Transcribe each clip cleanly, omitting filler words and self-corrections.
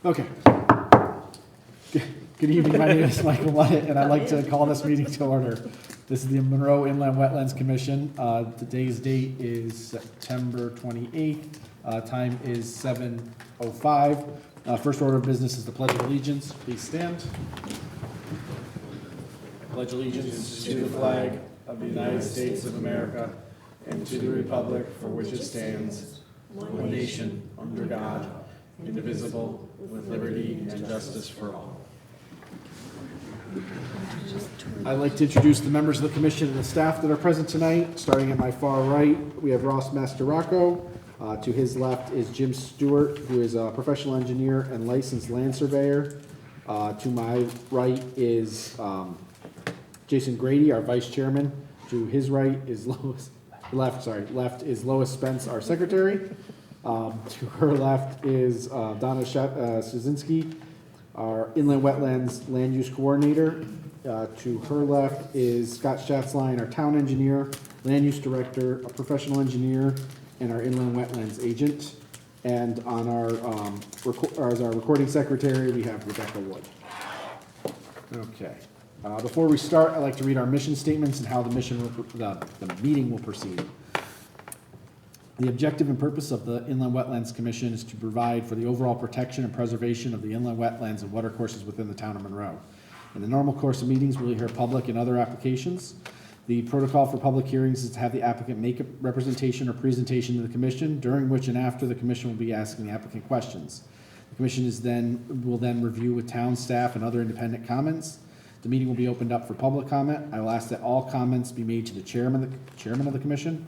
Okay. Good evening, my name is Michael Lunnett, and I'd like to call this meeting to order. This is the Monroe Inland Wetlands Commission. Today's date is September 28th. Time is 7:05. First order of business is the Pledge of Allegiance. Please stand. Pledge allegiance to the flag of the United States of America and to the republic for which it stands, one nation, under God, indivisible, with liberty and justice for all. I'd like to introduce the members of the commission and the staff that are present tonight. Starting at my far right, we have Ross Mastroraco. To his left is Jim Stewart, who is a professional engineer and licensed land surveyor. To my right is Jason Grady, our vice chairman. To his right is left is Lois Spence, our secretary. To her left is Donna Szynski, our inland wetlands land use coordinator. To her left is Scott Schatzline, our town engineer, land use director, a professional engineer, and our inland wetlands agent. And on as our recording secretary, we have Rebecca Wood. Okay. Before we start, I'd like to read our mission statements and how the meeting will proceed. The objective and purpose of the Inland Wetlands Commission is to provide for the overall protection and preservation of the inland wetlands and watercourses within the town of Monroe. In the normal course of meetings, we'll hear public and other applications. The protocol for public hearings is to have the applicant make a representation or presentation to the commission, during which and after the commission will be asking the applicant questions. The commission will then review with town staff and other independent comments. The meeting will be opened up for public comment. I will ask that all comments be made to the chairman of the commission.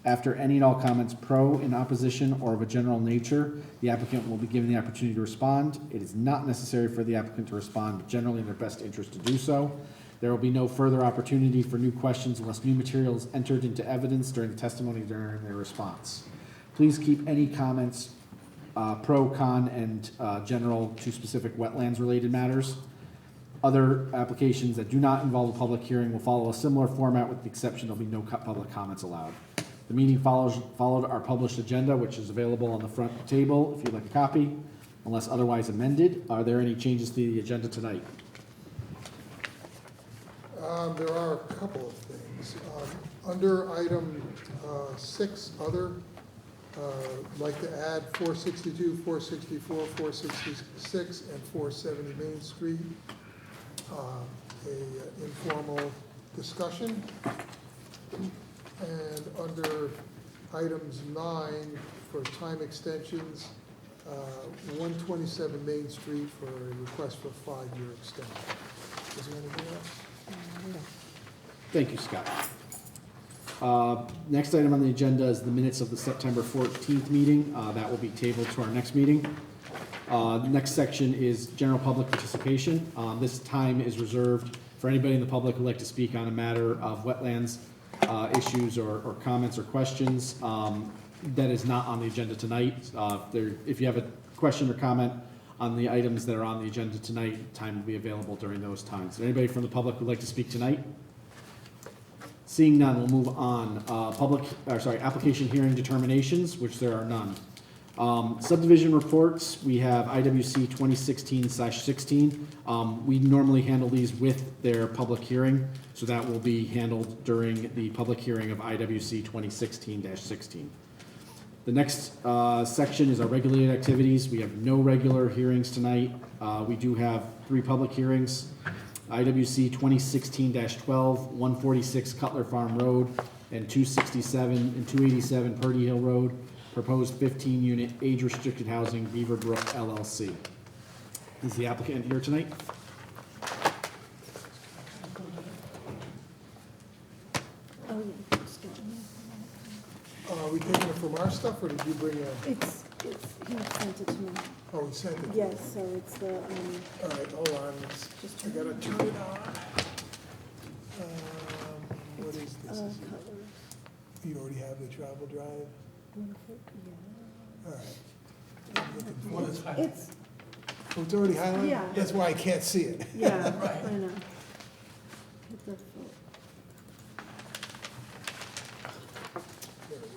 After any and all comments pro, in opposition, or of a general nature, the applicant will be given the opportunity to respond. It is not necessary for the applicant to respond, but generally in their best interest to do so. There will be no further opportunity for new questions unless new material is entered into evidence during the testimony during their response. Please keep any comments pro, con, and general to specific wetlands-related matters. Other applications that do not involve a public hearing will follow a similar format, with the exception there'll be no public comments allowed. The meeting followed our published agenda, which is available on the front table if you'd like a copy, unless otherwise amended. Are there any changes to the agenda tonight? There are a couple of things. Under item 6, other, I'd like to add 462, 464, 466, and 470 Main Street. A informal discussion. And under items 9 for time extensions, 127 Main Street for a request for a 5-year extension. Is there anything else? Thank you, Scott. Next item on the agenda is the minutes of the September 14th meeting. That will be tabled to our next meeting. The next section is general public participation. This time is reserved for anybody in the public who would like to speak on a matter of wetlands issues or comments or questions. That is not on the agenda tonight. If you have a question or comment on the items that are on the agenda tonight, time will be available during those times. Is there anybody from the public who would like to speak tonight? Seeing none, we'll move on. Application hearing determinations, which there are none. Subdivision reports, we have IWC 2016/16. We normally handle these with their public hearing, so that will be handled during the public hearing of IWC 2016/16. The next section is our regulated activities. We have no regular hearings tonight. We do have 3 public hearings. IWC 2016-12, 146 Cutler Farm Road, and 267 and 287 Purdy Hill Road. Proposed 15-unit age-restricted housing, Beaver Brook LLC. Is the applicant here tonight? Oh, yeah. Are we taking it from our stuff, or did you bring it? He sent it to me. Oh, we sent it? Yes, so it's the, All right, hold on. I gotta turn it on. What is this? Cutler. You already have the travel drive? Yeah. All right. I'm looking for it. It's, Oh, it's already highlighted? Yeah. That's why I can't see it. yeah, I know. It's a full- There we go.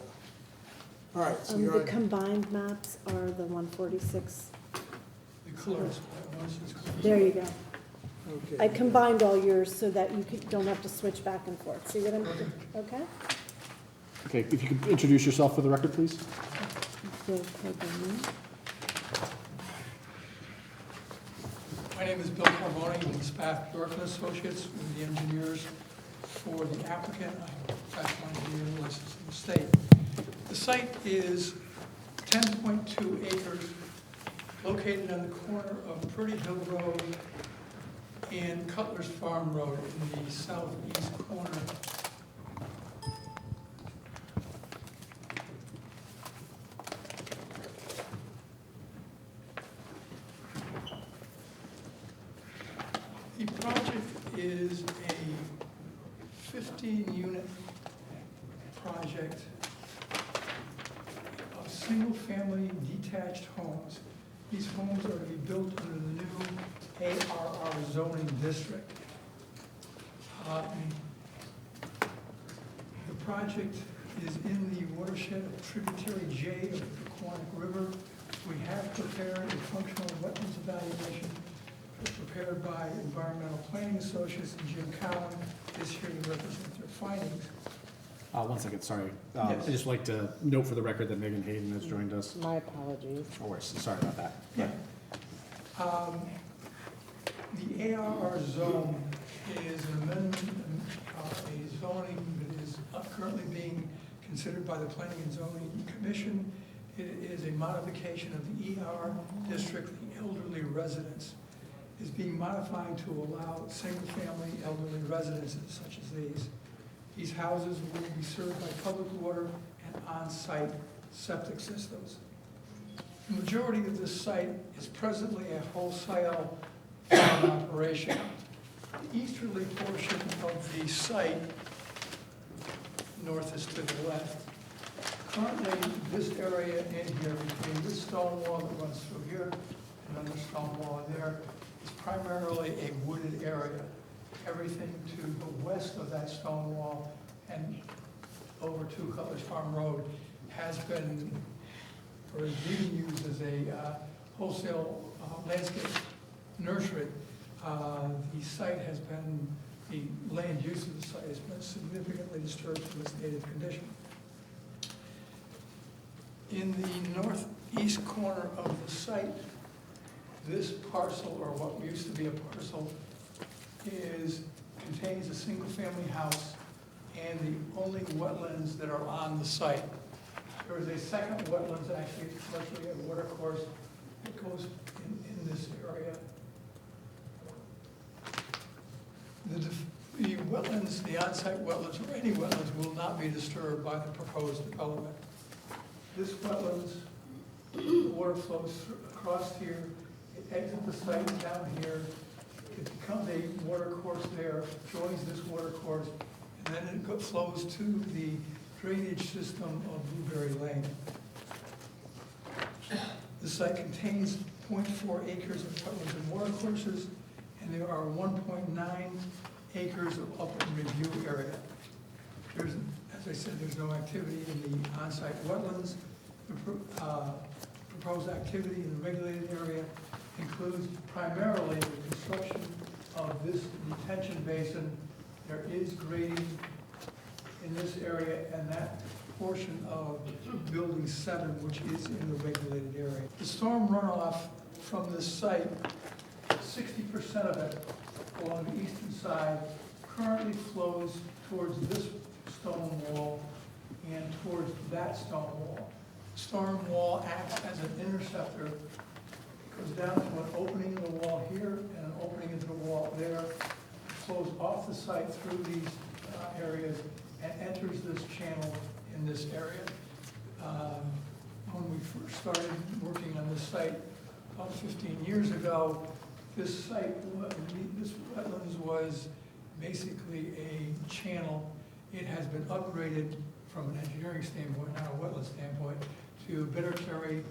All right, so you're The on, combined maps are the 146 colors. There you go. I Okay. combined all yours so that you don't have to switch back and forth. See what I'm doing? Okay? Okay, if you could introduce yourself for the record, please. Bill Carbone. My name is Bill Carbone, I'm with Spath, York and Associates, with the engineers for the applicant. I'm a professional engineer licensed in the state. The site is 10.2 acres, located on the corner of Purdy Hill Road and Cutler's Farm Road in the southeast corner. The project is a 15-unit project of single-family detached homes. These homes are to be built under the new ARR zoning district. The project is in the watershed of tributary J of the Quantic River. We have prepared a functional wetlands evaluation prepared by Environmental Planning Associates, and Jim Cowan is here to represent their findings. One second, sorry. Yes. I'd just like to note for the record that Megan Hayden has joined us. My apologies. No worries, sorry about that. Yeah. The ARR zone is an amendment, a zoning that is currently being considered by the Planning and Zoning Commission. It is a modification of the ER district, the elderly residence is being modified to allow single-family elderly residences such as these. These houses will be served by public water and on-site septic systems. The majority of this site is presently a wholesale farm operation. The easterly portion of the site, north is to the left. Currently, this area in here, between this stone wall that runs through here and another stone wall there, is primarily a wooded area. Everything to the west of that stone wall and over to Cutler's Farm Road has been, or is being used as a wholesale landscape nursery. The site has been, the land use of the site has been significantly disturbed from its native condition. In the northeast corner of the site, this parcel, or what used to be a parcel, contains a single-family house and the only wetlands that are on the site. There is a second wetlands, actually, largely a water course that goes in this area. The wetlands, the on-site wetlands, or any wetlands, will not be disturbed by the proposed development. This wetlands, the water flows across here, it exits the site down here, it becomes a water course there, joins this water course, and then it flows to the drainage system of Blueberry Lane. The site contains 0.4 acres of wetlands and water courses, and there are 1.9 acres of upland review area. There's, as I said, there's no activity in the on-site wetlands. The proposed activity in the regulated area includes primarily the construction of this detention basin. There is grading in this area and that portion of Building 7, which is in the regulated area. The storm runoff from this site, 60% of it along the eastern side currently flows towards this stone wall and towards that stone wall. Storm wall acts as an interceptor. It goes down to an opening in the wall here and an opening into the wall there. It flows off the site through these areas and enters this channel in this area. When we first started working on this site about 15 years ago, this site, this wetlands was basically a channel. It has been upgraded from an engineering standpoint, not a wetland standpoint, to better carry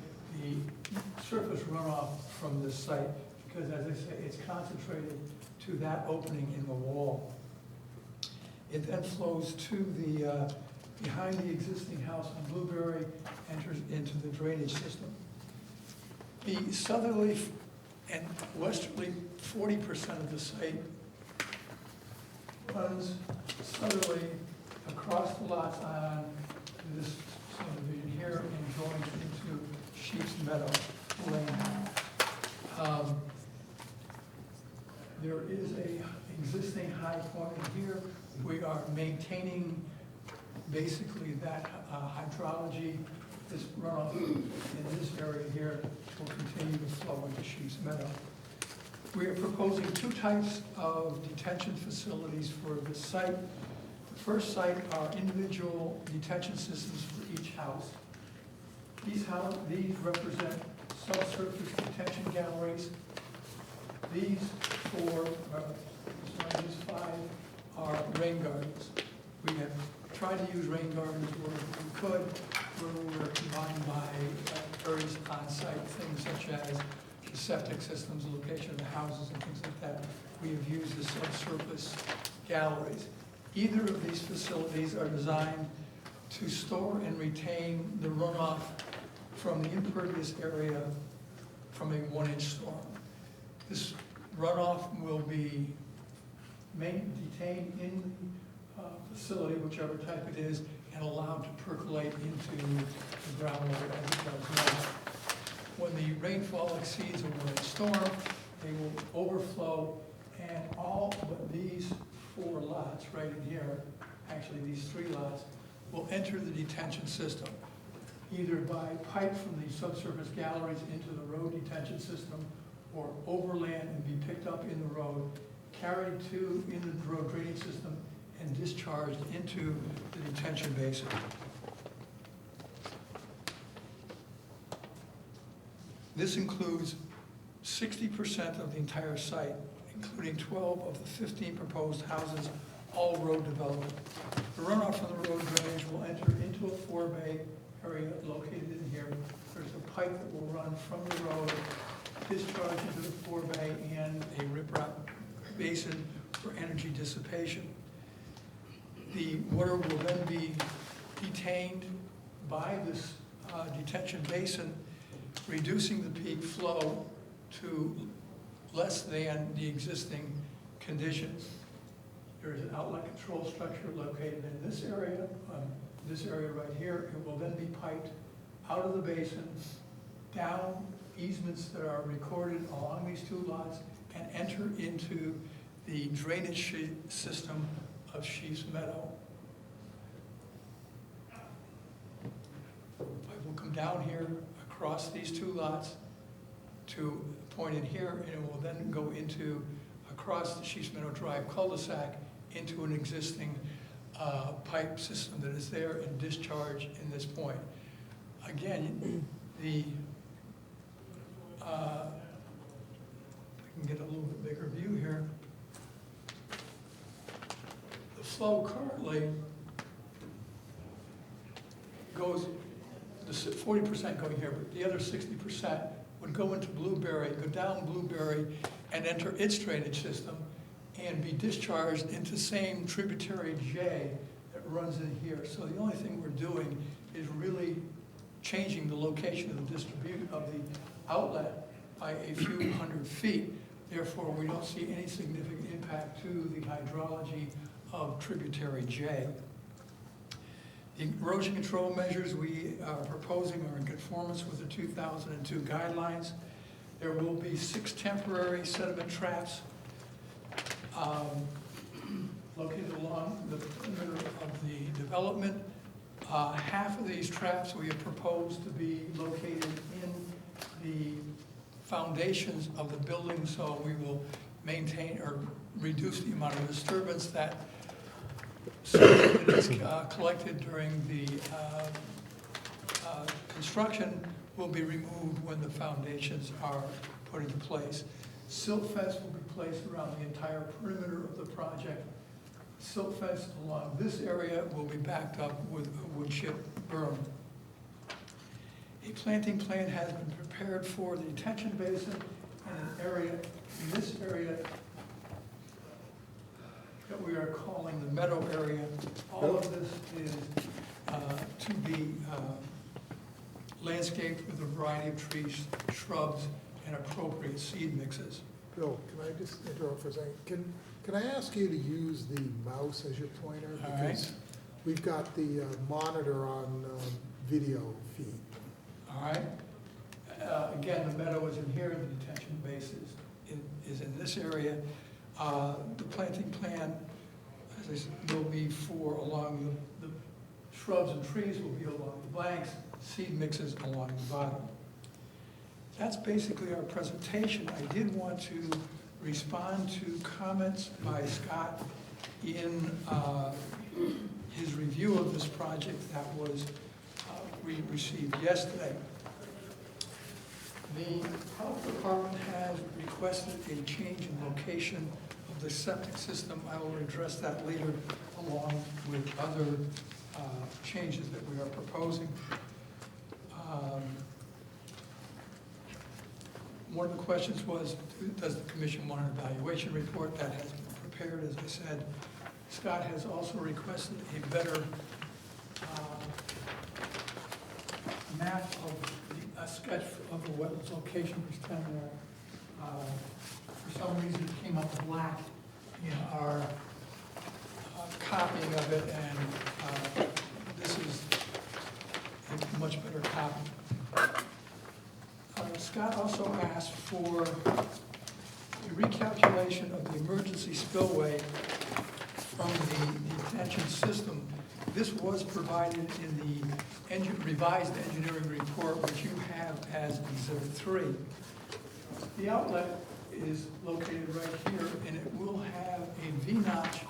the surface runoff from this site, because as I say, it's concentrated to that opening in the wall. It then flows to the, behind the existing house on Blueberry, enters into the drainage system. The southerly and westerly 40% of the site runs southerly across the lots on this subdivision here and joins into Sheep's Meadow Lane. There is a existing high point in here. We are maintaining basically that hydrology. This runoff in this area here will continue to flow into Sheep's Meadow. We are proposing two types of detention facilities for this site. The first site are individual detention systems for each house. These represent subsurface detention galleries. These these 5 are rain gardens. We have tried to use rain gardens where we could, where we were combined by various on-site things such as the septic systems, the location of the houses and things like that. We have used the subsurface galleries. Either of these facilities are designed to store and retain the runoff from the impervious area from a 1-inch storm. This runoff will be detained in the facility, whichever type it is, and allowed to percolate into the groundwater as it does now. When the rainfall exceeds a 1-inch storm, they will overflow, and all but these 4 lots right in here, actually these 3 lots, will enter the detention system, either by pipe from the subsurface galleries into the road detention system, or overland and be picked up in the road, carried in the road drainage system, and discharged into the detention basin. This includes 60% of the entire site, including 12 of the 15 proposed houses, all road development. The runoff from the road drainage will enter into a 4-bay area located in here. There's a pipe that will run from the road, discharge into the 4-bay and a riprap basin for energy dissipation. The water will then be detained by this detention basin, reducing the peak flow to less than the existing conditions. There is an outlet control structure located in this area right here. It will then be piped out of the basin, down easements that are recorded along these 2 lots, and enter into the drainage system of Sheep's Meadow. I will come down here across these 2 lots to a point in here, and it will then go into across the Sheep's Meadow Drive cul-de-sac into an existing pipe system that is there and discharge in this point. Again, the I can get a little bit bigger view here. The flow currently goes, the 40% going here, but the other 60% would go into Blueberry, go down Blueberry, and enter its drainage system, and be discharged into the same tributary J that runs in here. So the only thing we're doing is really changing the location of the outlet by a few hundred feet. Therefore, we don't see any significant impact to the hydrology of tributary J. The erosion control measures we are proposing are in conformance with the 2002 guidelines. There will be 6 temporary sediment traps located along the perimeter of the development. Half of these traps we have proposed to be located in the foundations of the building, so we will maintain or reduce the amount of disturbance that is collected during the construction will be removed when the foundations are put into place. Silt fence will be placed around the entire perimeter of the project. Silt fence along this area will be backed up with a wood chip berm. A planting plan has been prepared for the detention basin and an area, in this area that we are calling the meadow area. All of this is to be landscaped with a variety of trees, shrubs, and appropriate seed mixes. Bill, can I just interrupt for a second? Can I ask you to use the mouse as your pointer? All right. Because we've got the monitor on video feed. All right? Again, the meadow is in here, the detention base is in this area. The planting plan, as I said, will be for along the shrubs and trees will be along the blanks, seed mixes along the bottom. That's basically our presentation. I did want to respond to comments by Scott in his review of this project that was we received yesterday. The health department has requested a change in location of the septic system. I will address that later along with other changes that we are proposing. One of the questions was, does the commission want an evaluation report? That has been prepared, as I said. Scott has also requested a better map of a sketch of the wetlands location, which down there. For some reason, it came up black in our copying of it, and this is a much better copy. Scott also asked for a recalculation of the emergency spillway from the detention system. This was provided in the revised engineering report, which you have as Exhibit 3. The outlet is located right here, and it will have a V-notch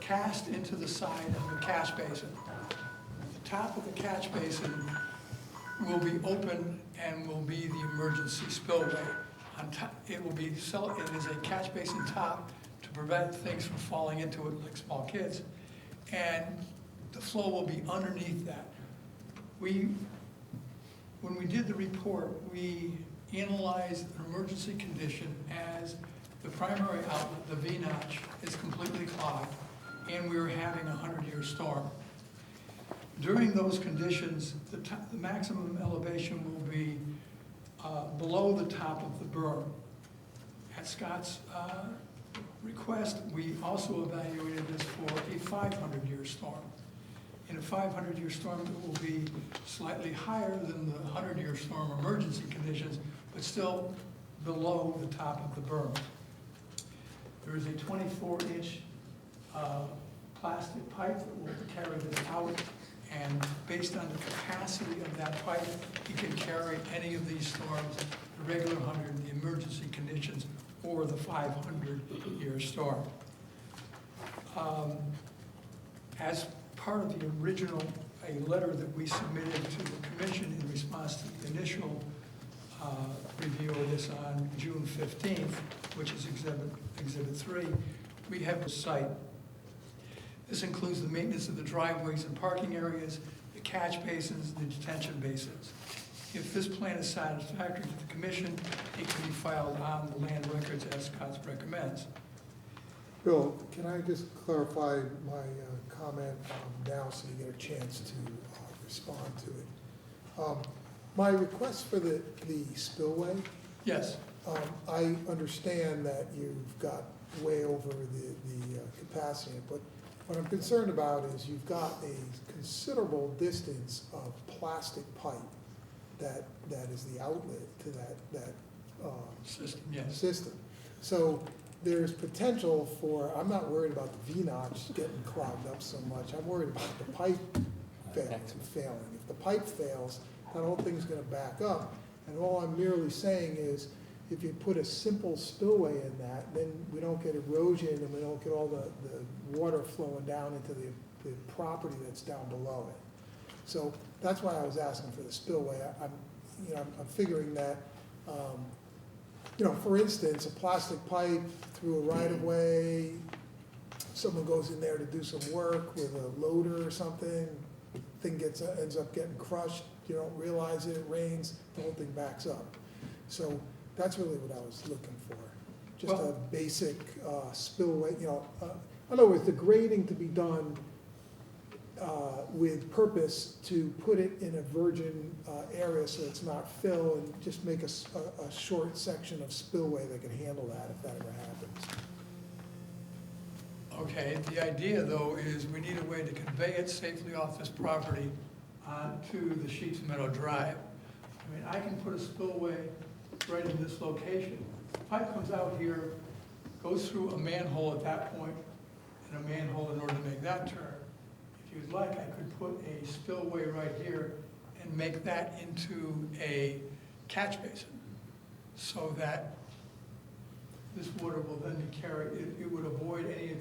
cast into the side of the catch basin. The top of the catch basin will be open and will be the emergency spillway. On top, it is a catch basin top to prevent things from falling into it like small kids. And the flow will be underneath that. When we did the report, we analyzed an emergency condition as the primary outlet, the V-notch, is completely clogged, and we were having a 100-year storm. During those conditions, the maximum elevation will be below the top of the berm. At Scott's request, we also evaluated this for a 500-year storm. In a 500-year storm, it will be slightly higher than the 100-year storm emergency conditions, but still below the top of the berm. There is a 24-inch plastic pipe that will carry this out, and based on the capacity of that pipe, it can carry any of these storms, the regular 100, the emergency conditions, or the 500-year storm. As part of the original, a letter that we submitted to the commission in response to the initial review of this on June 15th, which is Exhibit 3, we have the site. This includes the maintenance of the driveways and parking areas, the catch basins, the detention basins. If this plan is satisfactory to the commission, it can be filed on the land records as Scott recommends. Bill, can I just clarify my comment now so you get a chance to respond to it? My request for the spillway, Yes. I understand that you've got way over the capacity, but what I'm concerned about is you've got a considerable distance of plastic pipe that is the outlet to that System, yes. system. So there's potential for, I'm not worried about the V-notch getting clogged up so much, I'm worried about the pipe failing. If the pipe fails, that whole thing's gonna back up, and all I'm merely saying is, if you put a simple spillway in that, then we don't get erosion and we don't get all the water flowing down into the property that's down below it. So that's why I was asking for the spillway. I'm figuring that, for instance, a plastic pipe through a right-of-way, someone goes in there to do some work with a loader or something, thing ends up getting crushed, you don't realize it, it rains, the whole thing backs up. So that's really what I was looking for, just a basic spillway, in other words, the grading to be done with purpose to put it in a virgin area so it's not fill, and just make a short section of spillway that can handle that if that ever happens. Okay, the idea though is we need a way to convey it safely off this property to the Sheets Meadow Drive. I mean, I can put a spillway right in this location. Pipe comes out here, goes through a manhole at that point, and a manhole in order to make that turn. If you'd like, I could put a spillway right here and make that into a catch basin, so that this water will then be carried, it would avoid any of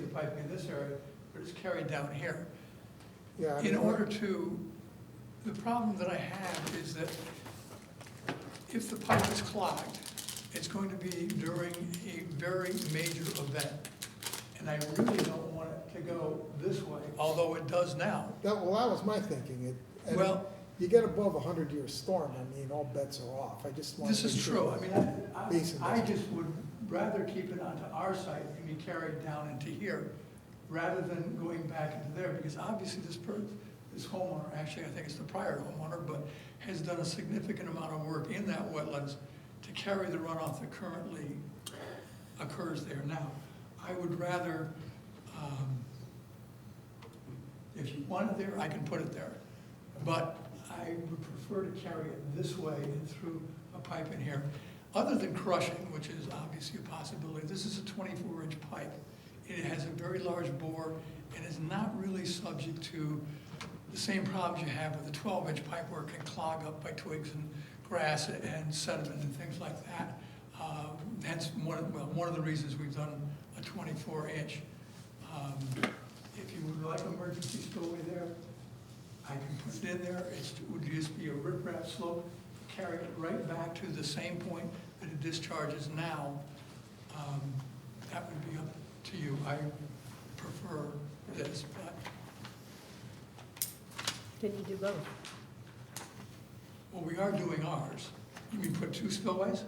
the piping in this area, but it's carried down here. Yeah, I In mean, order to, the problem that I have is that if the pipe is clogged, it's going to be during a very major event. And I really don't want it to go this way, although it does now. that was my thinking. And Well, you get above 100-year storm, I mean, all bets are off. I just want to this make is sure true. that I mean, basin I doesn't- just would rather keep it onto our site and be carried down into here, rather than going back into there, because obviously this homeowner, actually I think it's the prior homeowner, but has done a significant amount of work in that wetlands to carry the runoff that currently occurs there now. I would rather, if you want it there, I can put it there, but I would prefer to carry it this way and through a pipe in here. Other than crushing, which is obviously a possibility, this is a 24-inch pipe. It has a very large bore and is not really subject to the same problems you have with a 12-inch pipe where it can clog up by twigs and grass and sediment and things like that. Hence, one of the reasons we've done a 24-inch. If you would like emergency spillway there, I can put it in there. It would just be a riprap slope, carry it right back to the same point that it discharges now. That would be up to you. I prefer this, but, Can you do both? well, we are doing ours. You mean put two spillways?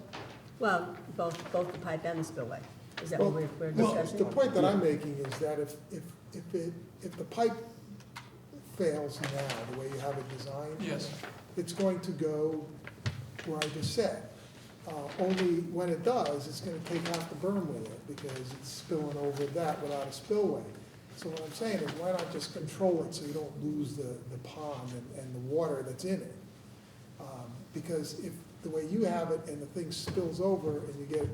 Well, both the pipe and the spillway. Is that what Well, we're well, discussing? The point that I'm making is that if the pipe fails now, the way you have it designed, Yes. it's going to go where I just said. Only when it does, it's gonna take half the berm with it, because it's spilling over that without a spillway. So what I'm saying is, why not just control it so you don't lose the pond and the water that's in it? Because if, the way you have it, and the thing spills over and you get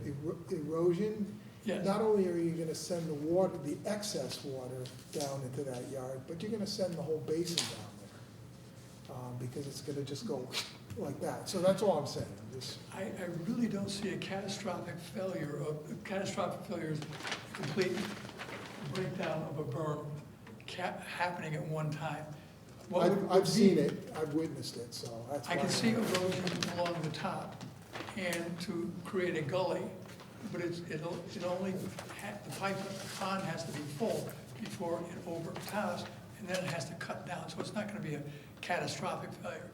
erosion, Yes. not only are you gonna send the water, the excess water down into that yard, but you're gonna send the whole basin down there. Because it's gonna just go like that. So that's all I'm saying. I really don't see a catastrophic failure is complete breakdown of a berm happening at one time. What would I've be- seen it, I've witnessed it, so that's why. I can see erosion along the top and to create a gully, but it only, the pond has to be full before it overtops, and then it has to cut down, so it's not gonna be a catastrophic failure.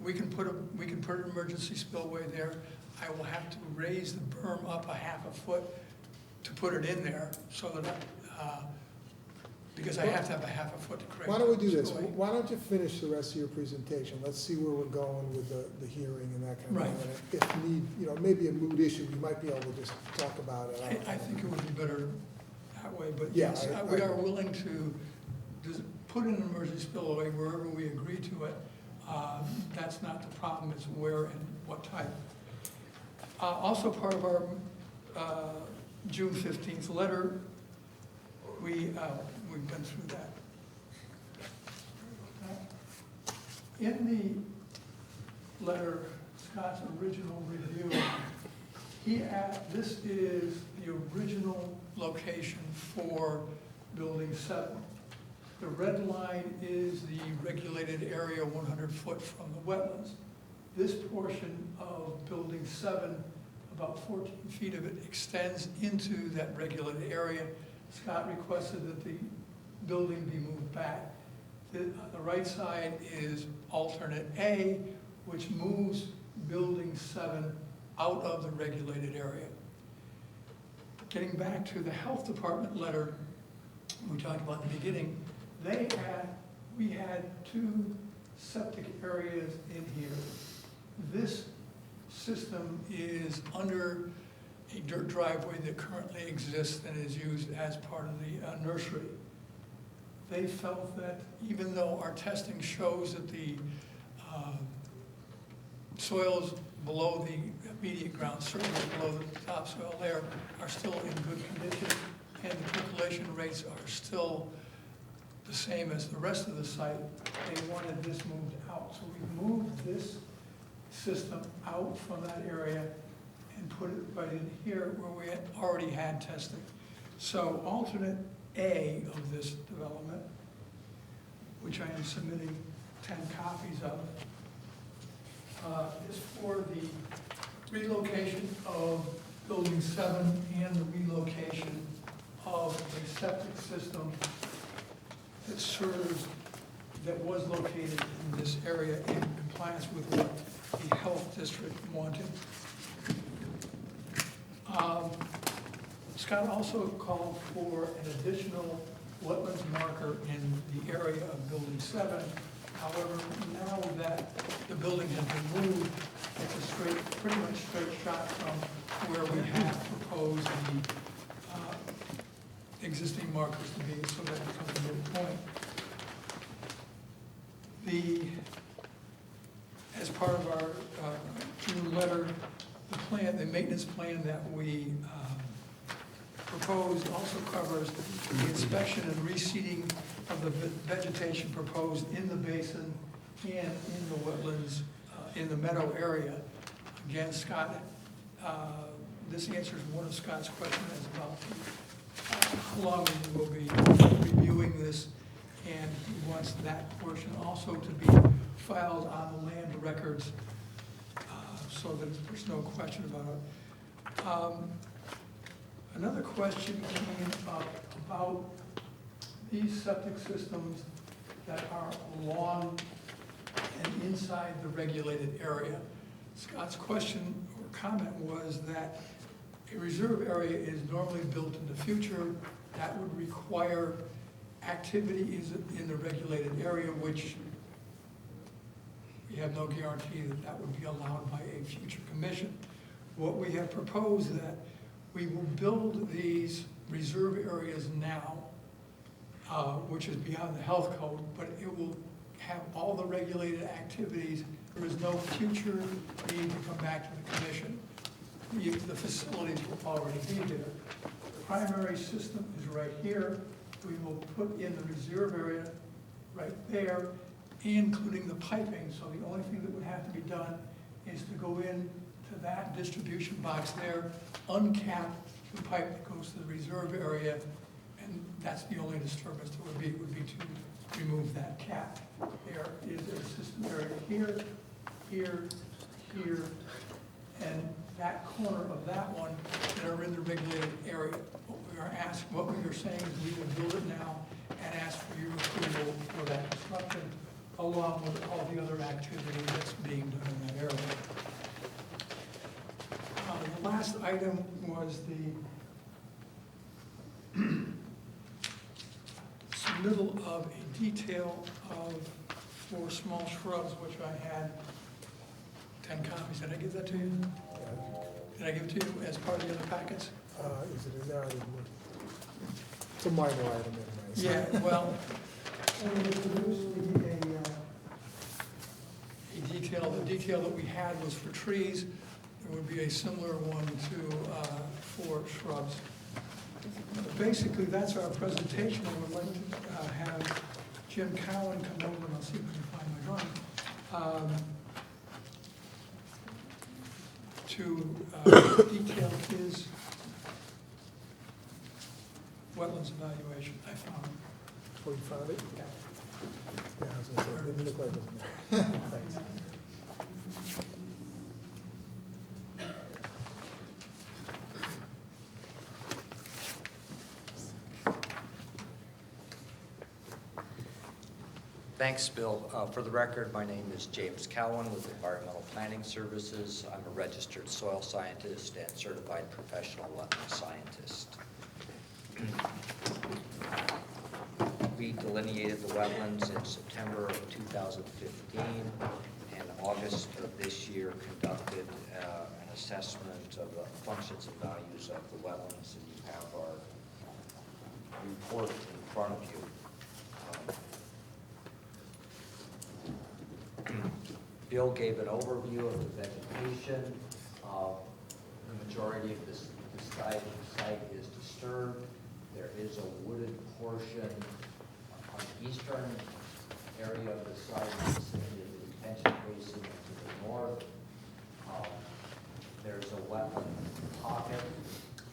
We can put an emergency spillway there. I will have to raise the berm up a half a foot to put it in there, so that, because I have to have a half a foot to create. Why don't we do this? spillway. Why don't you finish the rest of your presentation? Let's see where we're going with the hearing and that kind of thing. And if need, maybe a mood issue, we might be able to just talk about it. I think it would be better that way, but Yeah, yes, we are willing to just put in an emergency spillway wherever we agree to it. That's not the problem, it's where and what type. Also part of our June 15th letter, we've been through that. In the letter, Scott's original review, this is the original location for Building 7. The red line is the regulated area 100 foot from the wetlands. This portion of Building 7, about 14 feet of it extends into that regulated area. Scott requested that the building be moved back. The right side is alternate A, which moves Building 7 out of the regulated area. Getting back to the health department letter we talked about in the beginning, we had 2 septic areas in here. This system is under a dirt driveway that currently exists and is used as part of the nursery. They felt that even though our testing shows that the soils below the immediate ground, certainly below the topsoil there, are still in good condition, and the percolation rates are still the same as the rest of the site, they wanted this moved out. So we moved this system out from that area and put it right in here where we had already had testing. So alternate A of this development, which I am submitting 10 copies of, is for the relocation of Building 7 and the relocation of a septic system that was located in this area in compliance with what the health district wanted. Scott also called for an additional wetlands marker in the area of Building 7. However, now that the building has been moved, it's a pretty much straight shot from where we have proposed the existing markers to be, so that becomes a moot point. As part of our June letter, the maintenance plan that we proposed also covers the inspection and reseeding of the vegetation proposed in the basin and in the wetlands, in the meadow area. Again, Scott, this answers one of Scott's questions about how long we will be reviewing this, and he wants that portion also to be filed on the land records so that there's no question about it. Another question came up about these septic systems that are along and inside the regulated area. Scott's question or comment was that a reserve area is normally built in the future. That would require activities in the regulated area, which we have no guarantee that that would be allowed by a future commission. What we have proposed that we will build these reserve areas now, which is beyond the health code, but it will have all the regulated activities. There is no future need to come back to the commission. The facilities will already be there. The primary system is right here. We will put in the reserve area right there, including the piping. So the only thing that would have to be done is to go in to that distribution box there, uncap the pipe that goes to the reserve area, and that's the only disturbance that would be to remove that cap. There is a system area here, here, here, and that corner of that one that are in the regulated area. What we are saying is we will build it now and ask for your approval for that construction, along with all the other activity that's being done in that area. The last item was the submittal of a detail for small shrubs, which I had 10 copies. Did I give that to you? Did I give it to you as part of the other packets? Is it in there? I didn't look. It's a minor item anyway. Yeah, well, we produced a detail. The detail that we had was for trees. There would be a similar one for shrubs. Basically, that's our presentation. I would like to have Jim Cowan come over, and I'll see if I can find my drawing, to detail his wetlands evaluation. I found it. Oh, you found it? Yeah. Yeah, I was gonna say, it didn't look like it was in there. Thanks. Thanks, Bill. For the record, my name is James Cowan with Environmental Planning Services. I'm a registered soil scientist and certified professional wetland scientist. We delineated the wetlands in September of 2015, and August of this year conducted an assessment of the functions and values of the wetlands, and you have our report in front of you. Bill gave an overview of the vegetation. The majority of the site is disturbed. There is a wooded portion on the eastern area of the site, specifically the detention basin to the north. There's a wetland pocket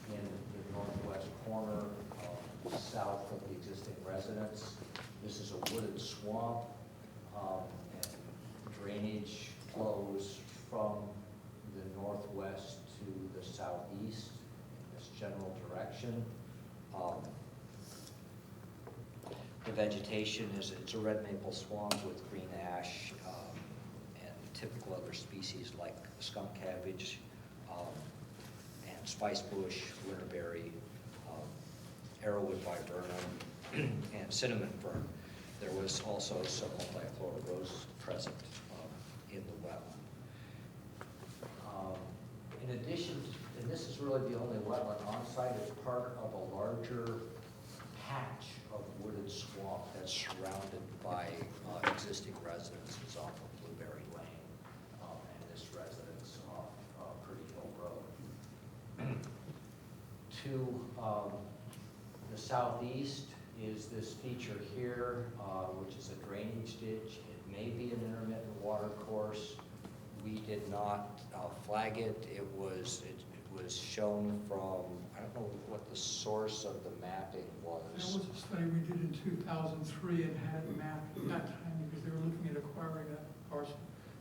in the northwest corner, south of the existing residence. This is a wooded swamp, and drainage flows from the northwest to the southeast in this general direction. The vegetation it's a red maple swamp with green ash and typical other species like skunk cabbage and spice bush, winterberry, arrowwood viburnum, and cinnamon fern. There was also some multiflora rose present in the wetland. In addition, and this is really the only wetland on site, it's part of a larger patch of wooded swamp that's surrounded by existing residences off of Blueberry Lane and this residence off Pretty Hill Road. To the southeast is this feature here, which is a drainage ditch. It may be an intermittent water course. We did not flag it. It was shown from, I don't know what the source of the mapping was. That was a study we did in 2003 and had it mapped at that time because they were looking at acquiring that parcel.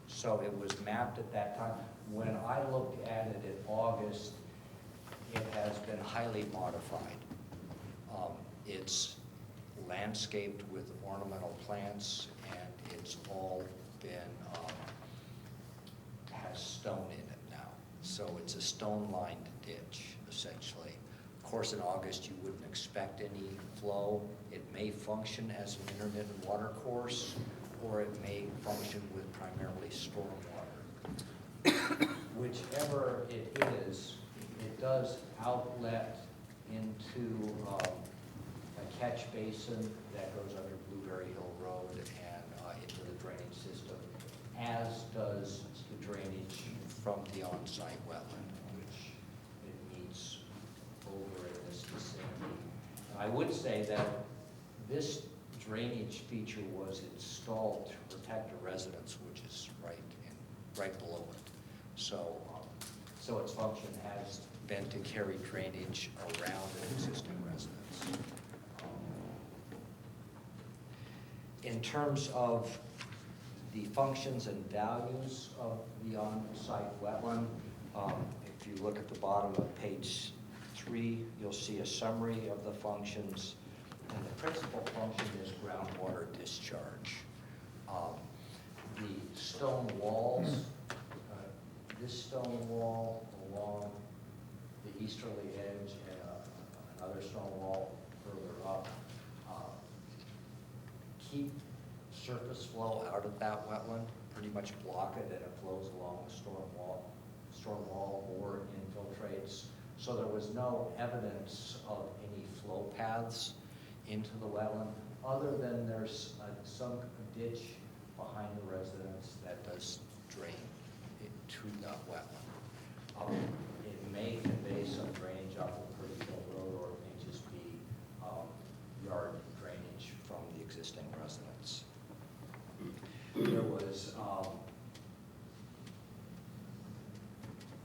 So it was mapped at that time. When I looked at it in August, it has been highly modified. It's landscaped with ornamental plants, and it's all been, has stone in it now. So it's a stone-lined ditch, essentially. Of course, in August, you wouldn't expect any flow. It may function as an intermittent water course, or it may function with primarily stormwater. Whichever it is, it does outlet into a catch basin that goes under Blueberry Hill Road and into the drainage system, as does the drainage from the on-site wetland, which it meets over in this vicinity. I would say that this drainage feature was installed to protect a residence, which is right below it. So, so its function has been to carry drainage around an existing residence. In terms of the functions and values of the on-site wetland, if you look at the bottom of page 3, you'll see a summary of the functions. And the principal function is groundwater discharge. The stone walls, this stone wall along the easterly edge and another stone wall further up, keep surface flow out of that wetland, pretty much block it, and it flows along the storm wall or infiltrates. So there was no evidence of any flow paths into the wetland, other than there's a sunk ditch behind the residence that does drain into the wetland. It may convey some drainage off of Pretty Hill Road, or it may just be yard drainage from the existing residence. There was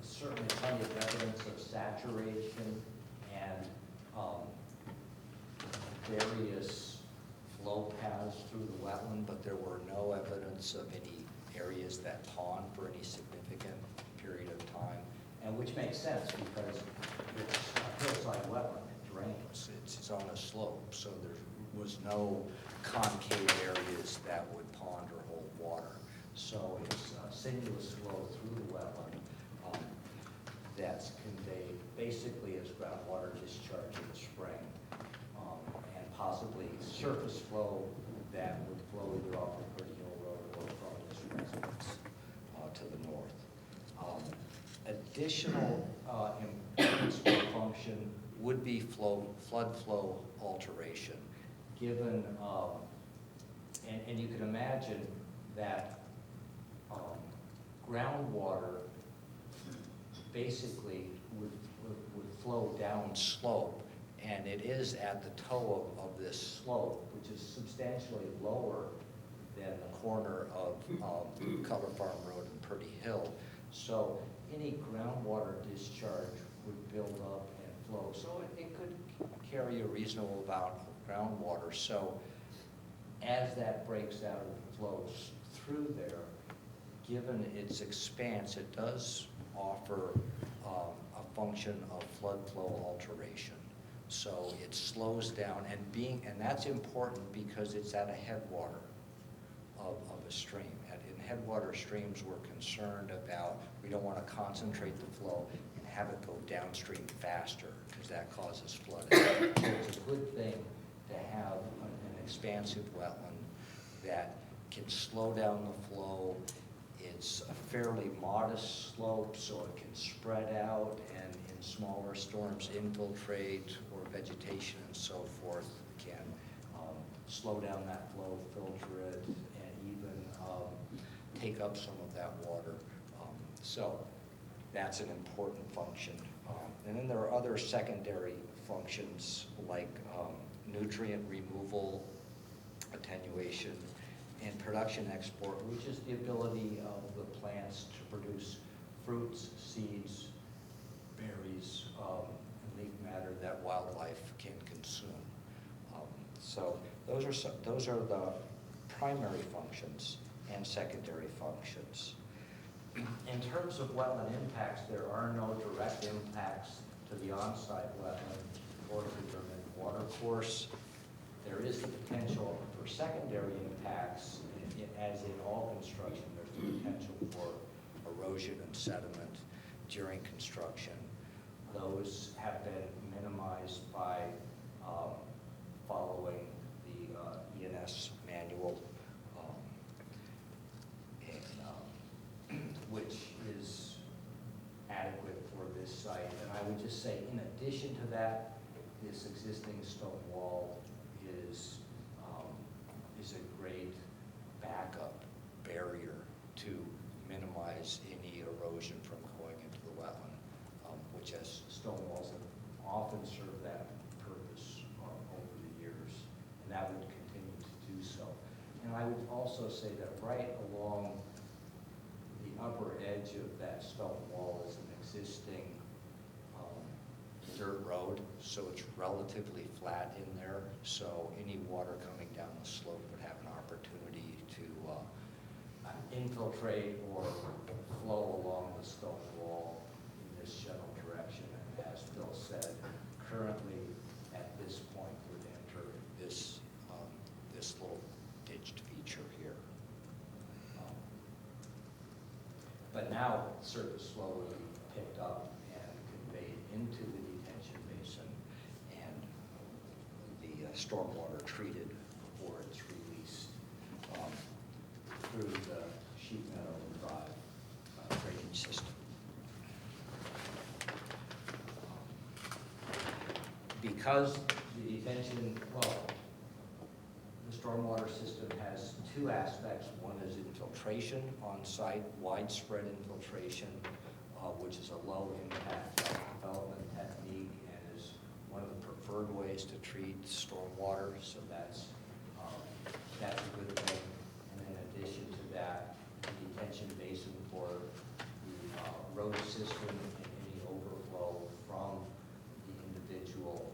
certainly plenty of evidence of saturation and various flow paths through the wetland, but there were no evidence of any areas that pond for any significant period of time, and which makes sense because it's a hillside wetland, it drains, it's on a slope, so there was no concave areas that would pond or hold water. So it's a sinuous flow through the wetland that's conveyed basically as groundwater discharge in the spring and possibly surface flow that would flow either off of Purdy Hill Road or from this residence to the north. Additional improvements or function would be flood flow alteration, given, and you can imagine that groundwater basically would flow down slope, and it is at the toe of this slope, which is substantially lower than the corner of Cutler Farm Road and Purdy Hill. So any groundwater discharge would build up and flow. So it could carry a reasonable amount of groundwater. So as that breaks out and flows through there, given its expanse, it does offer a function of flood flow alteration. So it slows down, and that's important because it's at a headwater of a stream. In headwater streams, we're concerned about, we don't want to concentrate the flow and have it go downstream faster, because that causes flooding. So it's a good thing to have an expansive wetland that can slow down the flow. It's a fairly modest slope, so it can spread out and in smaller storms infiltrate, or vegetation and so forth can slow down that flow, filter it, and even take up some of that water. So that's an important function. And then there are other secondary functions like nutrient removal, attenuation, and production export, which is the ability of the plants to produce fruits, seeds, berries, and leaf matter that wildlife can consume. So those are the primary functions and secondary functions. In terms of wetland impacts, there are no direct impacts to the on-site wetland or to the water course. There is the potential for secondary impacts, as in all construction. There's the potential for erosion and sediment during construction. Those have been minimized by following the ENS manual, which is adequate for this site. And I would just say, in addition to that, this existing stone wall is a great backup barrier to minimize any erosion from going into the wetland, which, as stone walls have often served that purpose over the years, and that would continue to do so. And I would also say that right along the upper edge of that stone wall is an existing dirt road, so it's relatively flat in there, so any water coming down the slope would have an opportunity to infiltrate or flow along the stone wall in this general direction. And as Phil said, currently at this point would enter this this little ditched feature here. But now surface flow will be picked up and conveyed into the detention basin, and the stormwater treated before it's released through the Sheep Meadow Drive drainage system. Because the detention, the stormwater system has two aspects. One is infiltration on site, widespread infiltration, which is a low impact development technique and is one of the preferred ways to treat stormwater. So that's a good thing. And in addition to that, the detention basin for the road system and any overflow from the individual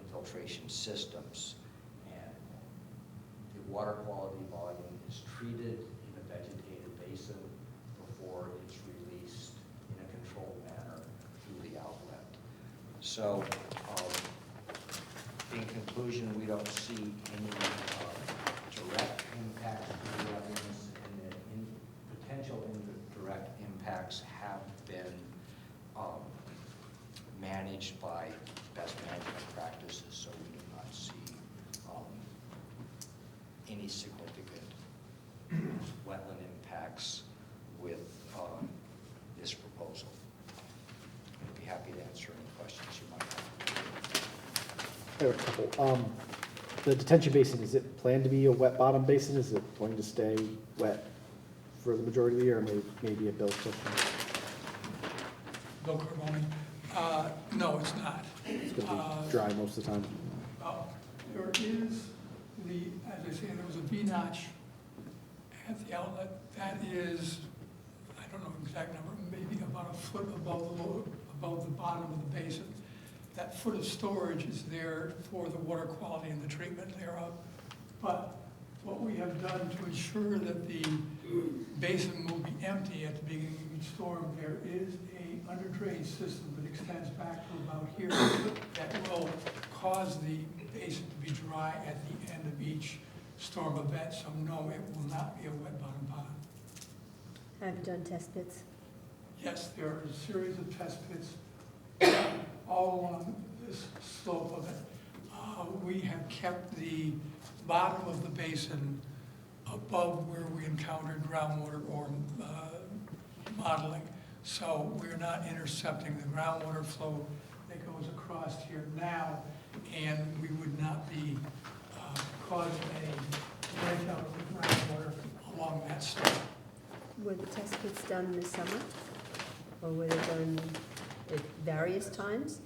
infiltration systems. And the water quality volume is treated in a vegetated basin before it's released in a controlled manner through the outlet. So in conclusion, we don't see any direct impact to the wetlands, and the potential indirect impacts have been managed by best management practices, so we do not see any significant wetland impacts with this proposal. I'd be happy to answer any questions you might have. I have a couple. The detention basin, is it planned to be a wet bottom basin? Is it going to stay wet for the majority of the year, or maybe a Bill's question? Bill Carboni. No, it's not. It's gonna be dry most of the time. There is as I say, there was a V-notch at the outlet. That is, I don't know the exact number, maybe about a foot above the bottom of the basin. That foot of storage is there for the water quality and the treatment thereof. But what we have done to ensure that the basin will be empty at the beginning of each storm, there is a under drainage system that extends back to about here that will cause the basin to be dry at the end of each storm event. So no, it will not be a wet bottom pond. Have you done test pits? Yes, there are a series of test pits all along this slope of it. We have kept the bottom of the basin above where we encountered groundwater or modeling. So we're not intercepting the groundwater flow that goes across here now, and we would not be causing a breakout of the groundwater along that slope. Were the test pits done this summer? Or were they done at various times?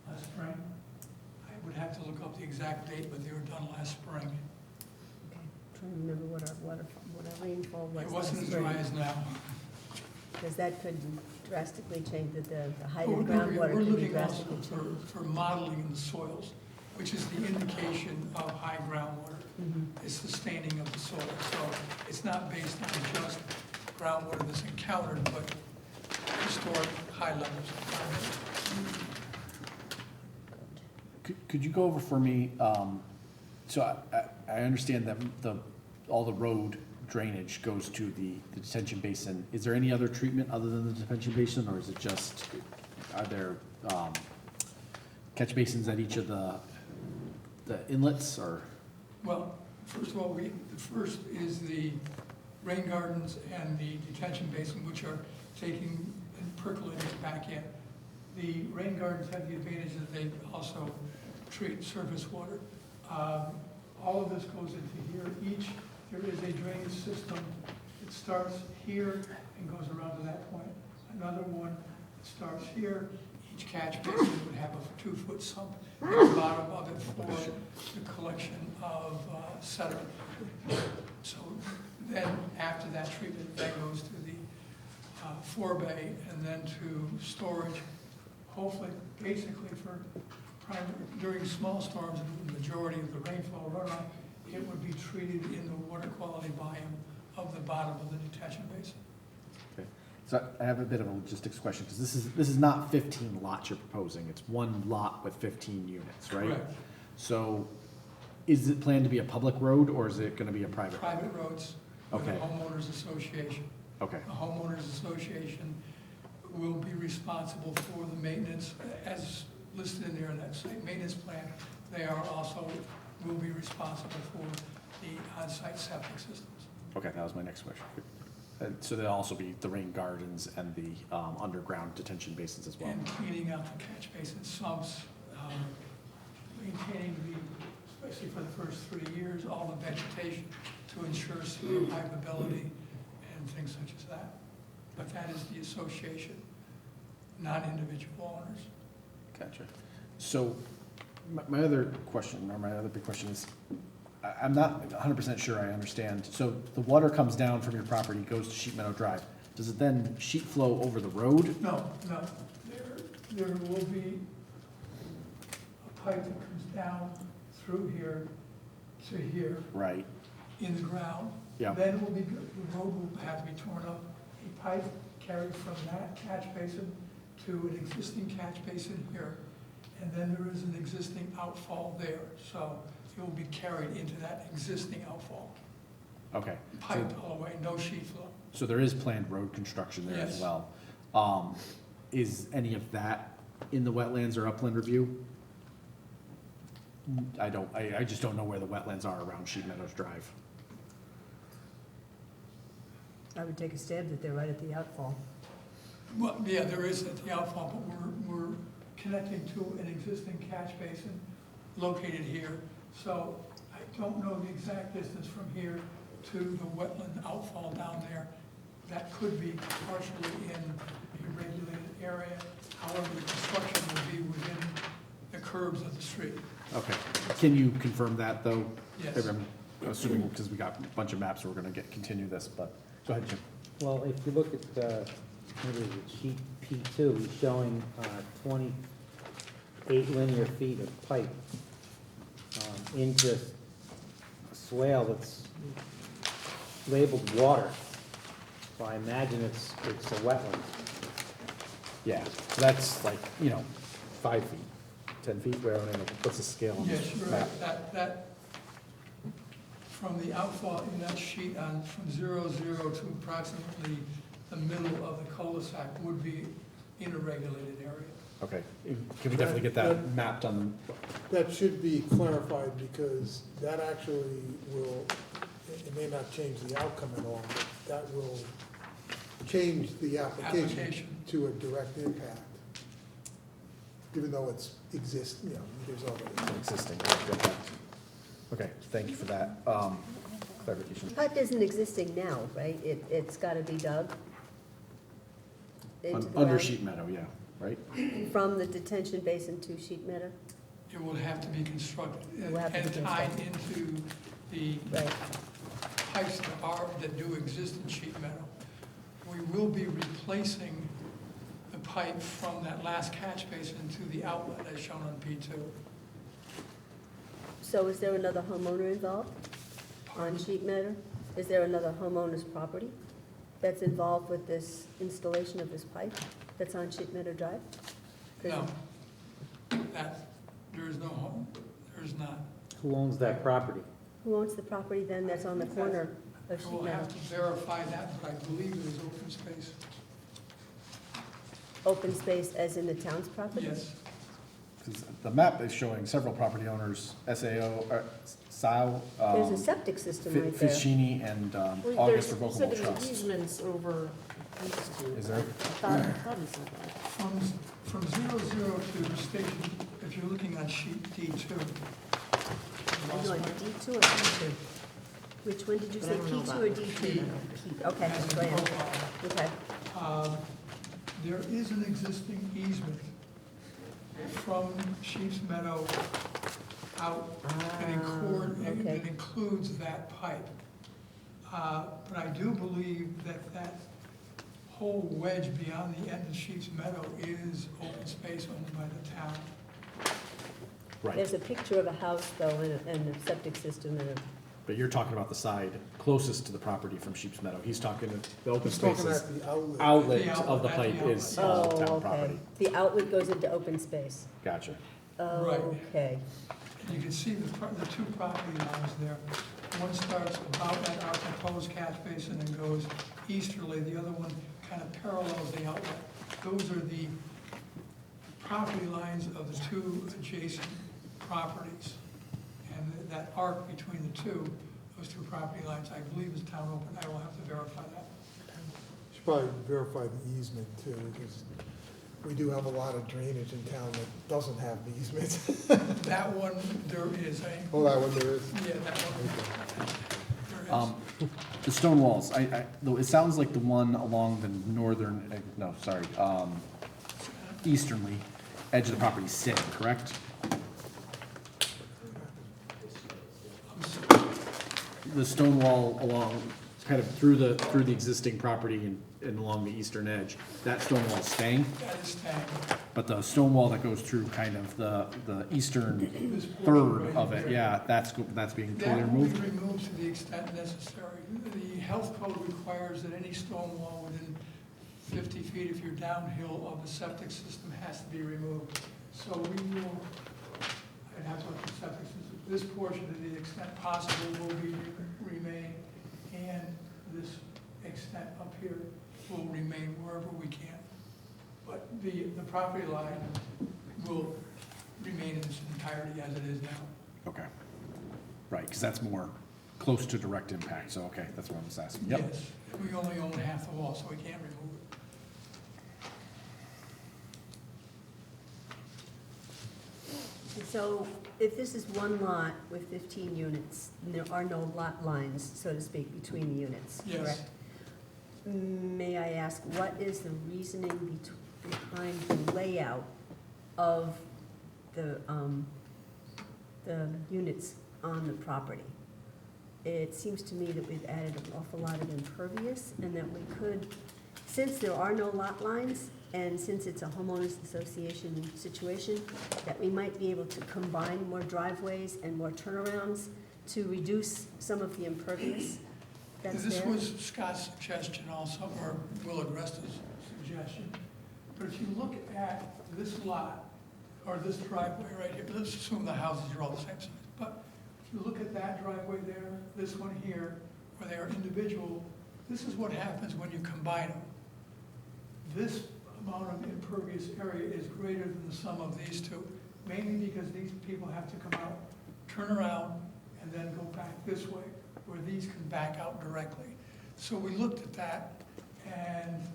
Last spring. I would have to look up the exact date, but they were done last spring. Okay, trying to remember what our rainfall was It last wasn't as spring. dry as now. Because that could drastically change, the height of We're groundwater could be looking also drastically changed. for modeling in the soils, which is the indication of high groundwater. Mhm. It's the staining of the soil. So it's not based on just groundwater that's encountered, but historic high levels of groundwater. Could you go over for me, so I understand that all the road drainage goes to the detention basin. Is there any other treatment other than the detention basin, or is it just, are there catch basins at each of the inlets, or? Well, first of all, the first is the rain gardens and the detention basin, which are taking and percolating back in. The rain gardens have the advantage that they also treat surface water. All of this goes into here. There is a drainage system. It starts here and goes around to that point. Another one starts here. Each catch basin would have a 2-foot sump at the bottom of it for the collection of sediment. So then after that treatment, that goes to the forebay and then to storage, hopefully, basically for during small storms, the majority of the rainfall runoff, it would be treated in the water quality volume of the bottom of the detention basin. Okay. So I have a bit of a logistics question, because this is not 15 lots you're proposing. It's one lot with 15 units, right? Correct. So is it planned to be a public road, or is it going to be a private? Private roads with the Okay. homeowners association. Okay. The homeowners association will be responsible for the maintenance, as listed in there in that site maintenance plan. They are also, will be responsible for the on-site septic systems. Okay, that was my next question. So there'll also be the rain gardens and the underground detention basins as well? And cleaning out the catch basin sumps, maintaining especially for the first 3 years, all the vegetation to ensure survivability and things such as that. But that is the association, not individual owners. Gotcha. So my other question, or my other big question is, I'm not 100% sure I understand. So the water comes down from your property, goes to Sheep Meadow Drive. Does it then sheet flow over the road? No. There will be a pipe that comes down through here to here Right. in the ground. Yeah. Then the road will have to be torn up. A pipe carried from that catch basin to an existing catch basin here. And then there is an existing outfall there. So it will be carried into that existing outfall. Okay. Piped all the way, no sheet flow. So there is planned road construction there as Yes. well. Is any of that in the wetlands or upland review? I just don't know where the wetlands are around Sheep Meadows Drive. I would take a stab that they're right at the outfall. Well, yeah, there is at the outfall, but we're connecting to an existing catch basin located here. So I don't know the exact distance from here to the wetland outfall down there. That could be partially in a regulated area. However, the construction will be within the curbs of the street. Okay, can you confirm that, though? Yes. I'm assuming, because we got a bunch of maps, we're gonna continue this, but, go ahead, Jim. Well, if you look at, what is it, sheet P2, he's showing 28 linear feet of pipe into a swale that's labeled water. So I imagine it's a wetland. Yeah, so that's like, 5 feet, 10 feet, where, what's the scale on Yes, this you're map? right. That, from the outfall in that sheet on, from 0, 0 to approximately the middle of the cul-de-sac would be in a regulated area. Okay, can we definitely get that mapped on, That should be clarified because that actually will, it may not change the outcome at all, but that will change the application Application. to a direct impact. Even though it's there's already. existing? Okay, thank you for that, clarification. Pipe isn't existing now, right? It's gotta be dug into the Under ground Sheep Meadow, yeah, right? from the detention basin to Sheep Meadow? It will have to be constructed It will have to be and tied into the Right. pipes that do exist in Sheep Meadow. We will be replacing the pipe from that last catch basin to the outlet as shown on P2. So is there another homeowner involved on Sheep Meadow? Is there another homeowner's property that's involved with this installation of this pipe that's on Sheep Meadow Drive? 'Cause No, there is no home, there is not. Who owns that property? Who owns the property then that's on the corner of I Sheep will Meadow? have to verify that, but I believe it is open space. Open space as in the town's property? Yes, 'Cause the map is showing several property owners, SAO, Sal, There's a septic system right there. Fiscini, and August Revocable Trust. Easements over these two. Is there? I thought he said that. from 0, 0 to the station, if you're looking on sheet D2. Are you on D2 or P2? Which one did you But I say, don't know P2 about or it. D2? P. Okay, As in go ahead. profile. Okay. There is an existing easement from Sheep's Meadow out and okay. it includes that pipe. But I do believe that whole wedge beyond the end of Sheep's Meadow is open space owned by the town. Right, There's a picture of a house though and a septic system and a, but you're talking about the side closest to the property from Sheep's Meadow. He's talking, the open He's talking spaces, at the outlet. outlet The of the outlet, pipe the is oh, town okay. property. The outlet goes into open space. Gotcha. Right. Okay. And you can see the two property lines there. One starts about at our proposed catch basin and goes easterly. The other one kind of parallels the outlet. Those are the property lines of the two adjacent properties. And that arc between the two, those two property lines, I believe is town open. I will have to verify that. Should probably verify the easement too, because we do have a lot of drainage in town that doesn't have the easements. That one, there is a, Oh, that one there is? yeah, that one. There is. The stone walls, though, it sounds like the one along the northern, easternly edge of the property is sitting, correct? The stone wall along, kind of through the existing property and along the eastern edge, that stone wall is staying, That is staying. but the stone wall that goes through kind of the eastern This portion third right of it, here. yeah, that's being totally That will be removed? removed to the extent necessary. The health code requires that any stone wall within 50 feet, if you're downhill of the septic system, has to be removed. So we will, I'd have to look at the septic system. This portion, to the extent possible, will remain, and this extent up here will remain wherever we can. But the property line will remain in its entirety as it is now. Okay. Right, because that's more close to direct impact, so, okay, that's what I was asking. Yep. Yes, we only own half the wall, so we can't remove it. So if this is one lot with 15 units, and there are no lot lines, so to speak, between the units, Yes. correct? May I ask, what is the reasoning behind the layout of the units on the property? It seems to me that we've added an awful lot of impervious, and that we could, since there are no lot lines, and since it's a homeowners association situation, that we might be able to combine more driveways and more turnarounds to reduce some of the impervious that's This there. was Scott's suggestion also, or Will Agresta's suggestion. But if you look at this lot, or this driveway right here, let's assume the houses are all the same size. But if you look at that driveway there, this one here, where they are individual, this is what happens when you combine them. This amount of impervious area is greater than the sum of these two, mainly because these people have to come out, turn around, and then go back this way, where these can back out directly. So we looked at that, and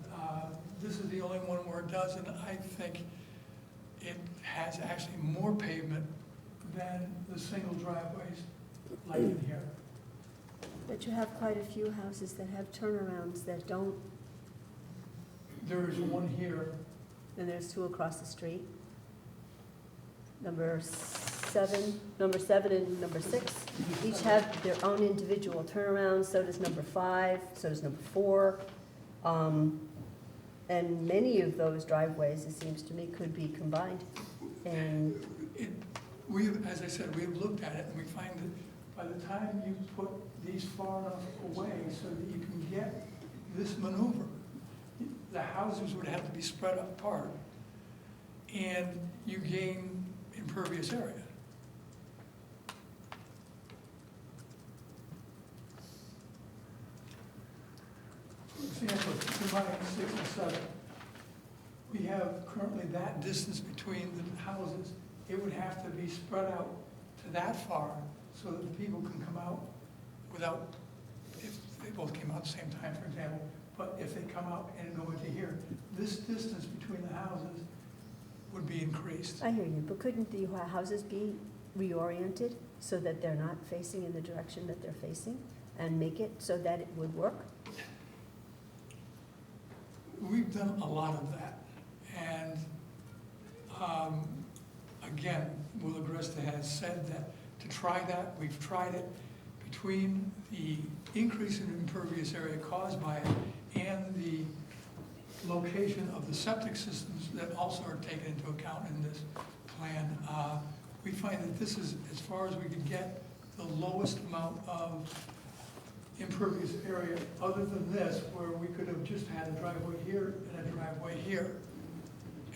this is the only one where it does, and I think it has actually more pavement than the single driveways like in here. But you have quite a few houses that have turnarounds that don't, There is one here, and there's two across the street. Number seven and number 6, each have their own individual turnarounds, so does number 5, so does number 4. And many of those driveways, it seems to me, could be combined. And as I said, we've looked at it, and we find that by the time you put these far enough away so that you can get this maneuver, the houses would have to be spread apart, and you gain impervious area. For example, combining 6 and 7, we have currently that distance between the houses. It would have to be spread out to that far so that the people can come out without, if they both came out at the same time, for example, but if they come out and go into here, this distance between the houses would be increased. I hear you, but couldn't the houses be reoriented so that they're not facing in the direction that they're facing, and make it so that it would work? We've done a lot of that, and again, Will Agresta has said that to try that, we've tried it between the increase in impervious area caused by it and the location of the septic systems that also are taken into account in this plan. We find that this is, as far as we can get, the lowest amount of impervious area, other than this, where we could have just had a driveway here and a driveway here,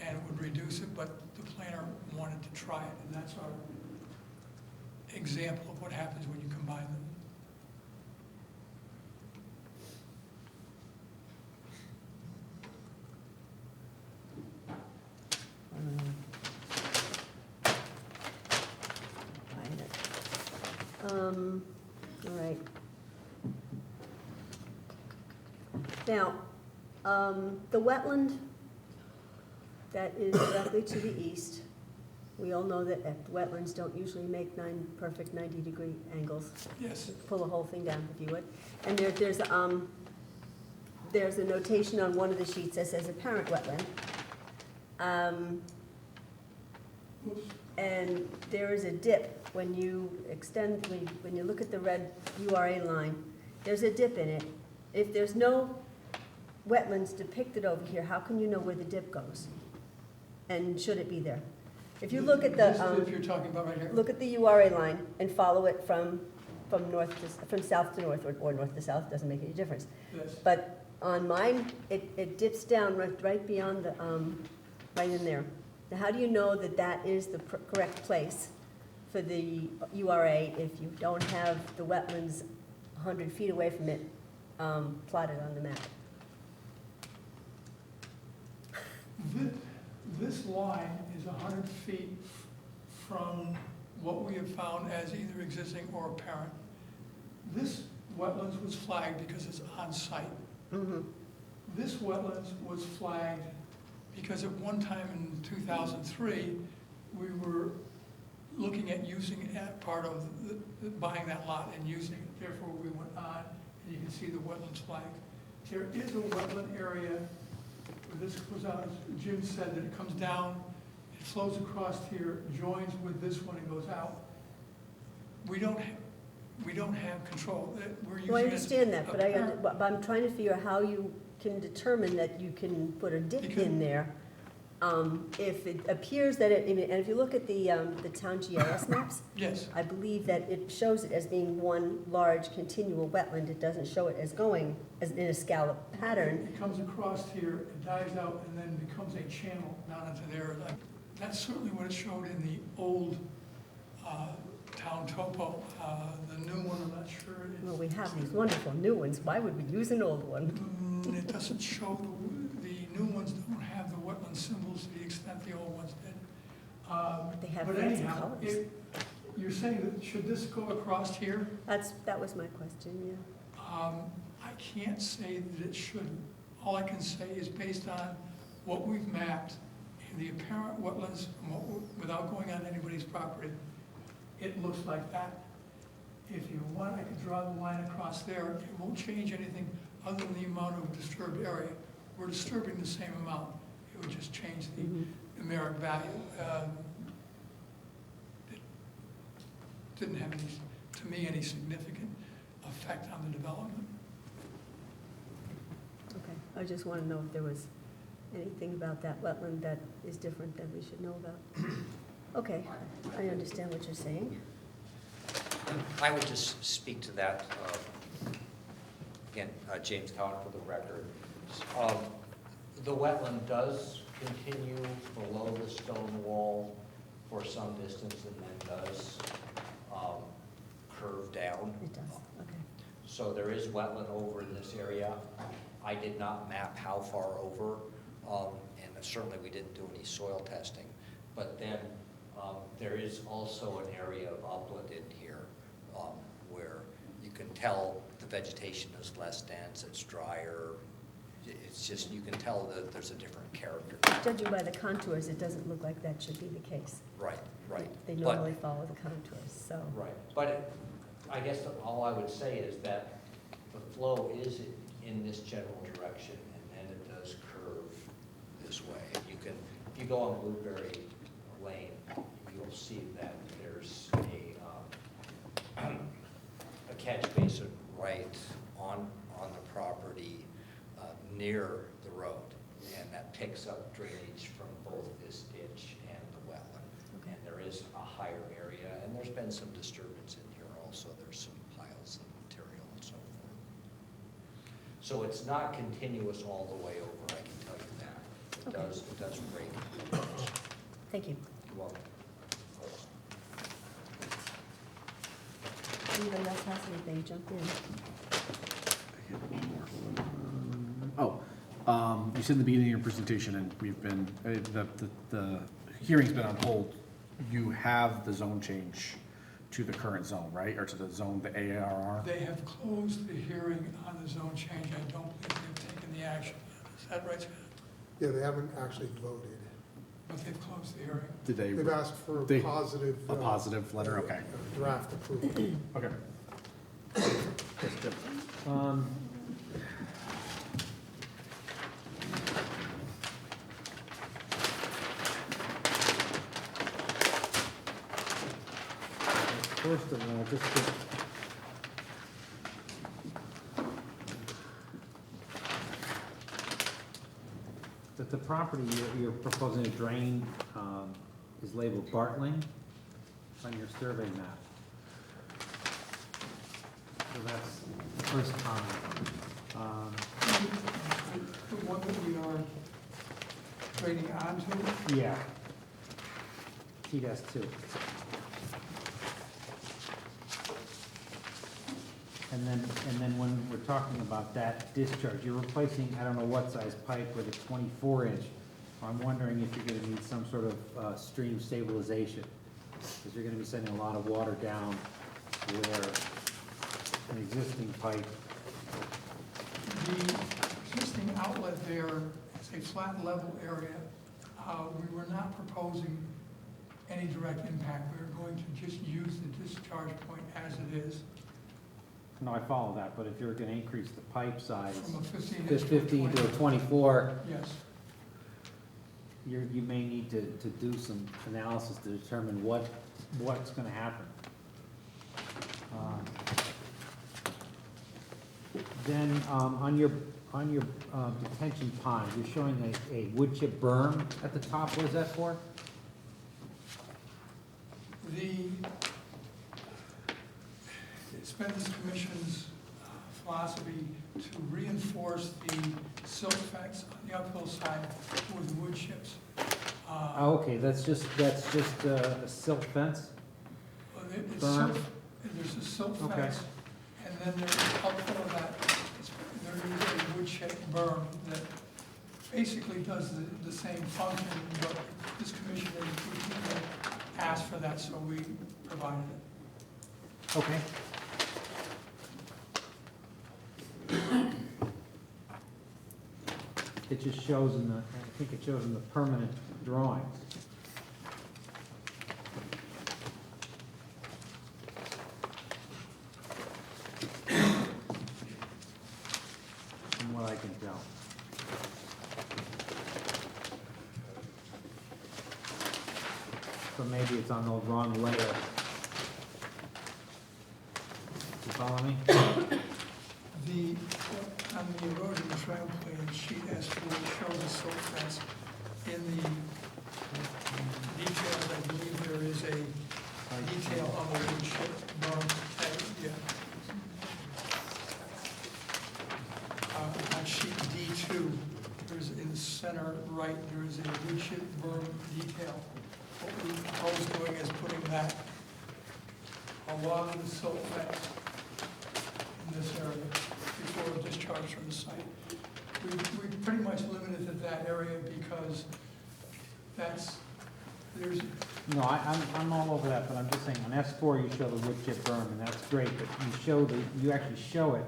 and it would reduce it, but the planner wanted to try it, and that's our example of what happens when you combine them. All right. Now, the wetland that is directly to the east, we all know that wetlands don't usually make perfect 90-degree angles. Yes. Pull the whole thing down if you would. And there's a notation on one of the sheets that says apparent wetland. And there is a dip when you extend, when you look at the red URA line, there's a dip in it. If there's no wetlands depicted over here, how can you know where the dip goes? And should it be there? If you look at This the, dip you're talking about right here. look at the URA line and follow it from south to north, or north to south, doesn't make any difference. Yes. But on mine, it dips down right beyond the, right in there. Now, how do you know that that is the correct place for the URA if you don't have the wetlands 100 feet away from it plotted on the map? This line is 100 feet from what we have found as either existing or apparent. This wetlands was flagged because it's on site. This wetlands was flagged because at one time in 2003, we were looking at using it as part of buying that lot and using it. Therefore, we went on, and you can see the wetlands flag. There is a wetland area where this goes out, as Jim said, that it comes down, it flows across here, joins with this one and goes out. We don't have control. We're using Well, I it understand that, but apparent- but I'm trying to figure out how you can determine that you can put a dip Because- in there. If it appears that it, and if you look at the town GIS maps, Yes. I believe that it shows it as being one large continual wetland. It doesn't show it as going as in a scallop pattern. It comes across here, it dies out, and then becomes a channel down into there. That's certainly what it showed in the old town topo. The new one, I'm not sure. Well, we have these wonderful new ones. Why would we use an old one? It doesn't show, the new ones don't have the wetland symbols to the extent the old ones did. They have But fancy anyhow, colors. you're saying that, should this go across here? That was my question, yeah. I can't say that it shouldn't. All I can say is based on what we've mapped and the apparent wetlands, without going on anybody's property, it looks like that. If you want, I could draw the line across there. It won't change anything other than the amount of disturbed area. We're disturbing the same amount. It would just change the numeric value. It didn't have any, to me, any significant effect on the development. Okay, I just want to know if there was anything about that wetland that is different that we should know about. Okay, I understand what you're saying. I would just speak to that, again, James Cowan for the record. The wetland does continue below the stone wall for some distance and then does curve down. It does, okay. So there is wetland over in this area. I did not map how far over, and certainly we didn't do any soil testing. But then there is also an area of upland in here where you can tell the vegetation is less dense, it's drier. It's just, you can tell that there's a different character. Judging by the contours, it doesn't look like that should be the case. Right, right. They But- normally follow the contours, so. Right, but I guess all I would say is that the flow is in this general direction, and then it does curve this way. If you go on Blueberry Lane, you'll see that there's a catch basin right on the property near the road, and that picks up drainage from both this ditch and the wetland. And there is a higher area, and there's been some disturbance in here also. There's some piles of material and so forth. So it's not continuous all the way over, I can tell you that. Okay. It does break. Thank you. You're welcome. Anybody else has anything, jump in. You said in the beginning of your presentation, and we've been, the hearing's been on hold. You have the zone change to the current zone, right? Or to the zone, the ARR? They have closed the hearing on the zone change. I don't believe they've taken the action. Is that right, Scott? Yeah, they haven't actually voted. But they've closed the hearing. Did they? They've asked for They- a positive. A positive letter, okay. Draft approval. Okay. Yes, Jim. First of all, just to that the property you're proposing to drain is labeled Bartling on your survey map. So that's the first comment. The one that we are grading onto, Yeah. T-2. And then when we're talking about that discharge, you're replacing, I don't know what size pipe with a 24-inch. I'm wondering if you're gonna need some sort of stream stabilization. because you're gonna be sending a lot of water down where an existing pipe. The existing outlet there is a flat level area. We were not proposing any direct impact. We were going to just use the discharge point as it is, No, I follow that, but if you're gonna increase the pipe size, from a 15 just inch to a 15 to a 20. 24, Yes. you may need to do some analysis to determine what's gonna happen. Then, on your detention pond, you're showing a wood chip berm at the top, what is that for? It's been this commission's philosophy to reinforce the silt fence on the uphill side with wood chips. Oh, okay, that's just a silt fence? It's Berm. silt, there's a silt Okay. fence, and then there's uphill of that, there is a wood chip berm that basically does the same function, but this commission has routinely asked for that, so we provided it. Okay. It just shows in the, I think it shows in the permanent drawings. From what I can tell. So maybe it's on the wrong layer. You follow me? On the erosion trail plan, sheet S4 shows a silt fence. In the details, I believe there is a detail of a wood chip berm. Yeah. On sheet D2, there's in the center right, there is a wood chip berm detail. What we propose doing is putting that along the silt fence in this area before discharge from the site. We pretty much limited to that area because there's, No, I'm all over that, but I'm just saying, on S4, you show the wood chip berm, and that's great, but you actually show it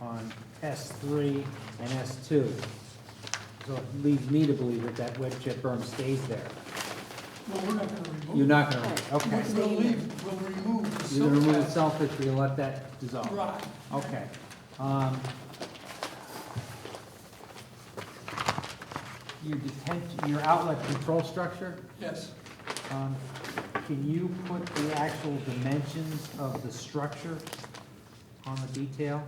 on S3 and S2. So it leads me to believe that wood chip berm stays there. well, we're not gonna remove. You're not gonna, okay. We'll remove the You're gonna silt remove the fence. selfish, but you'll let that dissolve? Right. Okay. Your outlet control structure, Yes, can you put the actual dimensions of the structure on the detail?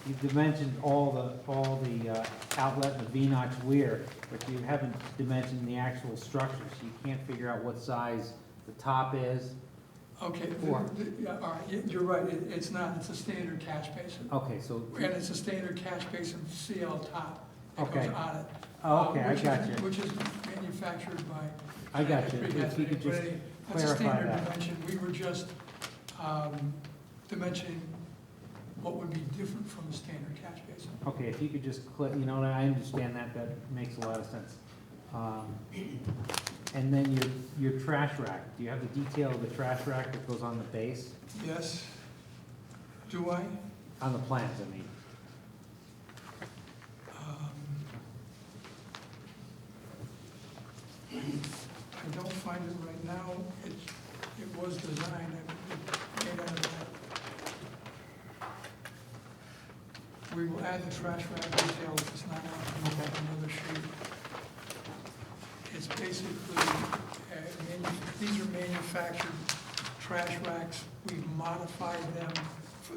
You've dimensioned all the outlet and the V-notch weir, but you haven't dimensioned the actual structure, so you can't figure out what size the top is. okay, Four. yeah, all right, you're right, it's not, it's a standard catch basin. Okay, so, And it's a standard catch basin CL top that Okay. goes on it. oh, okay, I which got is- you. Which is manufactured by. I got you. But If you could just anyway, that's a clarify standard that. dimension, we were just dimensioning what would be different from a standard catch basin. Okay, if you could just I understand that makes a lot of sense. And then your trash rack, do you have the detail of the trash rack that goes on the base? Yes? Do I? On the plans, I mean. I don't find it right now. It was designed, it made out of that. We will add the trash rack details, it's not on another sheet. It's basically, these are manufactured trash racks. We've modified them,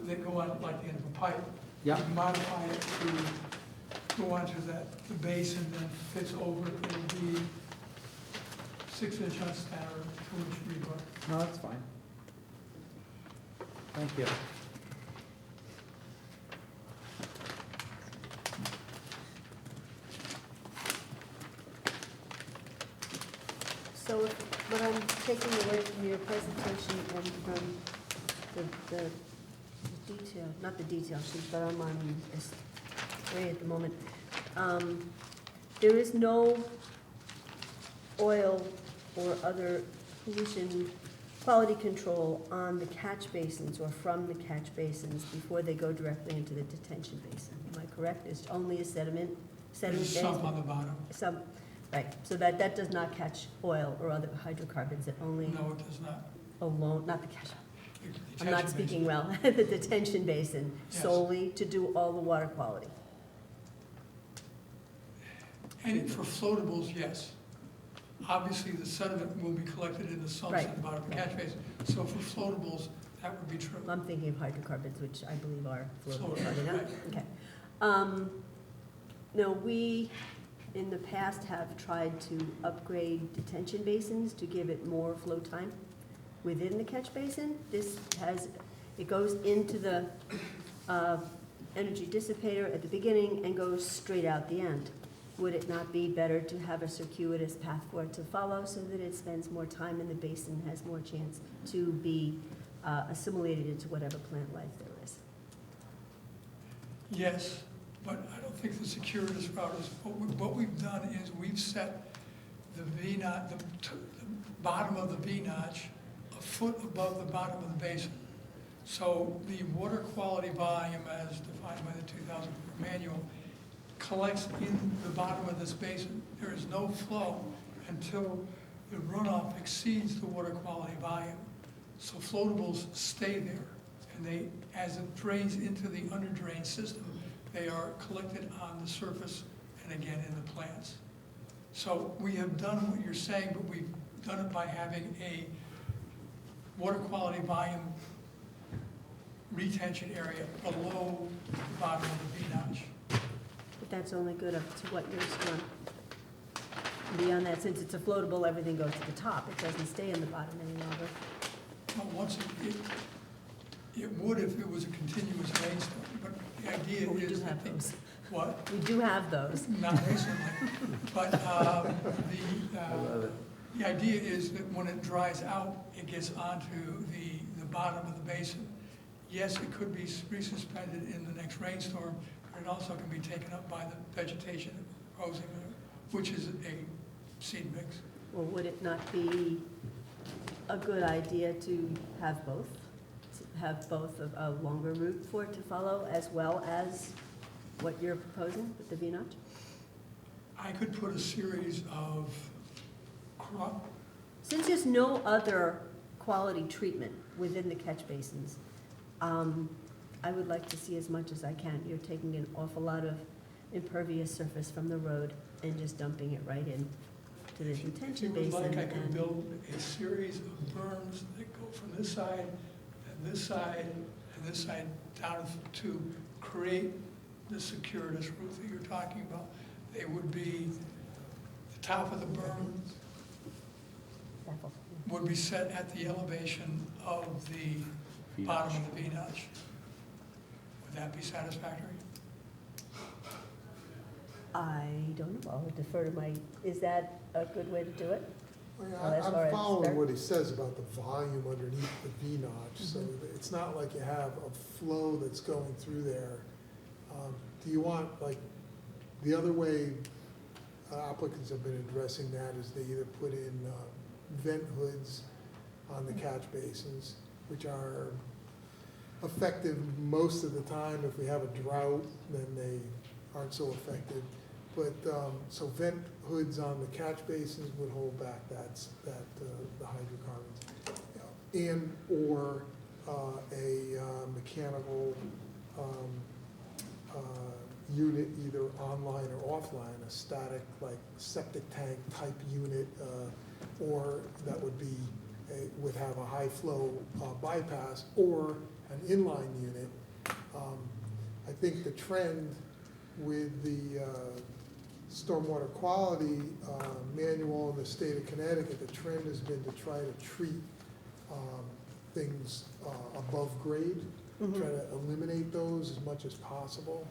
they go on like the end of a pipe. Yeah. We've modified it to go onto the base and then fits over, it'll be 6-inch unstandard, 2-inch rebar. No, that's fine. Thank you. So what I'm taking away from your presentation and from the detail, not the detail sheet, but I'm on S3 at the moment. There is no oil or other pollution quality control on the catch basins or from the catch basins before they go directly into the detention basin. Am I correct? It's only a sediment There's a base? sump on the bottom. Some, right, so that does not catch oil or other hydrocarbons, it only No, it does not. alone, not the catch, The I'm not detention speaking basin. well, the detention basin Yes. solely to do all the water quality. And for floatables, yes. Obviously, the sediment will be collected in the sumps Right. at the bottom of the catch basin. So for floatables, that would be true. I'm thinking of hydrocarbons, which I believe are floatable, Floatable, are they not? right. Okay. No, we, in the past, have tried to upgrade detention basins to give it more flow time within the catch basin. This has, it goes into the energy dissipator at the beginning and goes straight out the end. Would it not be better to have a circuitous path for it to follow so that it spends more time in the basin, has more chance to be assimilated into whatever plant life there is? Yes, but I don't think the circuitous route is, what we've done is we've set the V-notch, the bottom of the V-notch a foot above the bottom of the basin. So the water quality volume as defined by the 2004 manual collects in the bottom of this basin. There is no flow until the runoff exceeds the water quality volume. So floatables stay there, and they, as it drains into the under drain system, they are collected on the surface and again in the plants. So we have done what you're saying, but we've done it by having a water quality volume retention area below the bottom of the V-notch. But that's only good up to what your storm. Beyond that, since it's a floatable, everything goes to the top. It doesn't stay in the bottom any longer. Well, once it would if it was a continuous rainstorm, but the idea But we do is have that those. what? We do have those. Not recently, but the idea is that when it dries out, it gets onto the bottom of the basin. Yes, it could be resuspended in the next rainstorm, but it also can be taken up by the vegetation that we're proposing, which is a seed mix. Well, would it not be a good idea to have both? To have both a longer route for it to follow as well as what you're proposing with the V-notch? I could put a series of crop, Since there's no other quality treatment within the catch basins, I would like to see as much as I can. You're taking an awful lot of impervious surface from the road and just dumping it right in to the if detention you would basin. like, I can and- build a series of berms that go from this side, and this side, and this side down to create the circuitous route that you're talking about. They would be, the top of the berm Baffle. would be set at the elevation of the bottom of the V-notch. Would that be satisfactory? I don't know, I'll defer to my, is that a good way to do it? I- as far I'm as following start? what he says about the volume underneath the V-notch, so that it's not like you have a flow that's going through there. Do you want, like, the other way applicants have been addressing that is they either put in vent hoods on the catch basins, which are effective most of the time. If we have a drought, then they aren't so effective. But, so vent hoods on the catch basins would hold back the hydrocarbons. And, or a mechanical unit, either online or offline, a static, like septic tank type unit, or that would be, would have a high flow bypass, or an inline unit. I think the trend with the stormwater quality manual in the state of Connecticut, the trend has been to try to treat things above grade, try to eliminate those as much as possible.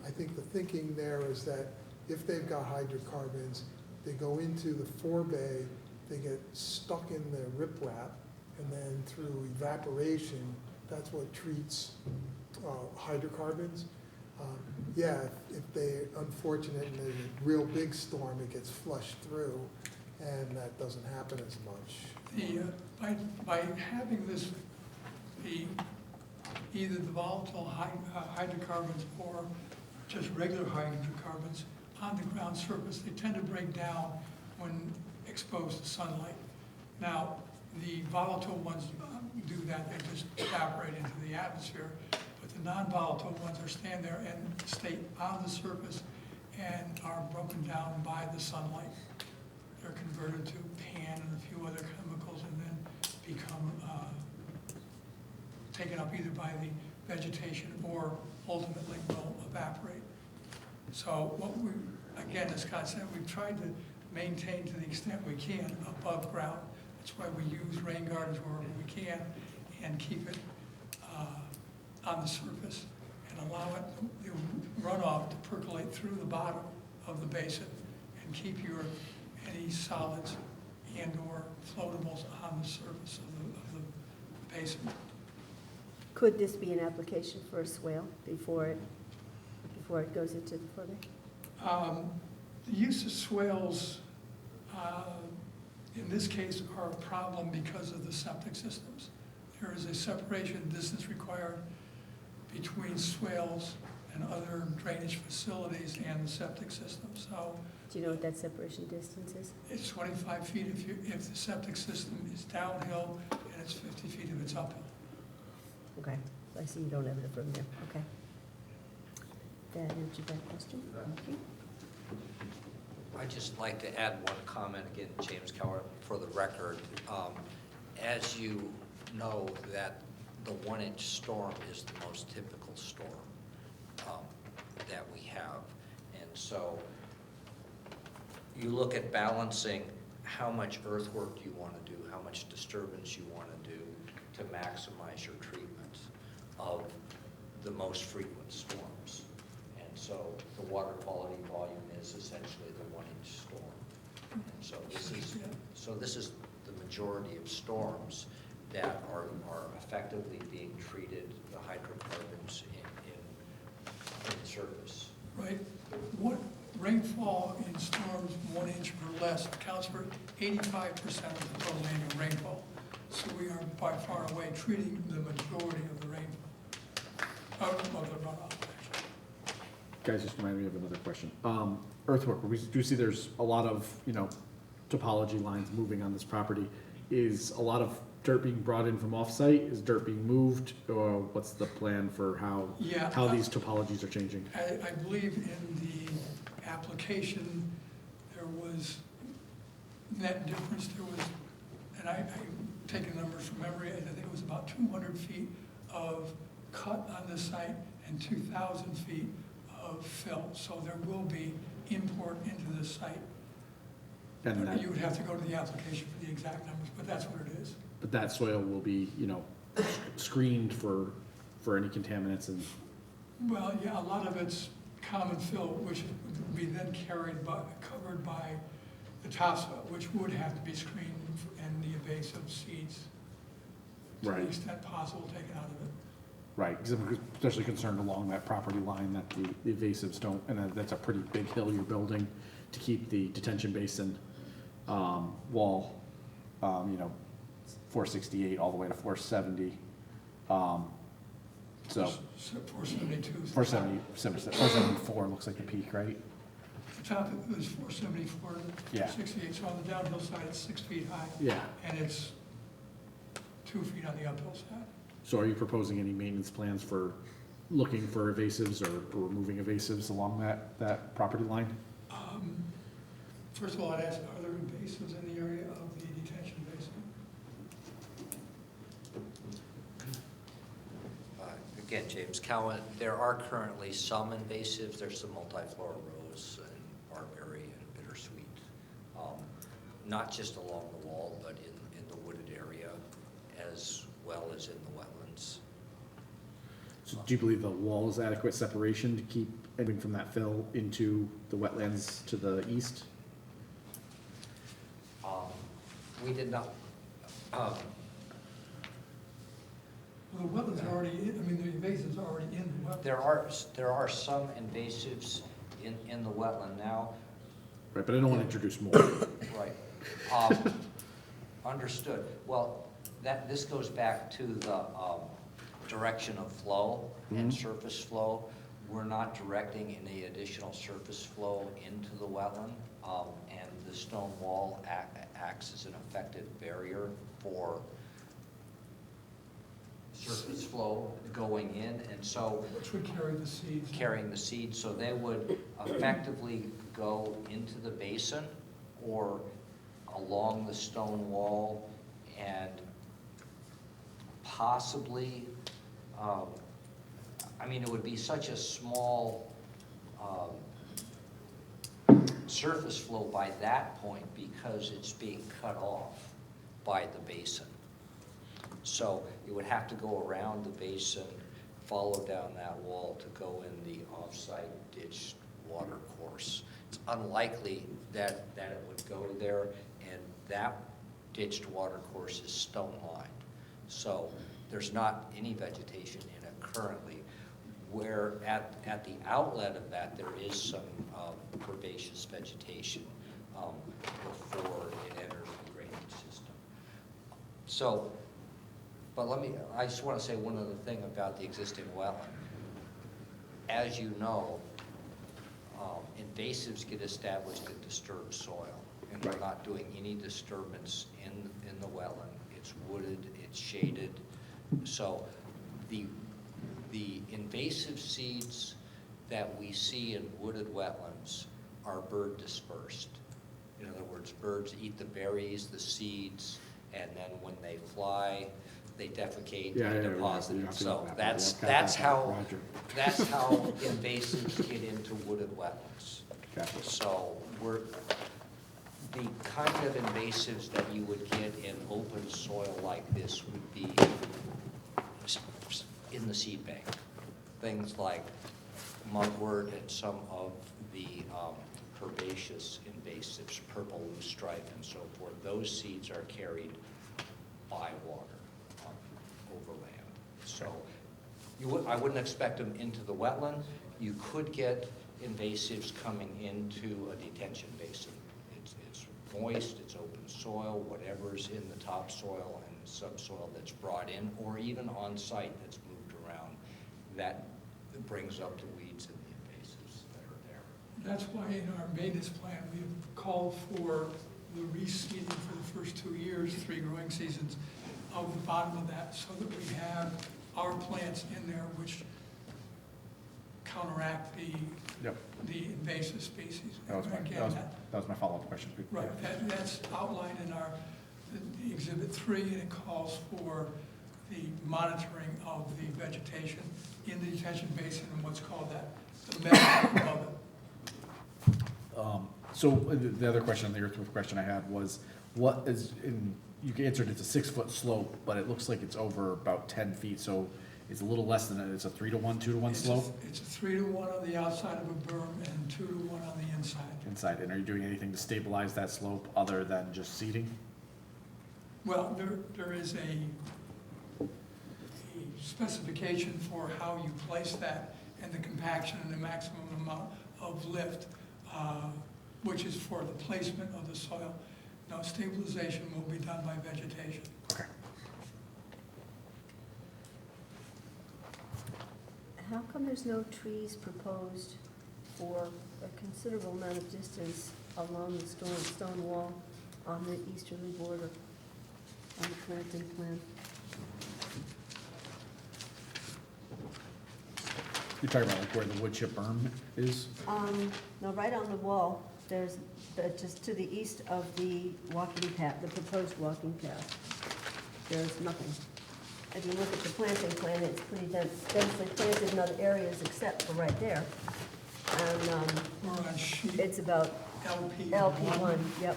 I think the thinking there is that if they've got hydrocarbons, they go into the forebay, they get stuck in the riprap, and then through evaporation, that's what treats hydrocarbons. Yeah, if they, unfortunate, in a real big storm, it gets flushed through, and that doesn't happen as much. By having this be either the volatile hydrocarbons or just regular hydrocarbons on the ground surface, they tend to break down when exposed to sunlight. Now, the volatile ones do that, they just evaporate into the atmosphere, but the non-volatile ones are stand there and stay on the surface and are broken down by the sunlight. They're converted to pan and a few other chemicals and then become taken up either by the vegetation or ultimately will evaporate. So what we, again, as Scott said, we've tried to maintain to the extent we can above ground. That's why we use rain gardens wherever we can and keep it on the surface and allow it, the runoff to percolate through the bottom of the basin and keep any solids and or floatables on the surface of the basin. Could this be an application for a swale before it goes into the flooding? The use of swales, in this case, are a problem because of the septic systems. There is a separation distance required between swales and other drainage facilities and the septic system. So Do you know what that separation distance is? it's 25 feet if the septic system is downhill, and it's 50 feet if it's uphill. Okay, I see you don't have it from there, okay. That answered that question, thank you. I'd just like to add one comment, again, James Keller, for the record. As you know, that the 1-inch storm is the most typical storm that we have. And so you look at balancing how much earthwork you want to do, how much disturbance you want to do to maximize your treatment of the most frequent storms. And so the water quality volume is essentially the 1-inch storm. And so this is the majority of storms that are effectively being treated, the hydrocarbons in the surface. Right. What rainfall in storms 1 inch or less accounts for 85% of the total annual rainfall. So we are by far away treating the majority of the rainfall, of the runoff, actually. Guys, just remind me of another question. Earthwork, we do see there's a lot of, topology lines moving on this property. Is a lot of dirt being brought in from off-site? Is dirt being moved? Or what's the plan for how these topologies are changing? I believe in the application, there was net difference, and I taken numbers from memory, I think it was about 200 feet of cut on the site and 2,000 feet of fill. So there will be import into the site. And You would have to go to the application for the exact numbers, but that's what it is. but that soil will be, screened for any contaminants and, Well, yeah, a lot of it's common fill, which would be then covered by the topsoil, which would have to be screened and the invasive seeds to the Right. extent possible taken out of it. right, because I'm especially concerned along that property line that the invasives don't, and that's a pretty big hill you're building to keep the detention basin wall, 468 all the way to 470. So 472. 474 looks like the peak, right? The top is 474, Yeah. 68, so on the downhill side, it's 6 feet high, Yeah. and it's 2 feet on the uphill side. So are you proposing any maintenance plans for looking for evasives or removing evasives along that property line? First of all, I'd ask, are there invasives in the area of the detention basin? Again, James Cowan, there are currently some invasives. There's some multiflora rose and barberry and bittersweet. Not just along the wall, but in the wooded area as well as in the wetlands. So do you believe the wall is adequate separation to keep anything from that fill into the wetlands to the east? We did not, Well, the wetlands are already, I mean, the invasives are already in the wetland. There are some invasives in the wetland now. Right, but I don't want to introduce more. Right. Understood. Well, this goes back to the direction of flow and surface flow. We're not directing any additional surface flow into the wetland, and the stone wall acts as an effective barrier for surface flow going in, and so Which would carry the seeds. carrying the seeds, so they would effectively go into the basin or along the stone wall, and possibly, I mean, it would be such a small surface flow by that point because it's being cut off by the basin. So it would have to go around the basin, follow down that wall to go in the off-site ditched water course. It's unlikely that it would go there, and that ditched water course is stone lined. So there's not any vegetation in it currently. Where at the outlet of that, there is some herbaceous vegetation before it enters the drainage system. So, but I just want to say one other thing about the existing wetland. As you know, invasives get established in disturbed soil, and we're not doing any disturbance in the wetland. It's wooded, it's shaded. So the invasive seeds that we see in wooded wetlands are bird dispersed. In other words, birds eat the berries, the seeds, and then when they fly, they defecate and deposit it. So that's how invasives get into wooded wetlands. So the kind of invasives that you would get in open soil like this would be in the seed bank. Things like mugwort and some of the herbaceous invasives, purple loosestrife and so forth. Those seeds are carried by water over land. So I wouldn't expect them into the wetland. You could get invasives coming into a detention basin. It's moist, it's open soil, whatever's in the topsoil and subsoil that's brought in, or even on site that's moved around, that brings up the weeds and the invasives that are there. That's why in our maintenance plan, we've called for the reseeding for the first 2 years, 3 growing seasons, of the bottom of that, so that we have our plants in there which counteract the invasive species. That was my follow-up question. Right, that's outlined in the Exhibit 3, and it calls for the monitoring of the vegetation in the detention basin and what's called the meadow above it. So the other question, the earthwork question I had was, what is you answered it's a 6-foot slope, but it looks like it's over about 10 feet, so it's a little less than that. It's a 3-to-1, 2-to-1 slope? It's a 3-to-1 on the outside of a berm and 2-to-1 on the inside. Inside, and are you doing anything to stabilize that slope other than just seeding? Well, there is a specification for how you place that and the compaction and the maximum amount of lift, which is for the placement of the soil. Now, stabilization will be done by vegetation. Okay. How come there's no trees proposed for a considerable amount of distance along the stone wall on the easterly border on the planting plan? You're talking about like where the wood chip berm is? No, right on the wall, there's, just to the east of the walking path, the proposed walking path. There's nothing. If you look at the planting plan, it's pretty densely planted in other areas except for right there. And We're on sheet it's about LP1. LP1, yep.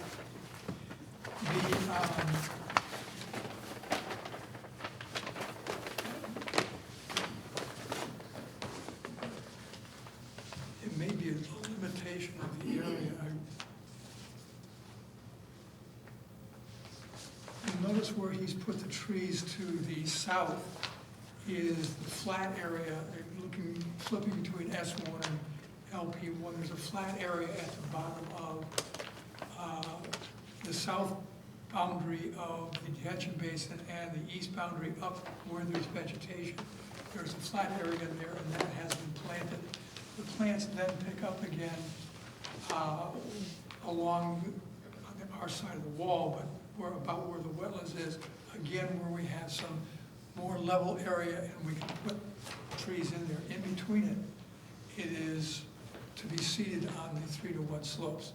It may be a limitation of the area. You notice where he's put the trees to the south, is the flat area, flipping between S1 and LP1. There's a flat area at the bottom of the south boundary of the detention basin and the east boundary up where there's vegetation. There's a flat area there, and that has been planted. The plants then pick up again along our side of the wall, but we're about where the wetlands is, again, where we have some more level area and we can put trees in there. In between it, it is to be seeded on the 3-to-1 slopes.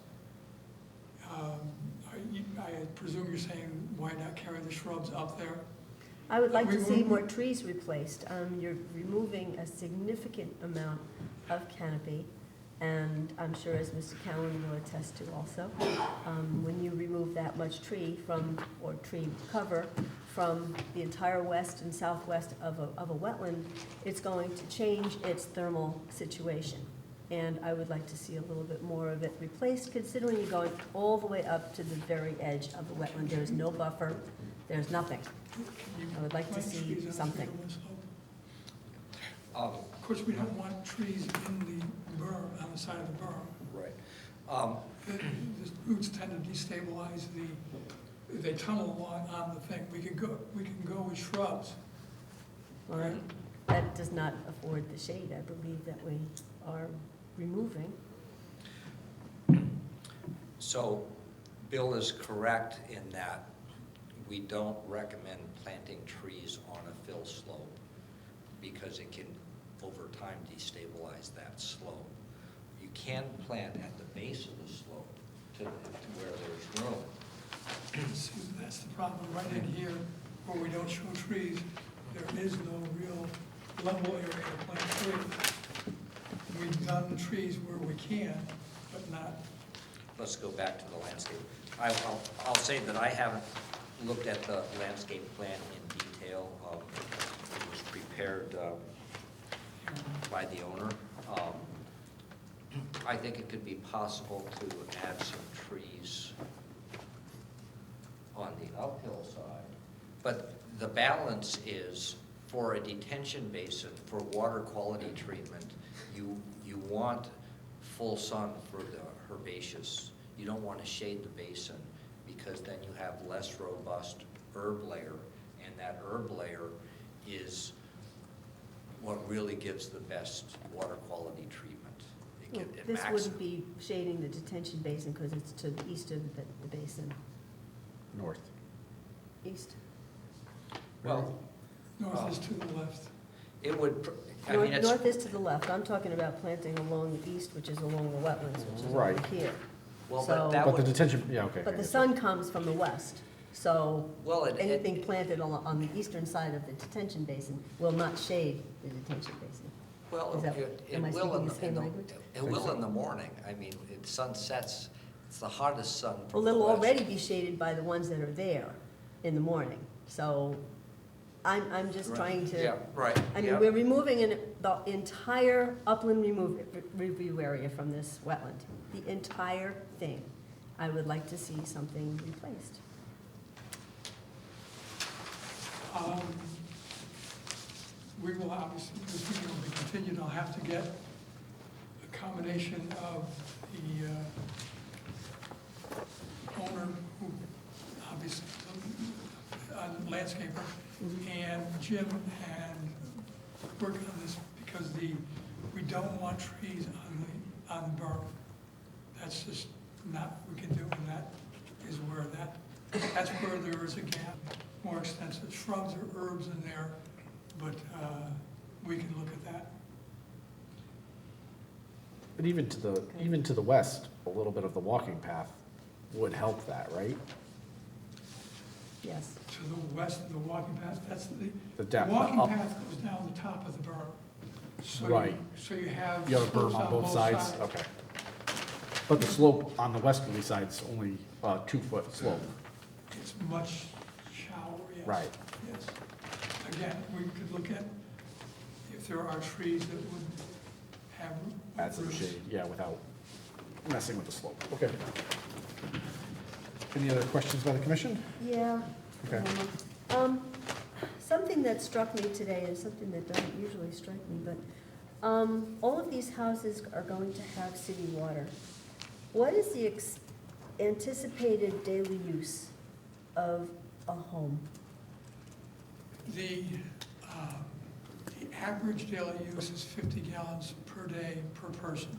I presume you're saying why not carry the shrubs up there? I would like to see more trees replaced. You're removing a significant amount of canopy, and I'm sure as Mr. Cowan will attest to also, when you remove that much tree from, or tree cover from the entire west and southwest of a wetland, it's going to change its thermal situation. And I would like to see a little bit more of it replaced, considering you're going all the way up to the very edge of the wetland. There's no buffer, there's nothing. I would like to see something. Of course, we don't want trees in the berm, on the side of the berm. Right. The roots tend to destabilize they tunnel along on the thing. We can go with shrubs. Well, that does not afford the shade, I believe, that we are removing. So Bill is correct in that we don't recommend planting trees on a fill slope because it can, over time, destabilize that slope. You can plant at the base of the slope to where there's room. See, that's the problem. Right in here, where we don't show trees, there is no real level area to plant trees. We've done trees where we can, but not. Let's go back to the landscape. I'll say that I haven't looked at the landscape plan in detail. It was prepared by the owner. I think it could be possible to add some trees on the uphill side. But the balance is, for a detention basin, for water quality treatment, you want full sun for the herbaceous. You don't want to shade the basin because then you have less robust herb layer, and that herb layer is what really gives the best water quality treatment. This wouldn't be shading the detention basin because it's to the east of the basin. North. East? Well, North is to the left. it would, I mean, it's. North is to the left. I'm talking about planting along the east, which is along the wetlands, which is Right. over here. Well, So- but that But the would, detention, yeah, okay. But the sun comes from the west, so well, anything planted on the eastern side of the detention basin will not shade the detention basin. well, Is that- it am I will speaking in the same the, language? it will in the morning. I mean, it sunsets, it's the hottest sun Well, from the it'll west. already be shaded by the ones that are there in the morning. So I'm just trying to. Yeah, right. I mean, yeah. we're removing the entire upland review area from this wetland, the entire thing. I would like to see something replaced. We will obviously, this meeting will be continued. I'll have to get a combination of the owner, who obviously is a landscaper, and Jim, and work on this because we don't want trees on the berm. That's just not what we can do, and that is where that's where there is a gap. More extensive shrubs or herbs in there, but we can look at that. But even to the west, a little bit of the walking path would help that, right? Yes. To the west of the walking path, that's The the depth, walking up. path goes down the top of the berm. So Right. So you have. You have a berm slopes on both sides? Okay. But the slope on the westerly side is only a 2-foot slope. It's much shallower, yes. Right. Yes. Again, we could look at if there are trees that would have. Add some roots. shade, yeah, without messing with the slope. Okay. Any other questions by the commission? Yeah. Okay. Something thing that struck me today is something that doesn't usually strike me, but all of these houses are going to have city water. What is the anticipated daily use of a home? The average daily use is 50 gallons per day per person.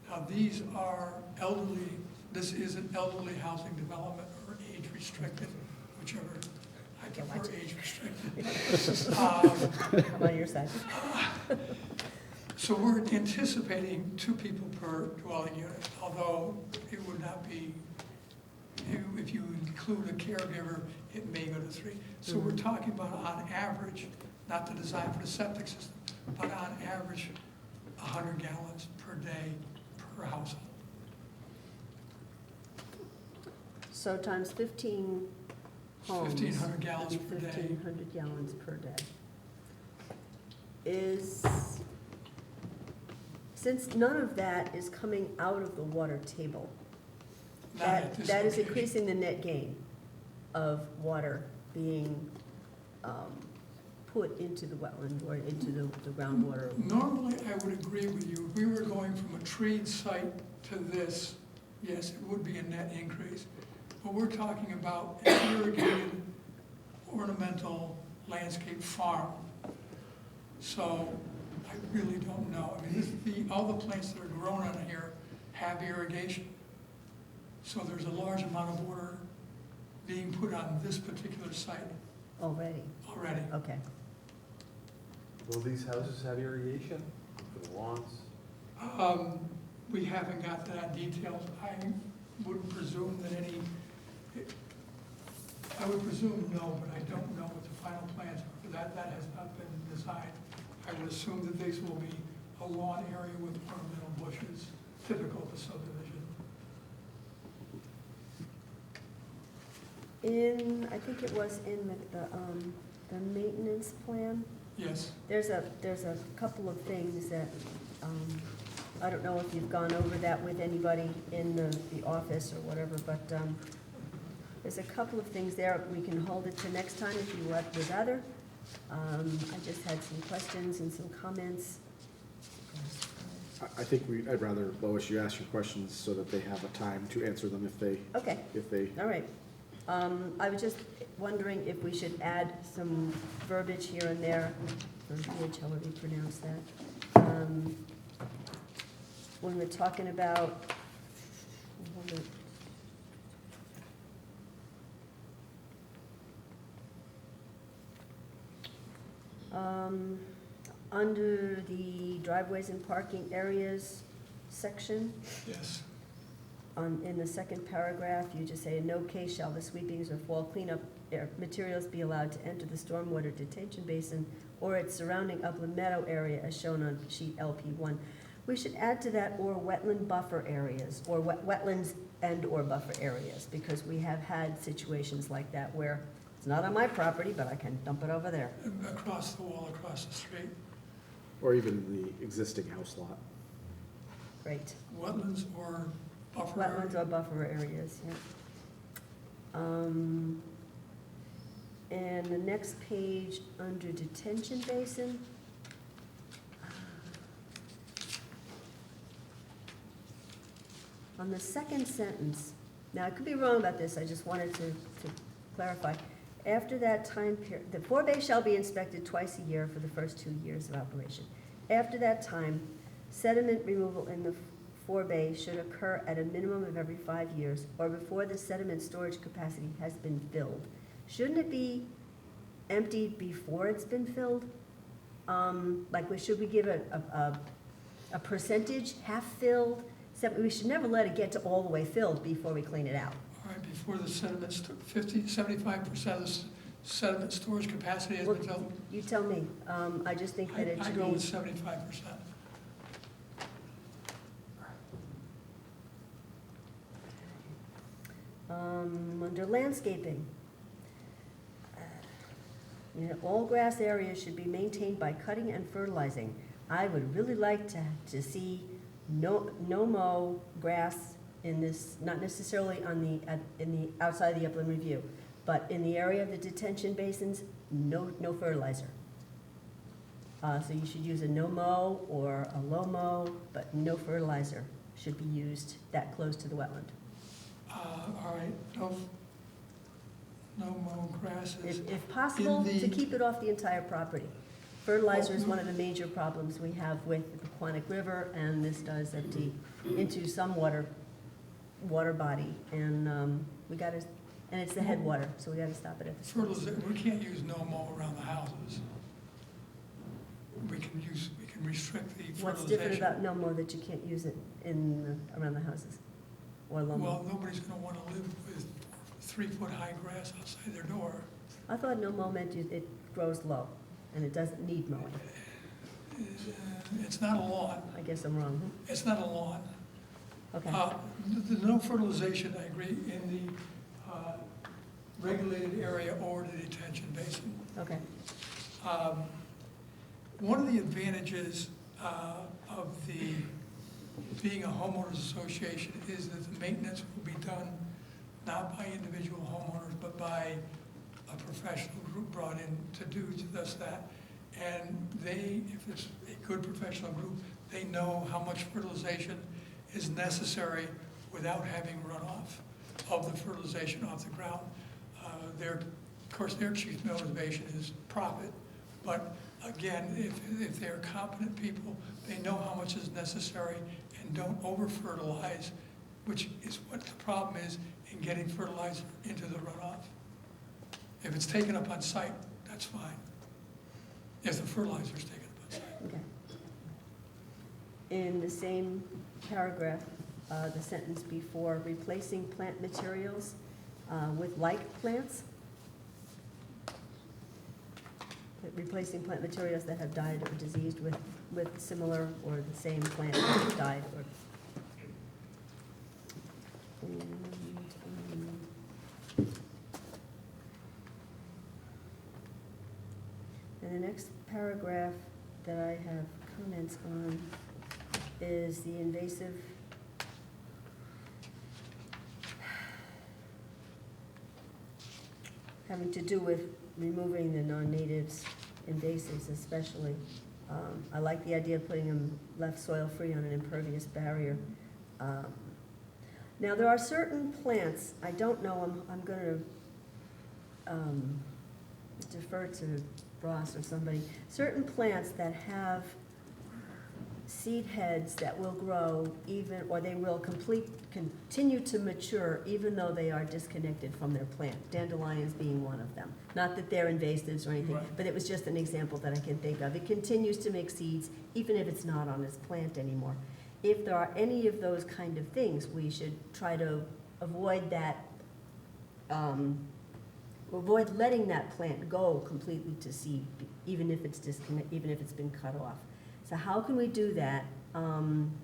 Now, these are elderly, this is an elderly housing development or age restricted, whichever, I prefer age restricted. I'm on your side. So we're anticipating 2 people per dwelling unit, although it would not be, if you include a caregiver, it may go to 3. So we're talking about on average, not the design for the septic system, but on average, 100 gallons per day per household. So times 15 homes. 1,500 gallons would be per day. 1,500 gallons per day. Since none of that is coming out of the water table, Not at this that is location. increasing the net gain of water being put into the wetland or into the groundwater. Normally, I would agree with you. If we were going from a treed site to this, yes, it would be a net increase. But we're talking about an irrigated, ornamental landscape farm. So I really don't know. I mean, all the plants that are grown on here have irrigation. So there's a large amount of water being put on this particular site Already, already. okay. Will these houses have irrigation for the lawns? We haven't got that details. I would presume that I would presume no, but I don't know what the final plans are. That has not been designed. I would assume that these will be a lawn area with ornamental bushes, typical of a subdivision. I think it was in the maintenance plan, Yes, there's a couple of things that, I don't know if you've gone over that with anybody in the office or whatever, but there's a couple of things there. We can hold it to next time if you would rather. I just had some questions and some comments. I think I'd rather, Lois, you ask your questions so that they have a time to answer them Okay, if they, all right. I was just wondering if we should add some verbiage here and there, verbiage, however you pronounce that. When we're talking about, hold it. Under the driveways and parking areas section, yes. in the second paragraph, you just say, in no case shall the sweepings or fall cleanup materials be allowed to enter the stormwater detention basin or its surrounding upland meadow area as shown on sheet LP1. We should add to that or wetland buffer areas, or wetlands and/or buffer areas, because we have had situations like that where it's not on my property, but I can dump it over there. Across the wall, across the street. or even the existing house lot. Great. Wetlands or buffer area. Wetlands or buffer areas, yeah. And the next page, under detention basin. On the second sentence, now I could be wrong about this, I just wanted to clarify. After that time period, the forebay shall be inspected twice a year for the first 2 years of operation. After that time, sediment removal in the forebay should occur at a minimum of every 5 years or before the sediment storage capacity has been filled. Shouldn't it be emptied before it's been filled? Should we give a percentage, half filled? We should never let it get to all the way filled before we clean it out. All right, before the sediment, 75% of the sediment storage capacity has been filled. You tell me. I just think that it I should go be. with 75%. Under landscaping, all grass areas should be maintained by cutting and fertilizing. I would really like to see no mow grass in this, not necessarily in the outside of the upland review, but in the area of the detention basins no fertilizer. So you should use a no-mow or a low-mow, but no fertilizer should be used that close to the wetland. All right, no mown grasses. If possible, In the- to keep it off the entire property. Fertilizer is one of the major problems we have with the Quantic River, and this does empty into some water body, and we gotta, and it's the headwater, so we gotta stop it at the source. Fertilizer, we can't use no mow around the houses. We can restrict the fertilization. What's different about no mow that you can't use it around the houses? Or low mow? Well, nobody's gonna wanna live with 3-foot high grass outside their door. I thought no mow meant it grows low, and it doesn't need mowing. It's not a lawn, I guess I'm wrong. it's not a lawn. Okay, The no fertilization, I agree, in the regulated area or the detention basin. okay. One of the advantages of being a homeowners association is that the maintenance will be done not by individual homeowners, but by a professional group brought in to do just that. And they, if it's a good professional group, they know how much fertilization is necessary without having runoff of the fertilization off the ground. Of course, their chief motivation is profit, but again, if they're competent people, they know how much is necessary and don't over-fertilize, which is what the problem is in getting fertilizer into the runoff. If it's taken up on site, that's fine. If the fertilizer's taken up on site. Okay. In the same paragraph, the sentence before, replacing plant materials with like plants. Replacing plant materials that have died or diseased with similar or the same plant that have died or. And the next paragraph that I have comments on is the invasive having to do with removing the non-natives, invasives especially. I like the idea of putting them left soil-free on an impervious barrier. Now, there are certain plants, I don't know, I'm going to defer to Ross or somebody, certain plants that have seed heads that will grow even, or they will continue to mature even though they are disconnected from their plant, dandelions being one of them. Not that they're invasives or anything, Right. but it was just an example that I can think of. It continues to make seeds even if it's not on its plant anymore. If there are any of those kind of things, we should try to avoid that, avoid letting that plant go completely to seed, even if it's even if it's been cut off. So how can we do that?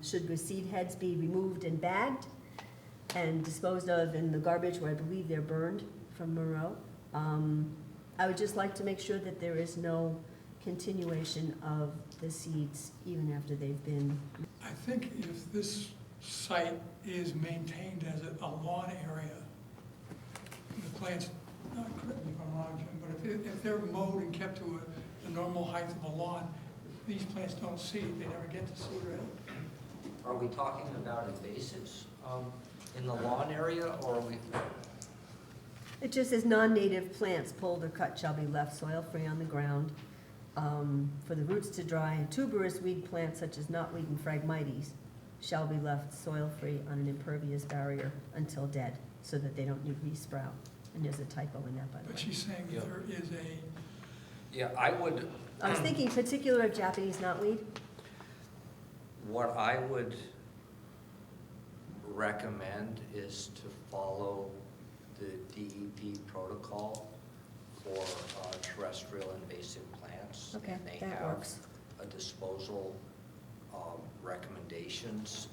Should the seed heads be removed and bagged and disposed of in the garbage where I believe they're burned from Monroe? I would just like to make sure that there is no continuation of the seeds even after they've been. I think if this site is maintained as a lawn area, the plants, not correct me if I'm wrong, Jim, but if they're mowed and kept to the normal height of a lawn, these plants don't seed, they never get to seed ready. Are we talking about invasives in the lawn area, or are we? It just says non-native plants pulled or cut shall be left soil-free on the ground for the roots to dry, and tuberous weed plants such as knotweed and phragmites shall be left soil-free on an impervious barrier until dead, so that they don't re-sprout. And there's a typo in that, by the But way. she's saying Yeah. there is Yeah, I would, I was thinking particular of Japanese knotweed. what I would recommend is to follow the DEP protocol for terrestrial invasive plants. Okay, And they that have works. a disposal recommendations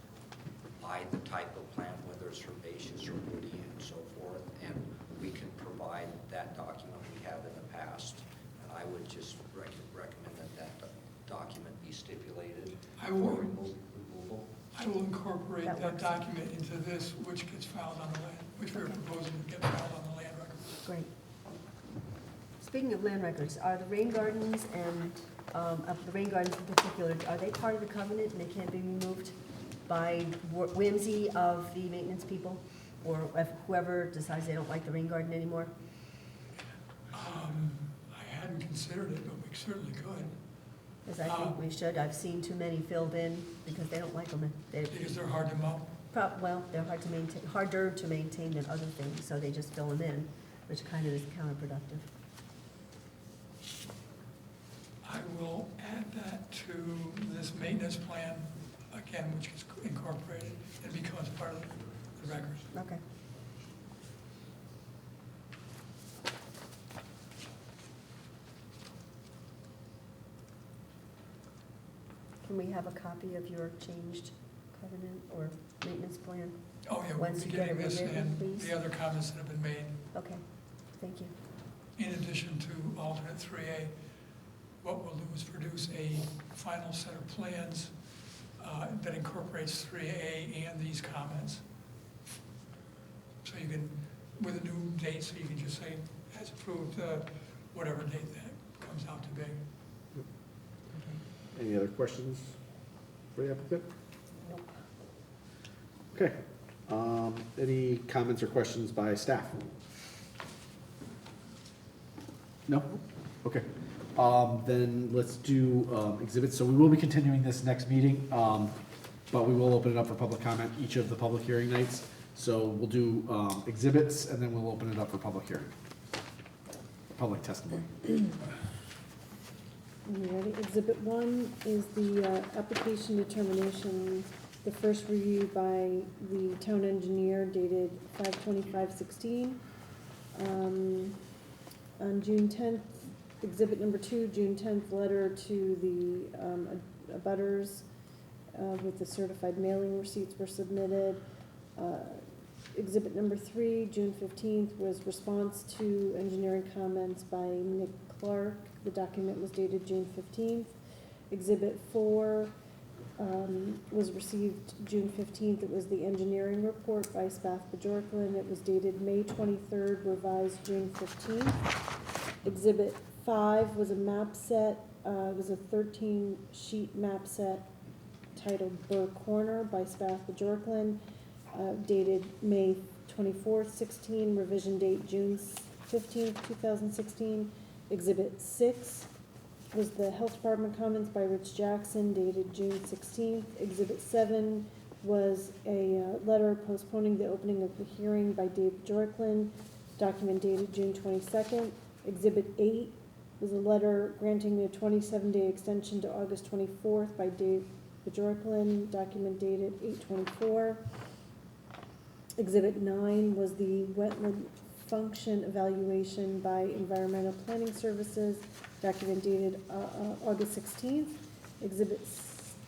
by the type of plant, whether it's herbaceous or woody and so forth. And we can provide that document we have in the past. And I would just recommend that document be stipulated I for will- removal. I will incorporate That that works. document into this, which gets filed on the land, which we're proposing to get filed on the land record. Great. Speaking of land records, are the rain gardens and, the rain gardens in particular, are they part of the covenant and they can't be removed by whimsy of the maintenance people? Or if whoever decides they don't like the rain garden anymore? I hadn't considered it, but we certainly could, Because I think we should. I've seen too many filled in because they don't like them. because they're hard to mow. Well, they're hard to maintain, harder to maintain than other things, so they just fill them in, which kind of is counterproductive. I will add that to this maintenance plan, again, which is incorporated and becomes part of the records. Okay. Can we have a copy of your changed covenant or maintenance plan? Oh, yeah, we'll Once be you get getting it this rewritten, and please. the other comments that have been made. Okay, thank you. In addition to alternate 3A, what we'll do is produce a final set of plans that incorporates 3A and these comments. So you can, with a new date, so you can just say, as approved, whatever date that comes out to be. Any other questions for the applicant? Nope. Okay. Any comments or questions by staff? No? Okay. Then let's do exhibits. So we will be continuing this next meeting, but we will open it up for public comment each of the public hearing nights. So we'll do exhibits, and then we'll open it up for public hearing, public testimony. You ready? Exhibit 1 is the application determination, the first review by the town engineer dated 5/25/16. On June 10th, exhibit number 2, June 10th, letter to the abutters with the certified mailing receipts were submitted. Exhibit number 3, June 15th, was response to engineering comments by Nick Clark. The document was dated June 15th. Exhibit 4 was received June 15th. It was the engineering report by Spath Bajorklin. It was dated May 23rd, revised June 15th. Exhibit 5 was a map set. It was a 13-sheet map set titled Burr Corner by Spath Bajorklin, dated May 24th, 16, revision date June 15th, 2016. Exhibit 6 was the Health Department comments by Rich Jackson, dated June 16th. Exhibit 7 was a letter postponing the opening of the hearing by Dave Bajorklin, document dated June 22nd. Exhibit 8 was a letter granting a 27-day extension to August 24th by Dave Bajorklin, document dated 8/24. Exhibit 9 was the wetland function evaluation by Environmental Planning Services, document dated August 16th. Exhibit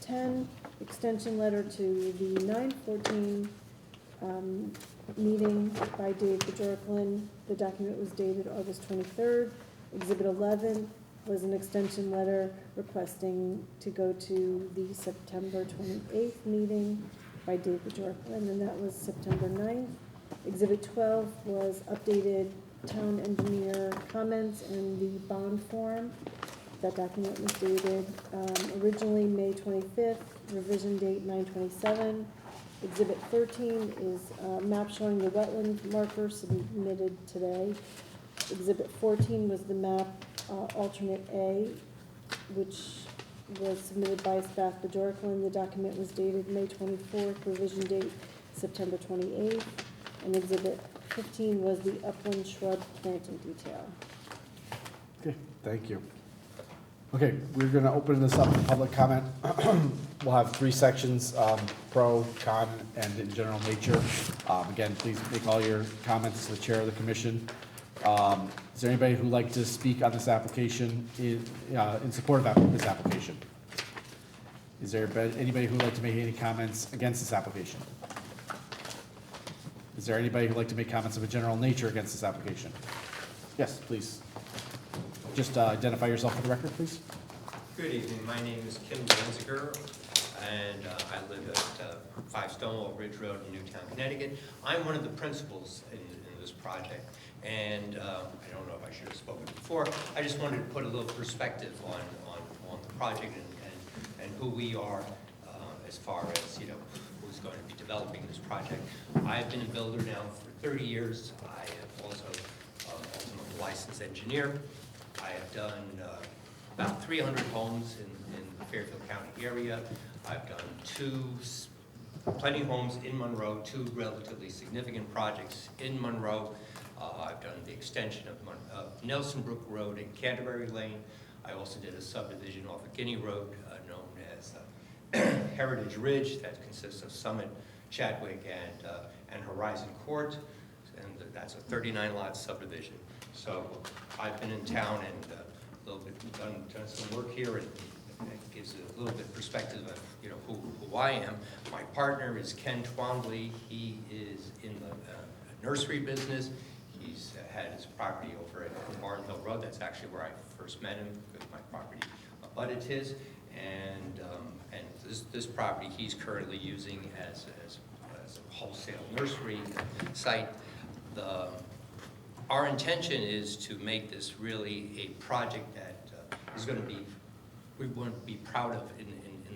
10, extension letter to the 9/14 meeting by Dave Bajorklin. The document was dated August 23rd. Exhibit 11 was an extension letter requesting to go to the September 28th meeting by Dave Bajorklin, and that was September 9th. Exhibit 12 was updated town engineer comments in the bond form. That document was dated originally May 25th, revision date 9/27. Exhibit 13 is a map showing the wetland marker submitted today. Exhibit 14 was the map alternate A, which was submitted by Spath Bajorklin. The document was dated May 24th, revision date September 28th. And exhibit 15 was the upland shrub planting detail. Okay, thank you. Okay, we're gonna open this up to public comment. We'll have 3 sections, pro, con, and in general nature. Again, please make all your comments to the chair of the commission. Is there anybody who'd like to speak on this application in support of this application? Is there anybody who'd like to make any comments against this application? Is there anybody who'd like to make comments of a general nature against this application? Yes, please. Just identify yourself for the record, please. Good evening, my name is Kim Danziger, and I live at 5 Stonewall Ridge Road in Newtown, Connecticut. I'm one of the principals in this project, and I don't know if I should have spoken before. I just wanted to put a little perspective on the project and who we are as far as, who's going to be developing this project. I've been a builder now for 30 years. I am also ultimately a licensed engineer. I have done about 300 homes in the Fairfield County area. I've done plenty of homes in Monroe, 2 relatively significant projects in Monroe. I've done the extension of Nelson Brook Road and Canterbury Lane. I also did a subdivision off of Guinea Road known as Heritage Ridge that consists of Summit, Chadwick, and Horizon Court, and that's a 39-lot subdivision. So I've been in town and a little bit done some work here, and it gives a little bit perspective of who I am. My partner is Ken Twombly. He is in the nursery business. He's had his property over at Barn Hill Road. That's actually where I first met him, because my property abutted his. And this property he's currently using as a wholesale nursery site. Our intention is to make this really a project that is going to be, we want to be proud of in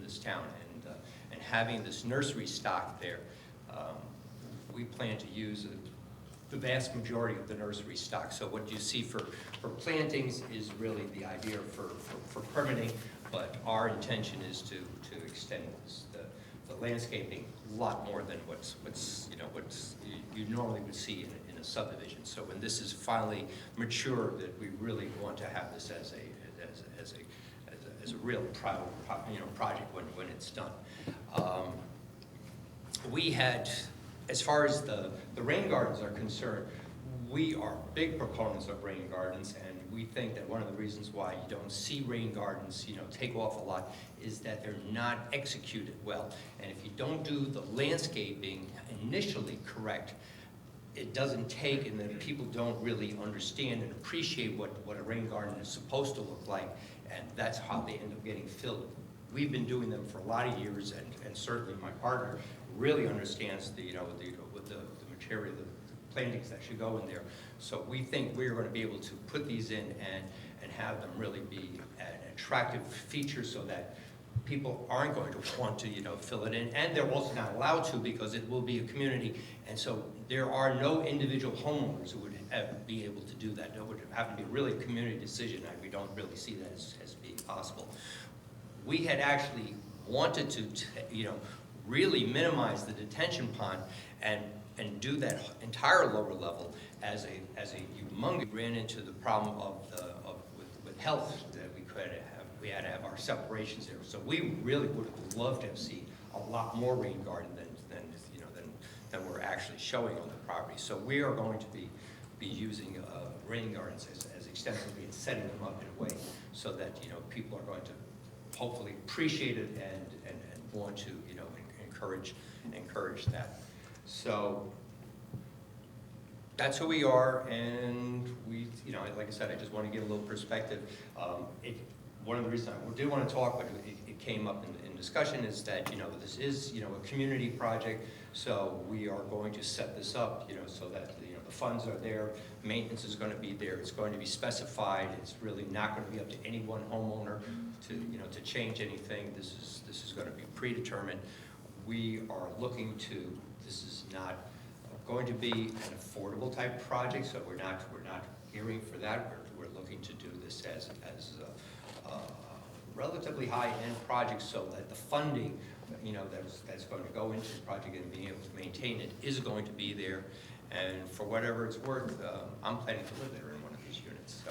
this town. And having this nursery stock there, we plan to use the vast majority of the nursery stock. So what you see for plantings is really the idea for permitting, but our intention is to extend the landscaping a lot more than what's you normally would see in a subdivision. So when this is finally mature, that we really want to have this as a real proud project when it's done. We had, as far as the rain gardens are concerned, we are big proponents of rain gardens, and we think that one of the reasons why you don't see rain gardens, take off a lot, is that they're not executed well. And if you don't do the landscaping initially correct, it doesn't take, and then people don't really understand and appreciate what a rain garden is supposed to look like, and that's how they end up getting filled. We've been doing them for a lot of years, and certainly my partner really understands the material, the plantings that should go in there. So we think we're going to be able to put these in and have them really be an attractive feature so that people aren't going to want to, fill it in, and they're also not allowed to because it will be a community, and so there are no individual homeowners who would be able to do that. It would have to be really a community decision, and we don't really see that as being possible. We had actually wanted to, really minimize the detention pond and do that entire lower level as a humongous. We ran into the problem with health that we had to have our separations there. So we really would have loved to have seen a lot more rain garden than we're actually showing on the property. So we are going to be using rain gardens as extensively and setting them up in a way so that people are going to hopefully appreciate it and want to encourage that. So that's who we are, and we, like I said, I just want to give a little perspective. One of the reasons I do want to talk, but it came up in discussion, is that this is a community project, so we are going to set this up so that the funds are there, maintenance is going to be there, it's going to be specified, it's really not going to be up to any one homeowner to change anything. This is going to be predetermined. We are looking to, this is not going to be an affordable type project, so we're not gearing for that. We're looking to do this as a relatively high-end project, so that the funding that's going to go into the project and being able to maintain it is going to be there. And for whatever it's worth, I'm planning to live there in one of these units.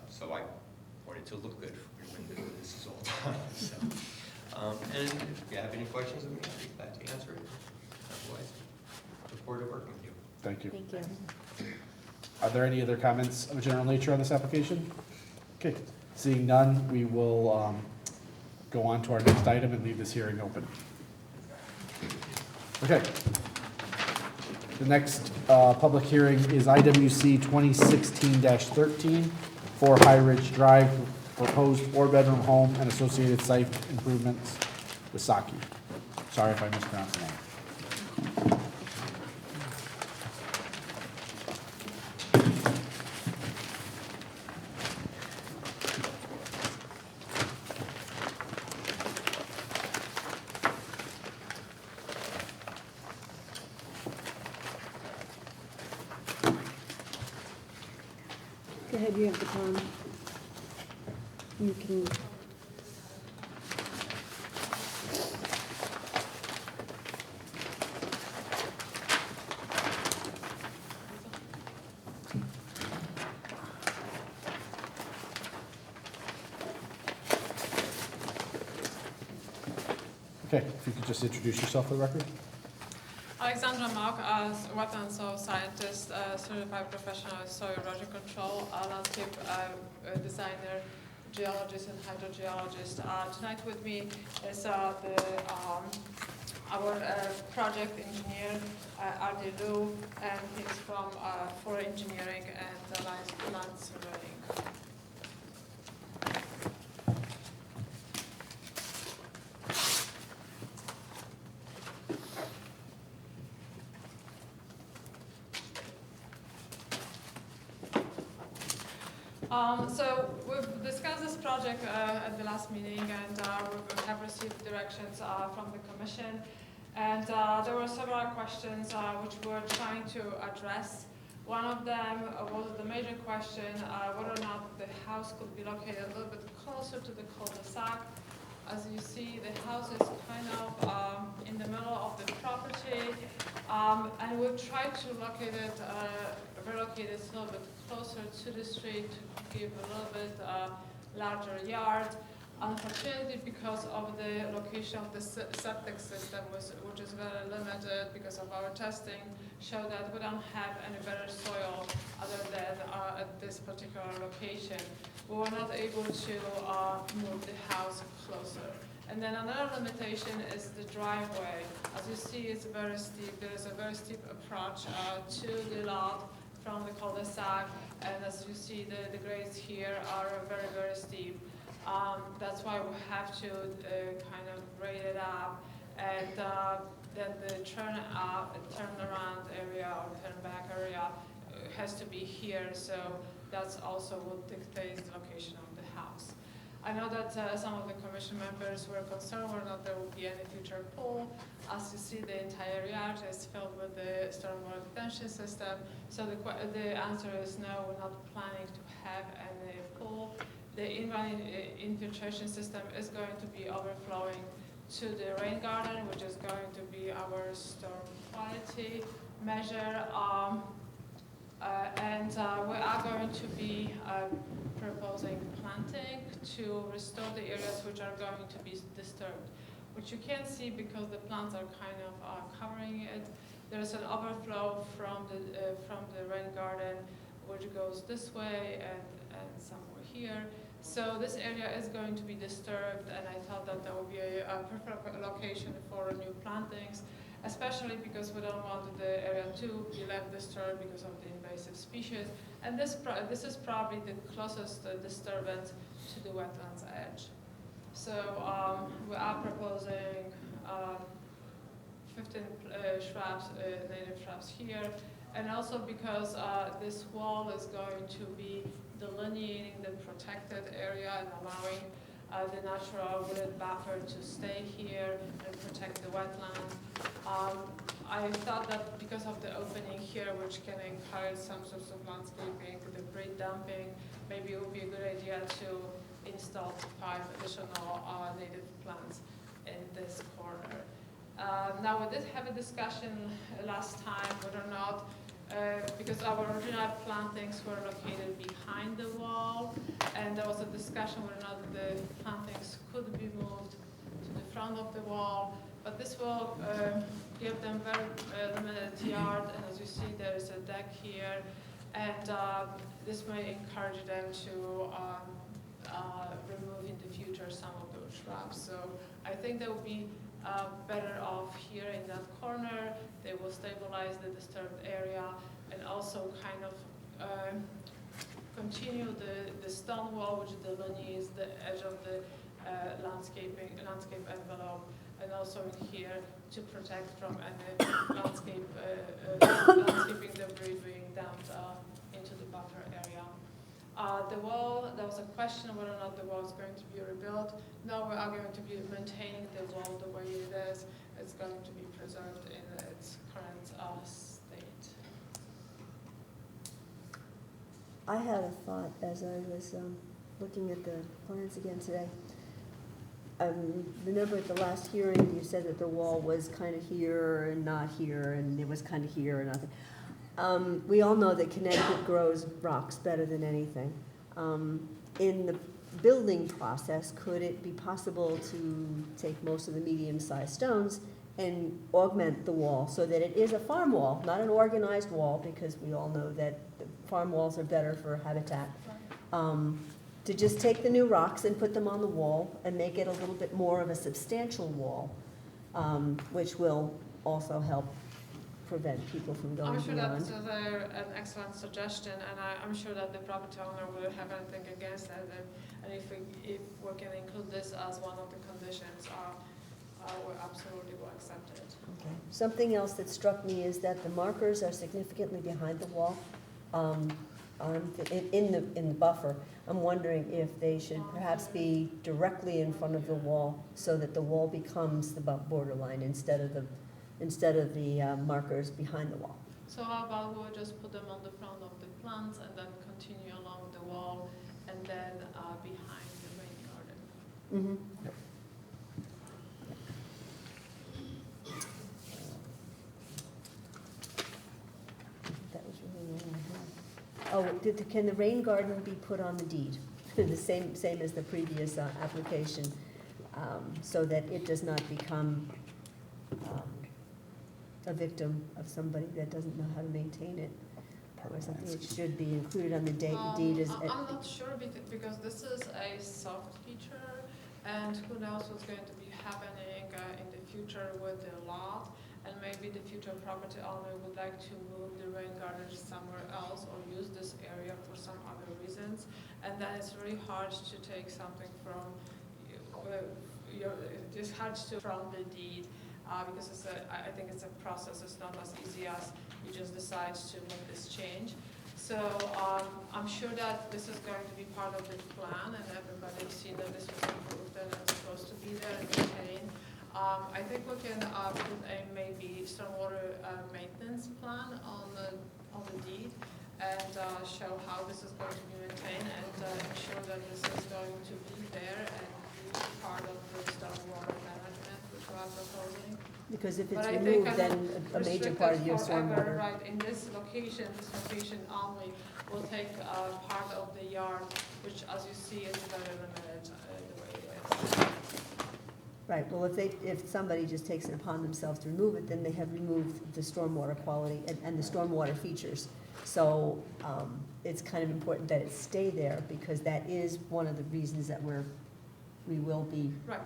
So I want it to look good when this is all done. So, and if you have any questions of me, I'll be glad to answer it. Otherwise, look forward to working with you. Thank you. Thank you. Are there any other comments of a general nature on this application? Okay, seeing none, we will go on to our next item and leave this hearing open. Okay. The next public hearing is IWC 2016-13 for High Ridge Drive, proposed 4-bedroom home and associated site improvements with Saki. Sorry if I mispronounced the name. Go ahead, you have the time. You can, Okay, if you could just introduce yourself for the record. Alexandra Mark, wetland soil scientist, certified professional soil erosion control, landscape designer, geologist and hydrogeologist. Tonight with me is our project engineer, Ardi Lu, and he's from for engineering and land surveying. So we've discussed this project at the last meeting, and we have received directions from the commission. And there were several questions which we're trying to address. One of them was the major question, whether or not the house could be located a little bit closer to the cul-de-sac. As you see, the house is kind of in the middle of the property, and we've tried to relocate it a little bit closer to the street to give a little bit larger yard. Unfortunately, because of the location of the septic system, which is very limited because of our testing, show that we don't have any better soil other than at this particular location. We were not able to move the house closer. And then another limitation is the driveway. As you see, it's very steep. There is a very steep approach to the lot from the cul-de-sac, and as you see, the grades here are very, very steep. That's why we have to kind of grade it up, and then the turn around area or turn back area has to be here, so that's also what dictates the location of the house. I know that some of the commission members were concerned whether or not there will be any future pool. As you see, the entire yard is filled with the stormwater detention system, so the answer is no, we're not planning to have any pool. The inline infiltration system is going to be overflowing to the rain garden, which is going to be our storm quality measure. And we are going to be proposing planting to restore the areas which are going to be disturbed, which you can't see because the plants are kind of covering it. There's an overflow from the rain garden, which goes this way and somewhere here. So this area is going to be disturbed, and I thought that that would be a perfect location for new plantings, especially because we don't want the area to be left disturbed because of the invasive species. And this is probably the closest disturbance to the wetlands edge. So we are proposing 15 shrubs, native shrubs here, and also because this wall is going to be delineating the protected area and allowing the natural wooded buffer to stay here and protect the wetland. I thought that because of the opening here, which can encourage some sorts of landscaping, debris dumping, maybe it would be a good idea to install 5 additional native plants in this corner. Now, we did have a discussion last time whether or not because our original plantings were located behind the wall, and there was a discussion whether or not the plantings could be moved to the front of the wall, but this will give them very limited yard, and as you see, there is a deck here, and this may encourage them to remove in the future some of those shrubs. So I think they will be better off here in that corner. They will stabilize the disturbed area and also kind of continue the stone wall, which delineates the edge of the landscape envelope, and also in here to protect from any landscaping debris being dumped into the buffer area. The wall, there was a question whether or not the wall is going to be rebuilt. No, we are going to be maintaining the wall the way it is. It's going to be preserved in its current state. I had a thought as I was looking at the plans again today. Remember at the last hearing, you said that the wall was kind of here and not here, and it was kind of here and not there. We all know that Connecticut grows rocks better than anything. In the building process, could it be possible to take most of the medium-sized stones and augment the wall so that it is a farm wall, not an organized wall, because we all know that the farm walls are better for habitat? To just take the new rocks and put them on the wall and make it a little bit more of a substantial wall, which will also help prevent people from going I'm sure beyond. that's an excellent suggestion, and I'm sure that the property owner will have anything against that. And if we can include this as one of the conditions, we absolutely will accept it. Okay. Something else that struck me is that the markers are significantly behind the wall, in the buffer. I'm wondering if they should perhaps be directly in front of the wall so that the wall becomes the borderline instead of the markers behind the wall. So how about we'll just put them on the front of the plants and then continue along the wall and then behind the rain garden. Mm-hmm. That was really all I had. Oh, can the rain garden be put on the deed? The same as the previous application, so that it does not become a victim of somebody that doesn't know how to maintain it, or something. It should be included on the deed as. I'm not sure because this is a soft feature, and who knows what's going to be happening in the future with the lot. And maybe the future property owner would like to move the rain garden somewhere else or use this area for some other reasons. And then it's really hard to take something from it's hard to from the deed because I think it's a process. It's not as easy as you just decide to make this change. So I'm sure that this is going to be part of the plan, and everybody's seen that this was approved and it's supposed to be there and maintained. I think we can put a maybe stormwater maintenance plan on the deed and show how this is going to be maintained and ensure that this is going to be there and be part of the stormwater management which we are proposing. Because if it's But I removed, think then a major part of your stormwater. Right, in this location only will take part of the yard, which as you see is very limited the way it is. Right, well, if somebody just takes it upon themselves to remove it, then they have removed the stormwater quality and the stormwater features. So it's kind of important that it stay there, because that is one of the reasons that we will be, Right.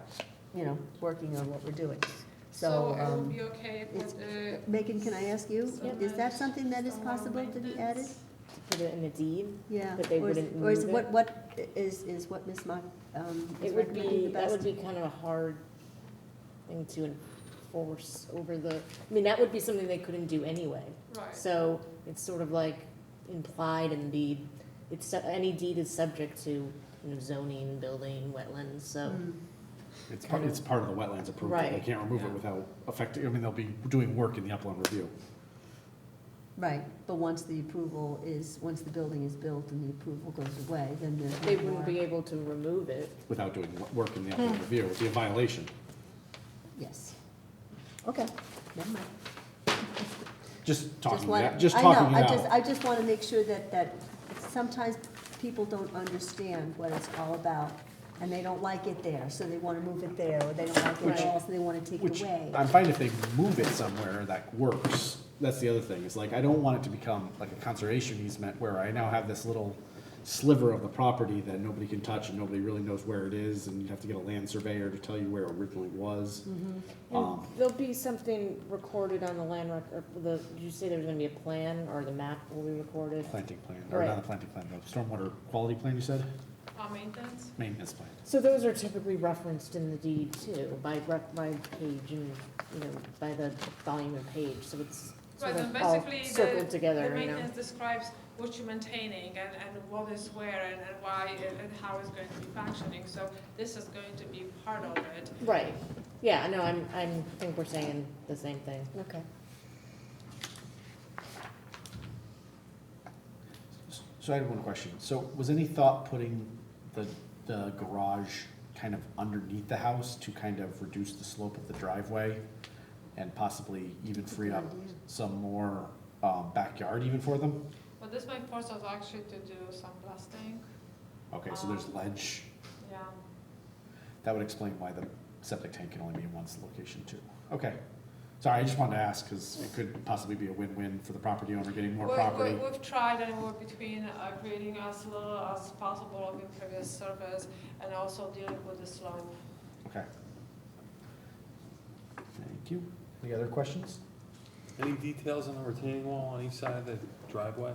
working on what we're doing. So it will be okay with Megan, can I ask you, is that something that is stormwater possible to be added? maintenance? Put it in the deed? Yeah. But they Or is- wouldn't Or is move it? what is what Ms. Mock is It would recommending be, the that would best? be kind of a hard thing to enforce over that would be something they couldn't do anyway. Right. So it's sort of like implied in the deed. Any deed is subject to, zoning, building, wetlands, so. Mm. It's part of the wetlands approval. They Right. can't remove it without affecting, they'll be doing work in the upland review. Right, but once the building is built and the approval goes away, then there's They no wouldn't be more. able to remove it. Without doing work in the upland review, it'd be a violation. Yes. Okay, never mind. Just talking wanna- it out, just I know, talking it out. I just want to make sure that sometimes people don't understand what it's all about, and they don't like it there, so they want to move it there, or they don't like it at all, so they want to take it Which, away. I'm fine if they move it somewhere that works. That's the other thing, is like, I don't want it to become like a conservation easement where I now have this little sliver of the property that nobody can touch and nobody really knows where it is, and you have to get a land surveyor to tell you where it originally was. And there'll be something recorded on the land record, did you say there was gonna be a plan, or the map will be recorded? Planting plan, or not a planting plan, but stormwater quality plan, you said? Maintenance? Maintenance plan. So those are typically referenced in the deed too, by page and, you know, by the volume and page, so it's Right, sort and of all basically circled the together, you know? maintenance describes what you're maintaining and what is where and why and how it's going to be functioning. So this is going to be part of it. Right, yeah, no, I think we're saying the same thing. Okay. So I had one question. So was any thought putting the garage kind of underneath the house to kind of reduce the slope of the driveway and possibly even free up some more backyard even for them? But this might force us actually to do some blasting. Okay, so there's ledge. Yeah. That would explain why the septic tank can only be in one location too. Okay. Sorry, I just wanted to ask because it could possibly be a win-win for the property owner getting more property. We've tried and we're between creating as little as possible of impervious surface and also dealing with the slope. Okay. Thank you. Any other questions? Any details on the retaining wall on each side of the driveway?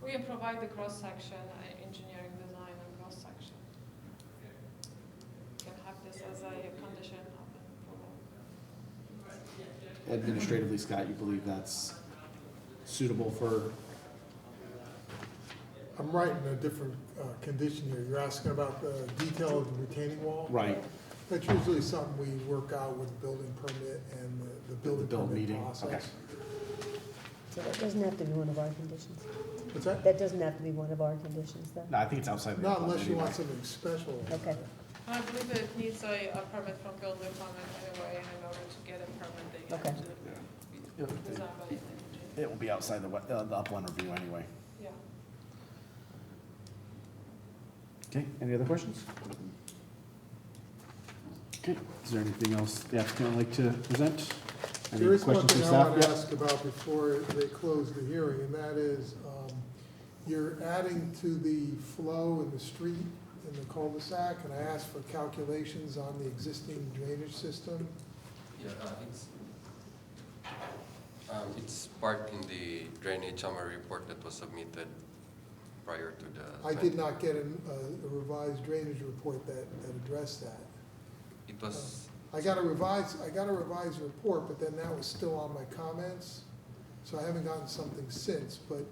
We can provide the cross-section, engineering design and cross-section. Can have this as a condition of approval. Administratively, Scott, you believe that's suitable for? I'm writing a different condition here. You're asking about the detail of the retaining wall? Right. That's usually something we work out with the building permit and the building build permit meeting, process. okay. So that doesn't have to be one of our conditions. What's that? That doesn't have to be one of our conditions, though? No, I think it's outside the. Not upland unless you anyway. want something special. Okay. I believe it needs a permit from building permit anyway, and in order to get a permit, they Okay. have to Yeah. be designed by the engineer. It will be outside the upland review anyway. Yeah. Okay, any other questions? Okay, is there anything else the applicant would like to present? Any There is one questions thing from I staff? want to Yep. ask about before they close the hearing, and that is, you're adding to the flow in the street in the cul-de-sac, and I asked for calculations on the existing drainage system. Yeah, it's part in the drainage summary report that was submitted prior to the. I did not get a revised drainage report that addressed that. It was, I got a revised report, but then that was still on my comments, so I haven't gotten something since, but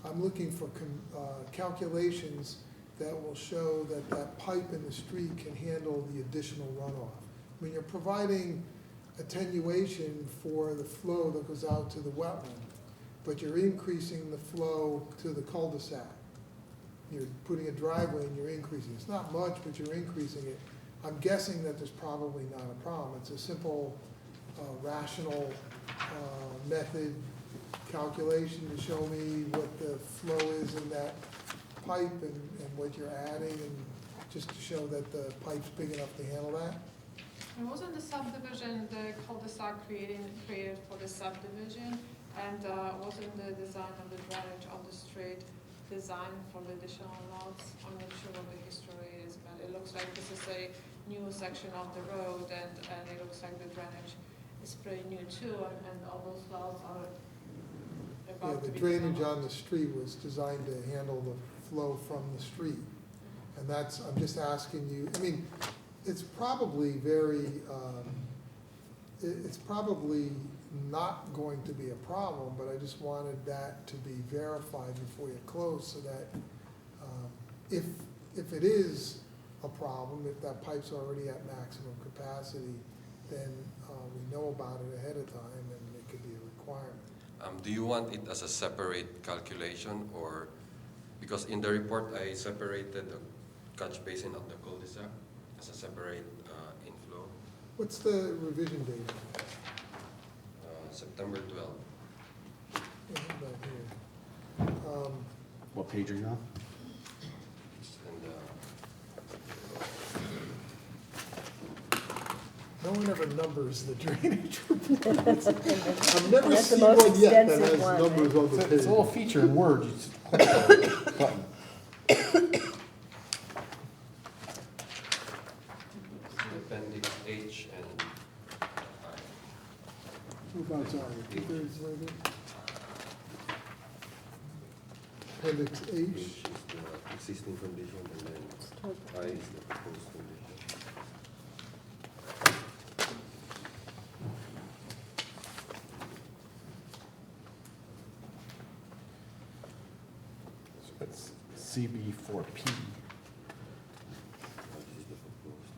I'm looking for calculations that will show that that pipe in the street can handle the additional runoff. I mean, you're providing attenuation for the flow that goes out to the wetland, but you're increasing the flow to the cul-de-sac. You're putting a driveway and you're increasing. It's not much, but you're increasing it. I'm guessing that there's probably not a problem. It's a simple, rational method calculation to show me what the flow is in that pipe and what you're adding, and just to show that the pipe's big enough to handle that. And wasn't the subdivision, the cul-de-sac created for the subdivision? And wasn't the design of the drainage on the street designed for the additional lots? I'm not sure what the history is, but it looks like this is a new section of the road, and it looks like the drainage is pretty new too, and all those lots are Yeah, about the to be drainage developed. on the street was designed to handle the flow from the street. And that's, I'm just asking you, I mean, it's probably very, it's probably not going to be a problem, but I just wanted that to be verified before you close, so that if it is a problem, if that pipe's already at maximum capacity, then we know about it ahead of time and it could be a requirement. do you want it as a separate calculation, or, because in the report I separated the catch basin of the cul-de-sac as a separate inflow, What's the revision date? September 12. Yeah, right here. What page are you on? And No one ever numbers the drainage reports. I've never That's the seen most one yet that extensive has one, numbers on the It's page. a little feature in Word. You just click the button. Appendix H and I. Move on, sorry. Two-thirds later. Appendix H H. is the existing condition, and then I is the proposed condition. It's CB4P. This is the proposed,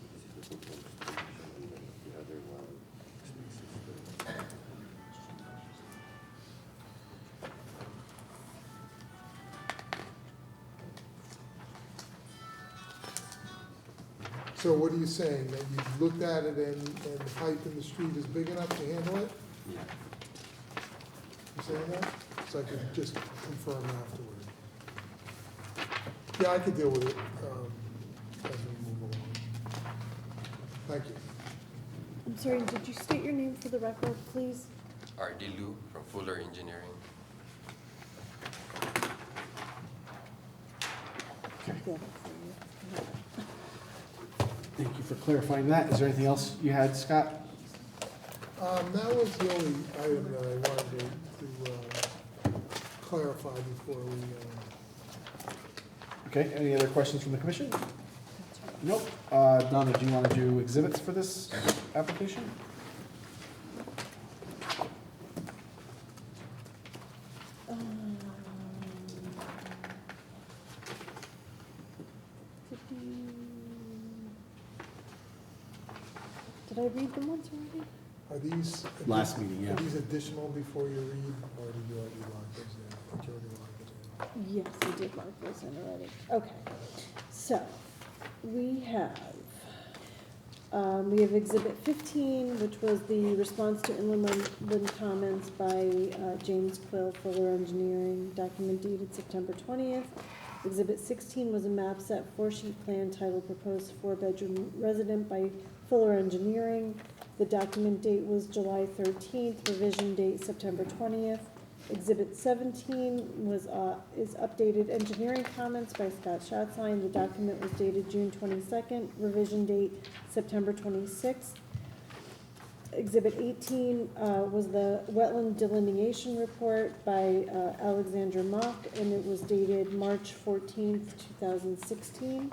this is the proposed condition, and then the other one is the existing. So what are you saying, that you've looked at it and the pipe in the street is big enough to handle it? Yeah. You saying that? So I could just confirm afterward. Yeah, I could deal with it, as we move along. Thank you. I'm sorry, did you state your name for the record, please? R.D. Liu from Fuller Engineering. Yeah. Thank you for clarifying that. Is there anything else you had, Scott? That was the only item that I wanted to clarify before we, Okay, any other questions from the commission? Nope. Donna, do you want to do exhibits for this application? Did I read them once already? are these? Last meeting, yeah. Are these additional before you read, or did you already lock those in? Did you already lock those in? Yes, I did mark those in already. Okay, so we have Exhibit 15, which was the response to inland comments by James Quill, Fuller Engineering, document dated September 20th. Exhibit 16 was a map set 4-sheet plan titled Proposed 4-Bedroom Resident by Fuller Engineering. The document date was July 13th, revision date September 20th. Exhibit 17 is updated engineering comments by Scott Schatzline. The document was dated June 22nd, revision date September 26th. Exhibit 18 was the wetland delineation report by Alexandra Mock, and it was dated March 14th, 2016.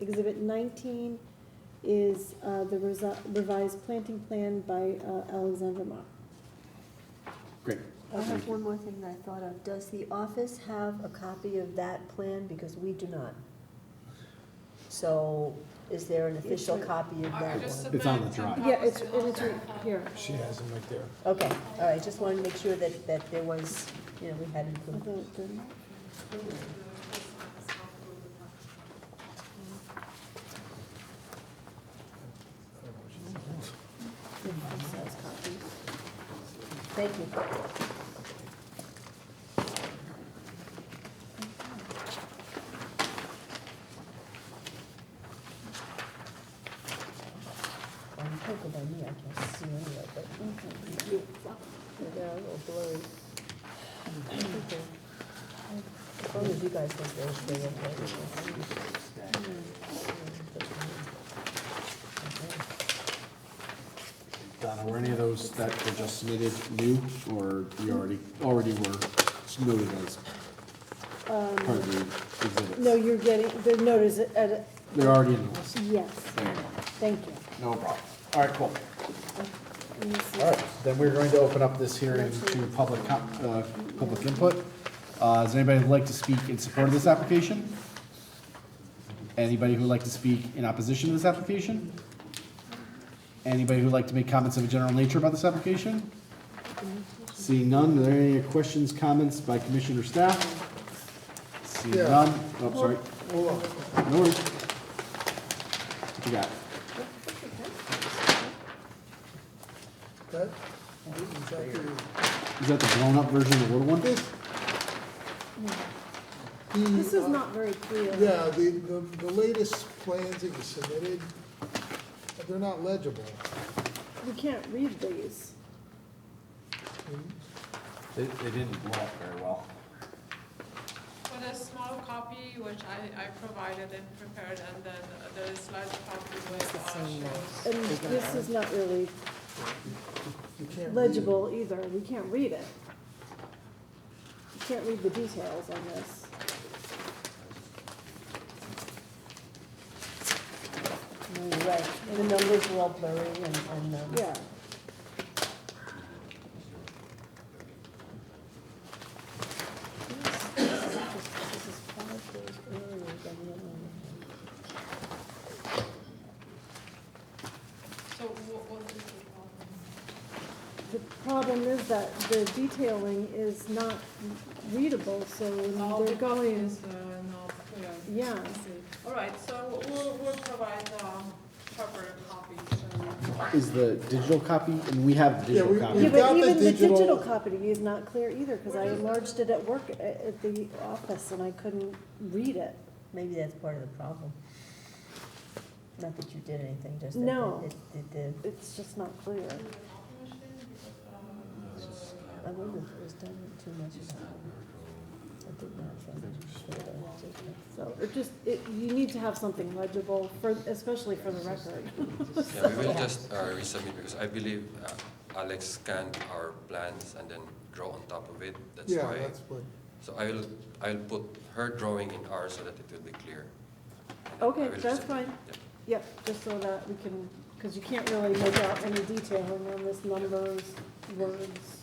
Exhibit 19 is the revised planting plan by Alexandra Mock. Great. I have one more thing that I thought of. Does the office have a copy of that plan? Because we do not. So is there an official copy of I that just one? It's on the submit drive. Yeah, it's copies right here. She has them right there. Okay, all right, just wanted to make sure that there was, you know, we had included. Thank you. I'm thinking by me, I can't see any of it. They're a little blurry. Okay. As long as you guys think they're okay. Donna, were any of those that were just submitted new, or you already were noted as part of the exhibits? No, you're getting, the notice at, They're already in the list. yes, thank you. No problem. All right, cool. Let me see. All right, then we're going to open up this hearing to public input. Does anybody who'd like to speak in support of this application? Anybody who'd like to speak in opposition to this application? Anybody who'd like to make comments of a general nature about this application? Seeing none, are there any questions, comments by commission or staff? Seeing Yeah. none, oh, sorry, Hold on. no worries. What you got? That, is that the, Is that the blown-up version of the little one? this? This is not very clear. Yeah, the latest plans that you submitted, they're not legible. We can't read these. They didn't blow up very well. So a small copy, which I provided and prepared, and then there is large copy with, shows. And this is not really You can't read it. legible either, we can't read it. You can't read the details on this. No, you're right, the numbers were all blurry and, Yeah. This is 5 days earlier than the other one. So what is the problem? The problem is that the detailing is not readable, so All when the they're going, is not clear. yeah. I see. All right, so we'll provide proper copies. Is the digital copy, and we have the Yeah, digital we- copy. Yeah, We've got but the even the digital digital- copy is not clear either, because I enlarged it at work, at the office, and I couldn't read it. maybe that's part of the problem. Not that you did anything, just that No. it did. It's just not clear. I wonder if it was done too much. I did not think. So it just, you need to have something legible for, especially for the record. Yeah, we will just resubmit because I believe Alex scanned our plans and then draw on top of it. That's Yeah, why. that's what, So I'll put her drawing in ours so that it will be clear. And then Okay, I will that's resubmit. fine. Yeah. Yep, just so that we can, because you can't really make out any detailing on this, numbers, words.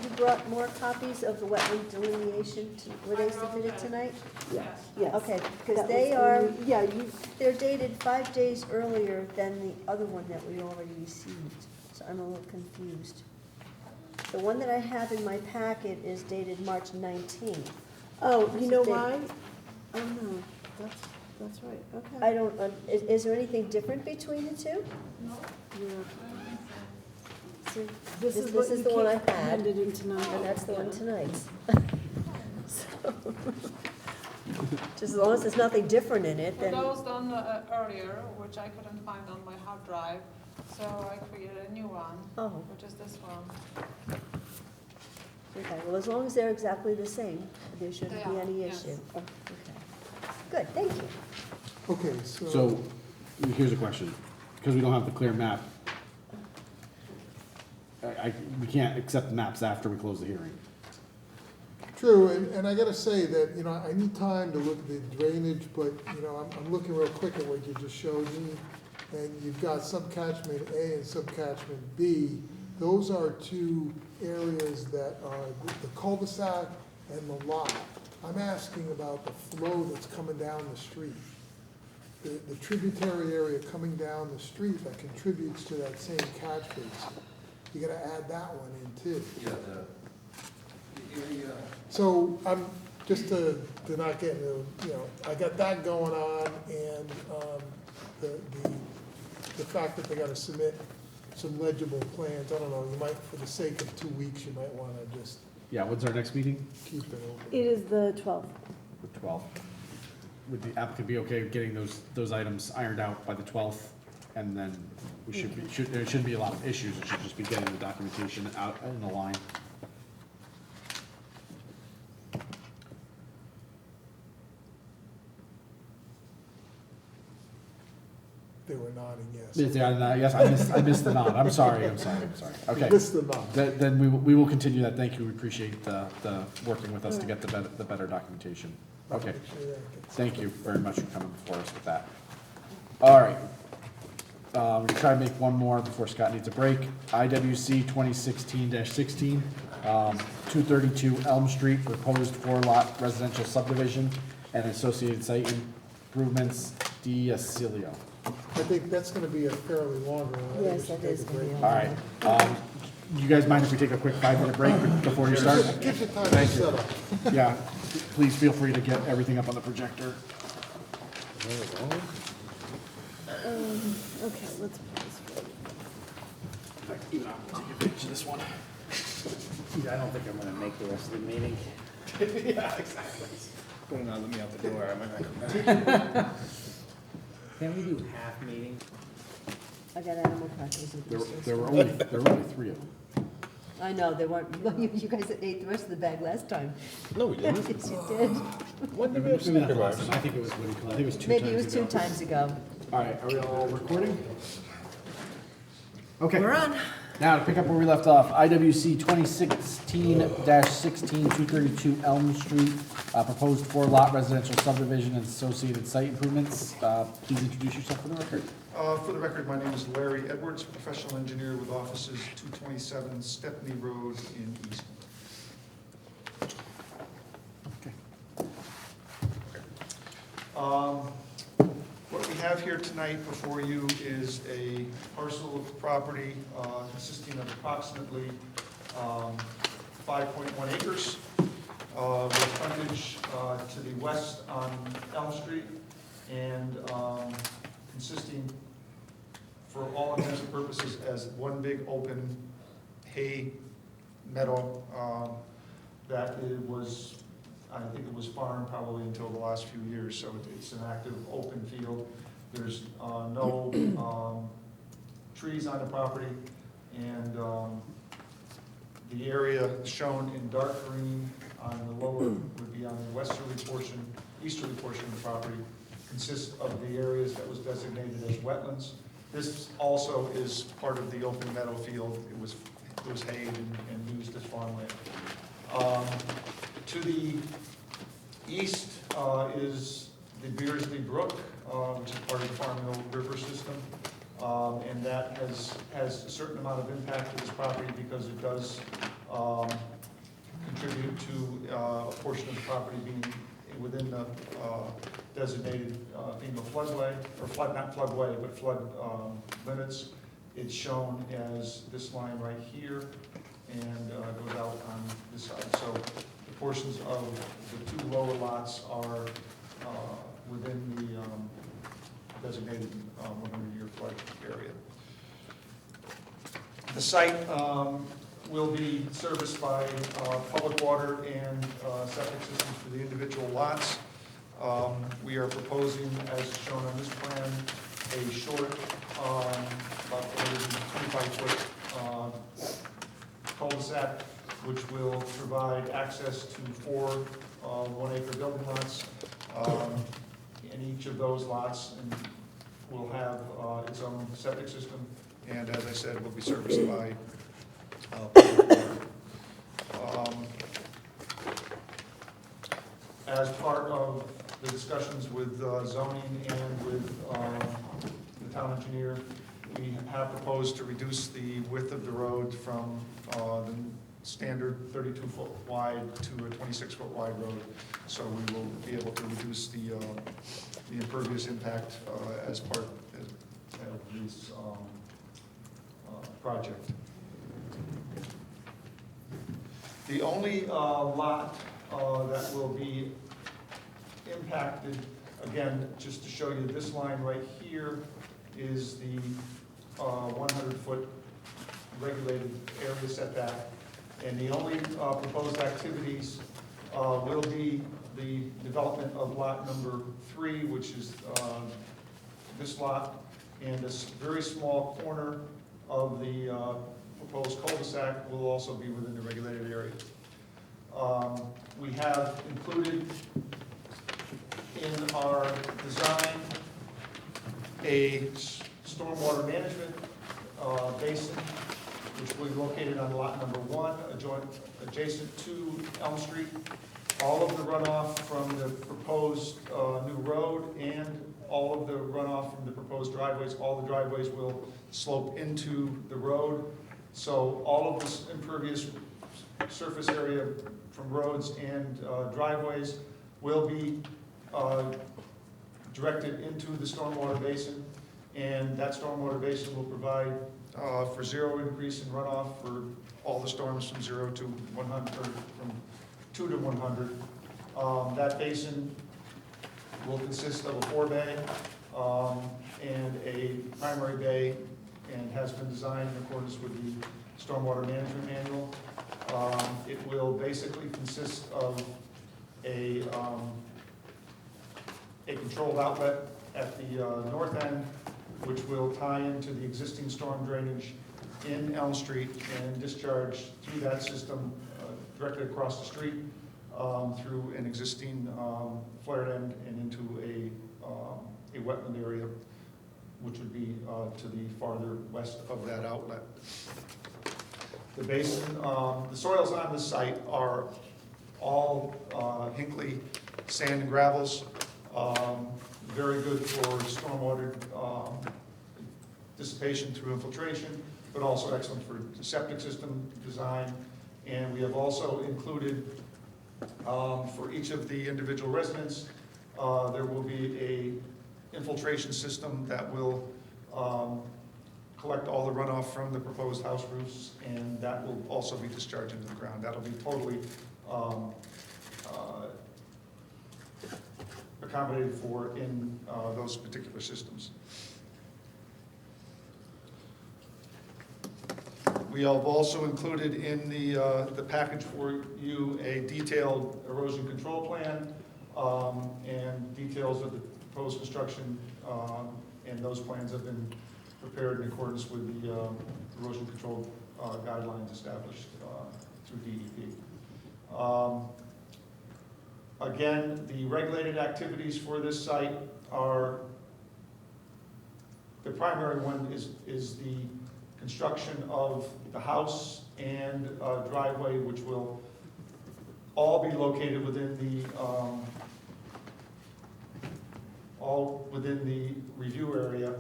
You brought more copies of the wetland delineation, were they submitted tonight? Yeah, Yes. yes. Okay, That because was they are, only- Yeah, you, they're dated 5 days earlier than the other one that we already received, so I'm a little confused. The one that I have in my packet is dated March 19th. oh, you know They- why? Oh, no, that's right, okay. I don't, is there anything different between the two? Yeah. See, This is this what is you the one I can't had, hand it in tonight. and that's the one Yeah. tonight's. So, just as long as there's nothing different in it, For then, those done earlier, which I couldn't find on my hard drive, so I created a new one, oh, which is this one. okay, well, as long as they're exactly the same, there shouldn't They be are, any yes. issue. Oh, okay. Good, thank you. okay, so. So, here's a question, because we don't have the clear map. We can't accept the maps after we close the hearing. True, and I gotta say that, you know, I need time to look at the drainage, but, you know, I'm looking real quick at what you just showed me. And you've got subcatchment A and subcatchment B. Those are two areas that are the cul-de-sac and the lot. I'm asking about the flow that's coming down the street. The tributary area coming down the street that contributes to that same catch basin. You gotta add that one in too. Yeah, the area. So I'm, just to not get into, you know, I got that going on and, the fact that they gotta submit some legible plans, I don't know, you might, for the sake of 2 weeks, you might wanna just Yeah, when's our next meeting? keep it open. It is the 12th. The 12th. Would the applicant be okay with getting those items ironed out by the 12th? And then we there shouldn't be a lot of issues, it should just be getting the documentation out in the line. They were nodding yes. Yes, I missed the nod, I'm sorry. You Okay, missed the nod. then we will continue that, thank you, we appreciate the working with us to get the better documentation. Okay, Make sure that gets- thank you very much for coming before us with that. All right. We're gonna try to make one more before Scott needs a break. IWC 2016-16, 232 Elm Street, proposed 4-lot residential subdivision and associated site improvements, D'Asilio. I think that's gonna be a fairly longer one. I think we Yes, should that is take a gonna be break. a All right. You guys mind if we take a quick 5-minute break before you start? Gives you time to Thank you. set up. Yeah, please feel free to get everything up on the projector. Okay, let's pause for Even I'm gonna take a picture of this one. Yeah, I don't think I'm gonna make the rest of the meeting. Yeah, exactly. Better not let me out the door, I might not come back. Can we do half meeting? I got animal copies of There this. were only 3 of them. I know, they weren't, you guys ate the rest of the bag last time. No, we didn't. Yes, you did. When did we have Maybe not sneaker last bars? time. I think it was, what do you call it? I think it was 2 Maybe times it was ago. 2 times ago. All right, are we all recording? Okay. We're on. Now, to pick up where we left off, IWC 2016-16, 232 Elm Street, proposed 4-lot residential subdivision and associated site improvements. Please introduce yourself for the record. For the record, my name is Larry Edwards, professional engineer with offices 227 Stepney Road in Eastland. What we have here tonight before you is a parcel of property consisting of approximately 5.1 acres with frontage to the west on Elm Street and consisting for all intents and purposes as one big open hay meadow that it was, I think it was farmed probably until the last few years, so it's an active open field. There's no trees on the property, and the area shown in dark green on the lower would be on the westerly portion, easterly portion of the property, consists of the areas that was designated as wetlands. This also is part of the open meadow field. It was hayed and used as farmland. To the east is the Beardsley Brook, which is part of the Farm Mill River system. And that has a certain amount of impact to this property because it does contribute to a portion of the property being within the designated FEMA floodway, or not floodway, but flood limits. It's shown as this line right here and goes out on this side. So the portions of the 2 lower lots are within the designated 100-year flood area. The site will be serviced by public water and septic systems for the individual lots. We are proposing, as shown on this plan, a short, about 25-foot cul-de-sac, which will provide access to 4 1-acre building lots. And each of those lots will have its own septic system, and as I said, will be serviced by public water. As part of the discussions with zoning and with the town engineer, we have proposed to reduce the width of the road from the standard 32-foot wide to a 26-foot wide road. So we will be able to reduce the impervious impact as part of this project. The only lot that will be impacted, again, just to show you, this line right here is the 100-foot regulated area setback. And the only proposed activities will be the development of lot number 3, which is this lot, and this very small corner of the proposed cul-de-sac will also be within the regulated area. We have included in our design a stormwater management basin, which will be located on lot number 1, adjacent to Elm Street. All of the runoff from the proposed new road and all of the runoff from the proposed driveways, all the driveways will slope into the road. So all of this impervious surface area from roads and driveways will be directed into the stormwater basin, and that stormwater basin will provide for 0 increase in runoff for all the storms from 0 to 100, or from 2 to 100. That basin will consist of a 4-bay and a primary bay, and has been designed in accordance with the Stormwater Management Manual. It will basically consist of a controlled outlet at the north end, which will tie into the existing storm drainage in Elm Street and discharge through that system directly across the street through an existing flared end and into a wetland area, which would be to the farther west of that outlet. The basin, the soils on the site are all Hinckley sand and gravels, very good for stormwater dissipation through infiltration, but also excellent for septic system design. And we have also included for each of the individual residents, there will be a infiltration system that will collect all the runoff from the proposed house roofs, and that will also be discharged into the ground. That'll be totally accommodated for in those particular systems. We have also included in the package for you a detailed erosion control plan and details of the proposed construction, and those plans have been prepared in accordance with the erosion control guidelines established through DEP. Again, the regulated activities for this site are, the primary one is the construction of the house and driveway, which will all be located within the review area.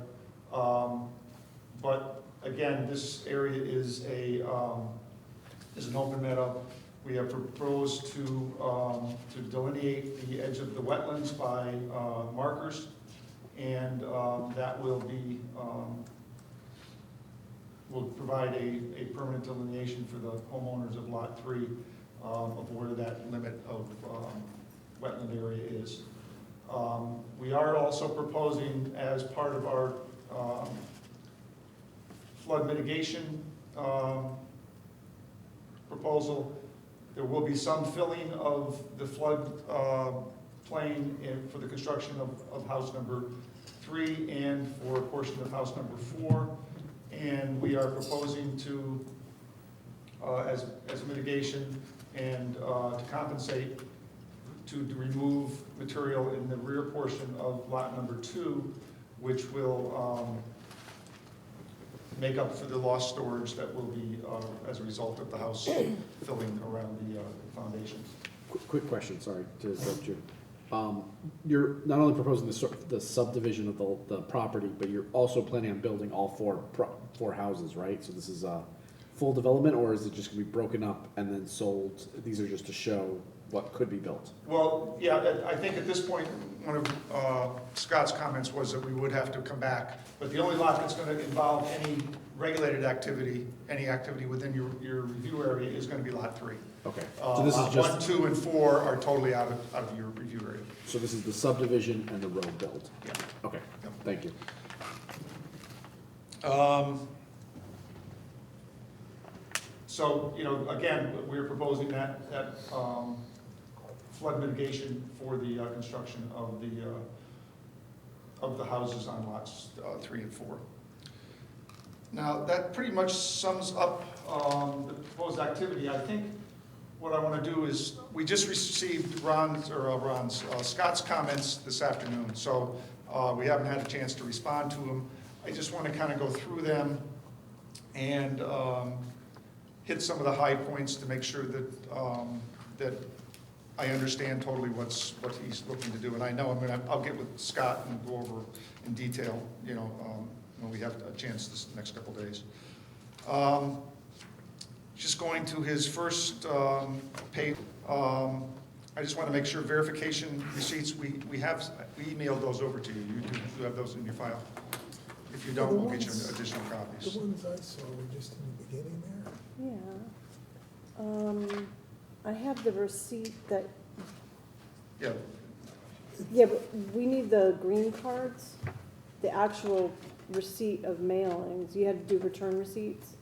But again, this area is an open meadow. We have proposed to delineate the edge of the wetlands by markers, and that will provide a permanent delineation for the homeowners of Lot 3 of where that limit of wetland area is. We are also proposing, as part of our flood mitigation proposal, there will be some filling of the flood plain for the construction of house number 3 and for a portion of house number 4. And we are proposing to, as mitigation and to compensate, to remove material in the rear portion of lot number 2, which will make up for the lost storage that will be as a result of the house filling around the foundations. Quick question, sorry to interrupt you. You're not only proposing the subdivision of the property, but you're also planning on building all four houses, right? So this is a full development, or is it just gonna be broken up and then sold? These are just to show what could be built. Well, yeah, I think at this point, one of Scott's comments was that we would have to come back, but the only lot that's going to involve any regulated activity, any activity within your review area is going to be lot 3. Okay. So this is Lot just 1, 2, and 4 are totally out of your review area. So this is the subdivision and the road build. Yeah. Okay. Yep. Thank you. So, you know, again, we're proposing that flood mitigation for the construction of the houses on lots 3 and 4. Now, that pretty much sums up the proposed activity. I think what I want to do is, we just received Scott's comments this afternoon, so we haven't had a chance to respond to them. I just want to kind of go through them and hit some of the high points to make sure that I understand totally what he's looking to do. And I know I'll get with Scott and go over in detail, you know, when we have a chance this next couple days. Just going to his first page, I just want to make sure verification receipts, we emailed those over to you. You have those in your file. If you don't, we'll get you additional copies. The ones I saw were just in the beginning there. Yeah. I have the receipt that, Yeah, yeah, but we need the green cards, the actual receipt of mailings. You had to do return receipts?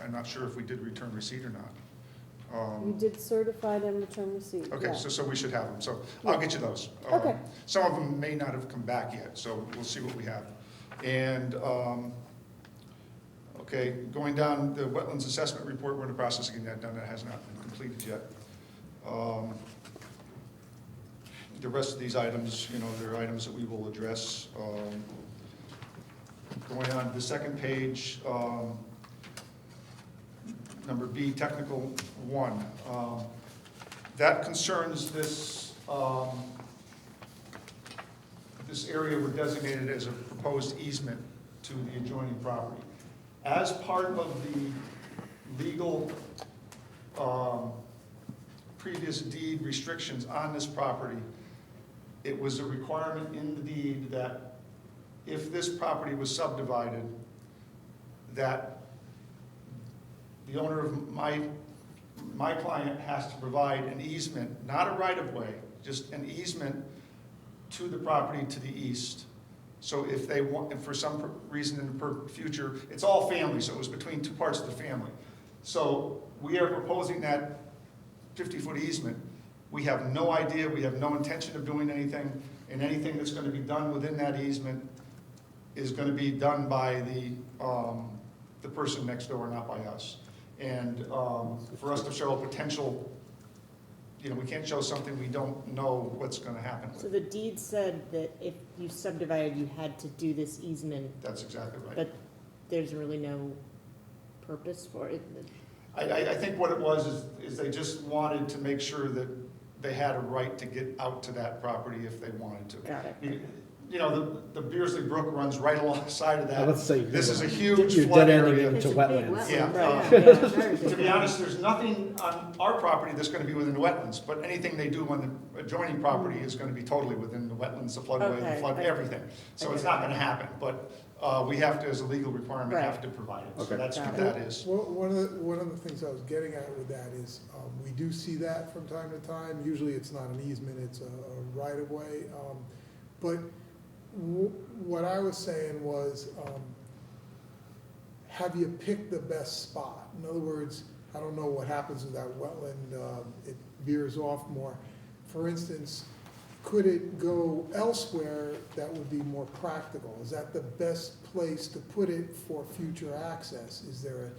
I'm not sure if we did return receipt or not. You did certified and return receipt, Okay, yeah. so we should have them, so I'll get you those. Okay. Some of them may not have come back yet, so we'll see what we have. And, okay, going down the wetlands assessment report, we're in the process of getting that done. That has not been completed yet. The rest of these items, you know, they're items that we will address. Going on to the second page, number B, technical 1. That concerns this, this area we're designated as a proposed easement to the adjoining property. As part of the legal previous deed restrictions on this property, it was a requirement in the deed that if this property was subdivided, that the owner of my client has to provide an easement, not a right-of-way, just an easement to the property to the east. So if they want, if for some reason in the future, it's all family, so it was between two parts of the family. So we are proposing that 50-foot easement. We have no idea, we have no intention of doing anything, and anything that's going to be done within that easement is going to be done by the person next door, not by us. And for us to show a potential, you know, we can't show something we don't know what's going to happen with. So the deed said that if you subdivided, you had to do this easement, That's exactly right. but there's really no purpose for it? I think what it was is they just wanted to make sure that they had a right to get out to that property if they wanted to. Got it. You know, the Beersley Brook runs right alongside of that. Let's say This is a huge you're flood dead ending area. into It's a big wetlands. Yeah. wetland, right, To be honest, there's nothing on our property that's going to be within the wetlands, but anything they do on the adjoining property is going to be totally within the wetlands, the floodway, the Okay. flood, everything. So it's not going to happen, but we have to, as a legal requirement, have to provide it. So Okay. that's what Got that is. One of the things I was getting at with that is, we do see that from time to time. Usually it's not an easement, it's a right-of-way. But what I was saying was, have you picked the best spot? In other words, I don't know what happens with that wetland, it veers off more. For instance, could it go elsewhere that would be more practical? Is that the best place to put it for future access? Is there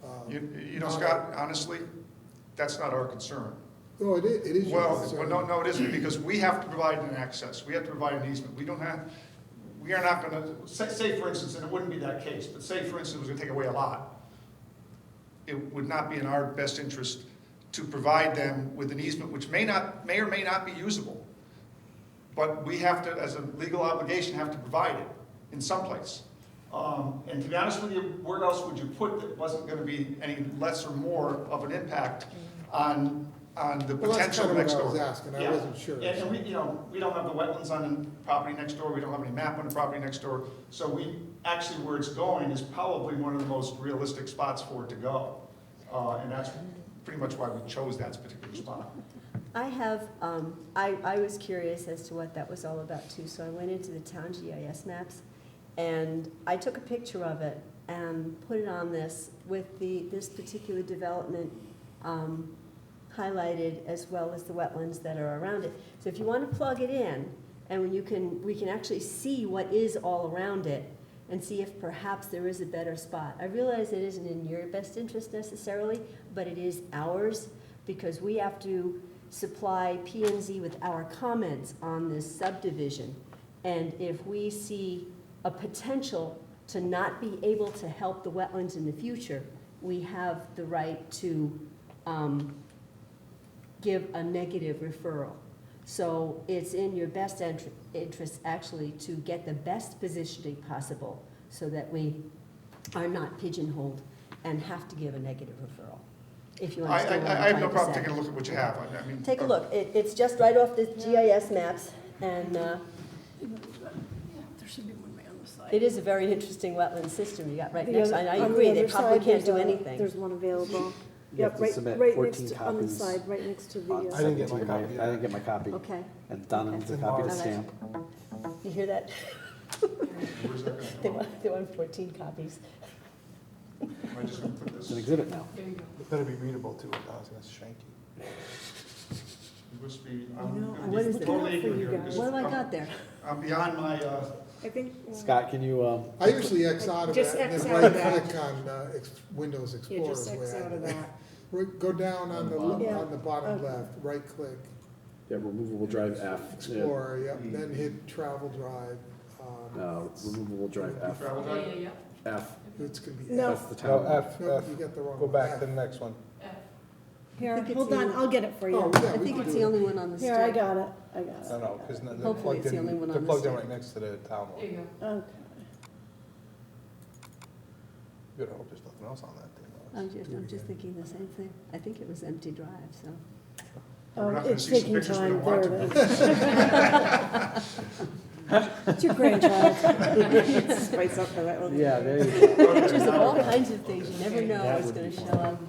a? You know, Scott, honestly, that's not our concern. Oh, it is your Well, concern. no, it isn't, because we have to provide an access, we have to provide an easement, we are not gonna, say for instance, and it wouldn't be that case, but say for instance, it was gonna take away a lot. It would not be in our best interest to provide them with an easement, which may or may not be usable. But we have to, as a legal obligation, have to provide it in some place. And to be honest with you, where else would you put that wasn't gonna be any less or more of an impact on the Well, that's potential kind of next what I door? was asking, I Yeah. wasn't sure. And we, you know, we don't have the wetlands on the property next door, we don't have any map on the property next door, so we, actually where it's going is probably one of the most realistic spots for it to go. And that's pretty much why we chose that particular spot. I have, I was curious as to what that was all about too, so I went into the town GIS maps, and I took a picture of it and put it on this with this particular development highlighted, as well as the wetlands that are around it. So if you want to plug it in, and when we can actually see what is all around it, and see if perhaps there is a better spot. I realize it isn't in your best interest necessarily, but it is ours, because we have to supply P&Z with our comments on this subdivision. And if we see a potential to not be able to help the wetlands in the future, we have the right to give a negative referral. So it's in your best interest actually to get the best positioning possible so that we are not pigeonholed and have to give a negative refererl. If you understand what I'm I have trying no to problem say. taking a look at what you have, I mean. Take a look. It's just right off the GIS maps, and There should be one right on the side. it is a very interesting wetland system you got right The next. other- And I on the agree, they other probably side, can't do there's anything. There's one available. You have Yep, to right, submit right 14 next to, on the copies. side, right next to the, I didn't get my 17 copy I yet. didn't get my copy. Okay, And Don needs a copy to stamp. you hear that? Where's that They gonna want 14 copies. go? Am I just gonna put It's this? an exhibit now. There you go. It better be readable too, otherwise it's shanky. It must be, know, What is it? totally for you ignorant here, guys. because What have I got there? I'm beyond my I think. Scott, can you, I usually X out of Just that and X then out right of that. click on Windows Yeah, Explorer. just is the way X I out do of it. that. Go down on the, Yeah. on the bottom Okay. left, right click, yeah, removable drive F. Explorer, yep, and then hit Travel Drive. It's- Removable drive F. Travel Yeah, drive? yeah, yeah. F, It's gonna be No. that's the No, town. F, No, F, you got the wrong. go back F. to the next one. Here, I think hold it's on, the- I'll get it for you. Oh, yeah, I we think can it's do the it. only one on the street. Here, I got it, I got it. No, no, because they're Hopefully plugged it's the only in, one they're on the plugged in stick. right next to the town There one. you go. Okay. Good, I hope there's nothing else on that thing. I'm just thinking the same thing. I think it was empty drive, so. We're Oh, not gonna it's see some taking pictures we time, don't want there it is. It's your grandchild. Spice up for that one. Yeah, there you go. Pictures of all kinds of things, you never know That what's would gonna be show up.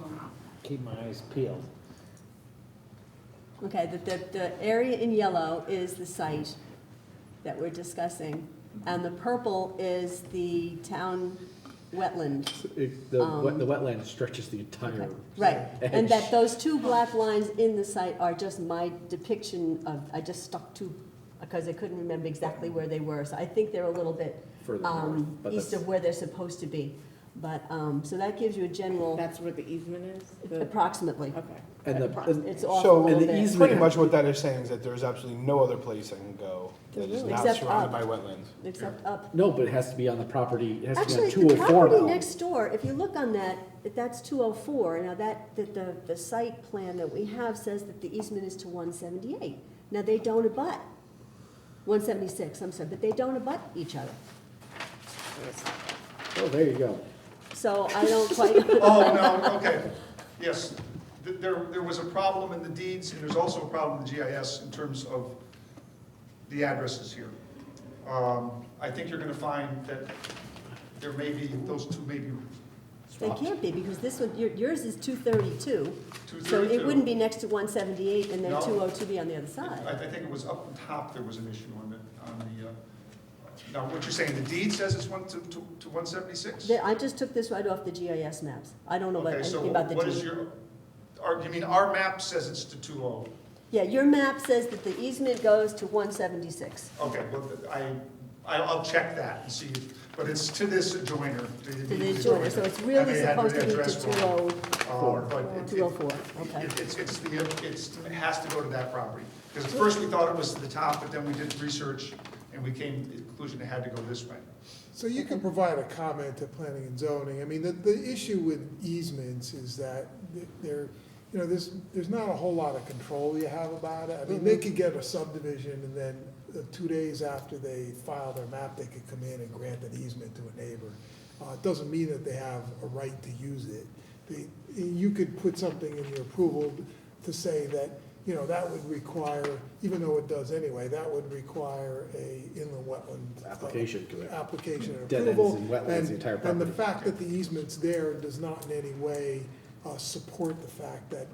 Keep my eyes peeled. Okay, the area in yellow is the site that we're discussing, and the purple is the town wetland. The wetland stretches the entire. Okay, right, and that edge. those two black lines in the site are just my depiction of, I just stuck two, because I couldn't remember exactly where they were, so I think they're a little bit Further north, but east that's- of where they're supposed to be. But, so that gives you a general, That's where the easement is? The- approximately. Okay. And the, It's off a So, little and bit. the easement, pretty much what that is saying is that there's absolutely no other place I can go that is not Except surrounded up. by wetlands. Except up. no, but it has to be on the property, it has to be on Actually, the 204 property now. next door, if you look on that, that's 204. Now the site plan that we have says that the easement is to 178. Now, they don't abut, 176, I'm sorry, but they don't abut each other. Oh, there you go. So I don't quite. Oh, no, okay. Yes, there was a problem in the deeds, and there's also a problem in the GIS in terms of the addresses here. I think you're gonna find that there may be, those two may be They can't be, because this one, yours is 232. So it 232. wouldn't be next to 178 and then No. 202 be on the other I side. think it was up on top, there was an issue on the, now, what you're saying, the deed says it's to 176? I just took this right off the GIS maps. I don't know about Okay, so anything about the what is deed. your, you mean our map says it's to 20? Yeah, your map says that the easement goes to 176. Okay, well, I'll check that and see, but it's to this adjoiner. To the adjoiner, so it's really supposed to be to address wrong. 204. But it- 204, okay. it has to go to that property. Because at first we thought it was to the top, but then we did research and we came to the conclusion it had to go this way. So you can provide a comment to planning and zoning. I mean, the issue with easements is that there, you know, there's not a whole lot of control you have about it. I mean, they could get a subdivision and then 2 days after they file their map, they could come in and grant an easement to a neighbor. It doesn't mean that they have a right to use it. You could put something in your approval to say that, you know, that would require, even though it does anyway, that would require a inland wetland. Application to it. Application and Dead ends approval. and wetlands, the entire And the property. fact that the easement's there does not in any way support the fact that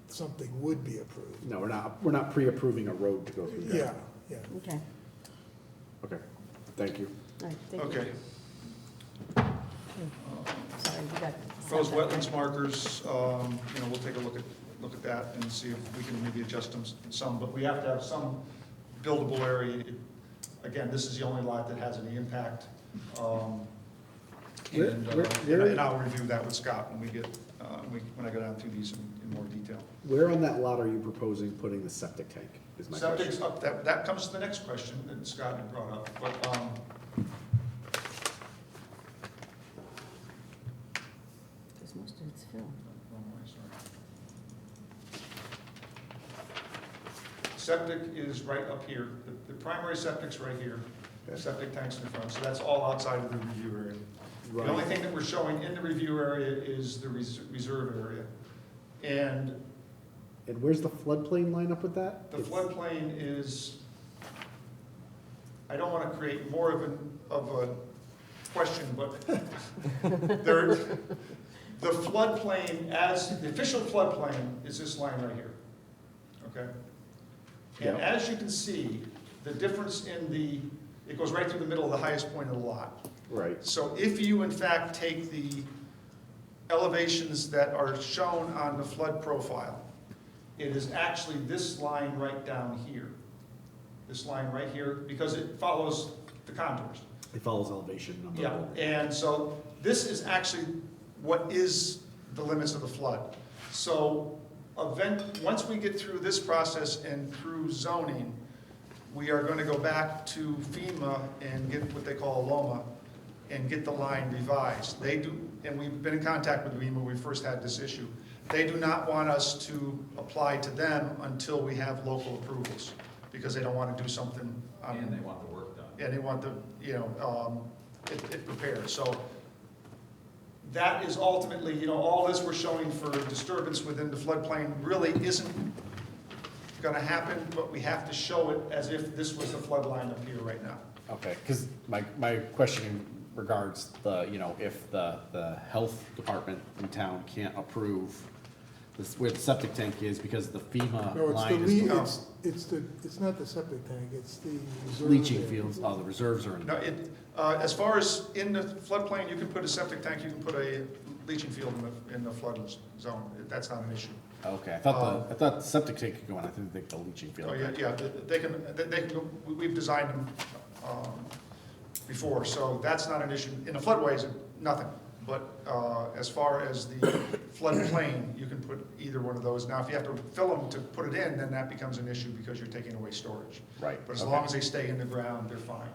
something would be approved. No, we're not pre-approving a road to go through there. Yeah, yeah. Okay, Okay, thank you. all right, thank you. Okay. Sorry, we got. Proposed wetlands markers, you know, we'll take a look at that and see if we can maybe adjust them some, but we have to have some buildable area. Again, this is the only lot that has any impact. And I'll review that with Scott when we get, when I go down through these in more detail. Where on that lot are you proposing putting the septic tank, is my question? Septic's up, that comes to the next question that Scott had brought up, but, Because most of it's filled. Septic is right up here. The primary septic's right here. Septic tank's in the front, so that's all outside of the review area. The only thing that we're showing in the review area is the reserve area. And where's the floodplain line up with that? the floodplain is, I don't want to create more of a question, but the floodplain, the official floodplain is this line right here, okay? And Yeah. as you can see, the difference it goes right through the middle of the highest point of the lot. Right. So if you in fact take the elevations that are shown on the flood profile, it is actually this line right down here. This line right here, because it follows the contours. It follows elevation. Number. Yeah, and so this is actually what is the limits of the flood. So once we get through this process and through zoning, we are going to go back to FEMA and get what they call a LOMA and get the line revised. They do, and we've been in contact with FEMA when we first had this issue. They do not want us to apply to them until we have local approvals, because they don't want to do something. And they want the work done. And they want the, it prepared. So that is ultimately, all this we're showing for disturbance within the floodplain really isn't gonna happen, but we have to show it as if this was the flood line up here right now. Okay, because my question regards the, if the health department in town can't approve this, where the septic tank is, because the FEMA No, it's the, line is it's not the septic tank, it's the reserve leaching area. fields, the reserves are in. No, as far as in the floodplain, you can put a septic tank, you can put a leaching field in the flood zone. That's not an issue. Okay, I thought the septic tank could go in, I didn't think the leaching field. Oh, yeah, they can go, we've designed them, before, so that's not an issue. In the floodways, nothing. But, as far as the floodplain, you can put either one of those. Now, if you have to fill them to put it in, then that becomes an issue because you're taking away storage. Right. But as long as they stay in the ground, they're fine.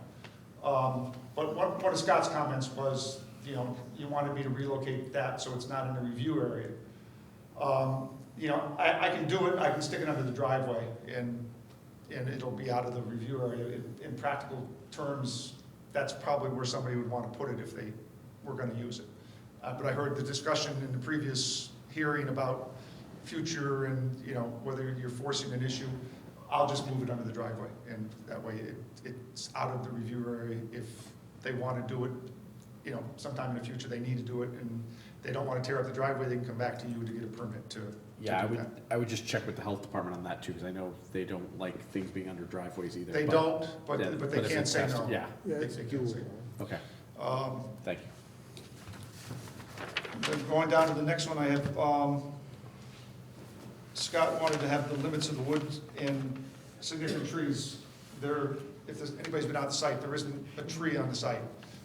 But one of Scott's comments was, you wanted me to relocate that so it's not in the review area. I can do it, I can stick it under the driveway and it'll be out of the review area. In practical terms, that's probably where somebody would want to put it if they were going to use it. But I heard the discussion in the previous hearing about future and, whether you're forcing an issue. I'll just move it under the driveway, and that way it's out of the review area. If they want to do it, sometime in the future they need to do it, and they don't want to tear up the driveway, they can come back to you to get a permit to Yeah, do that. I would just check with the health department on that too, because I know they don't like things being under driveways either. They don't, but they if can't it's say has to- no. Yeah, Yeah, They it's can't say doable. no. okay, thank you. Then going down to the next one, I have, Scott wanted to have the limits of the woods and significant trees. If anybody's been out the site, there isn't a tree on the site.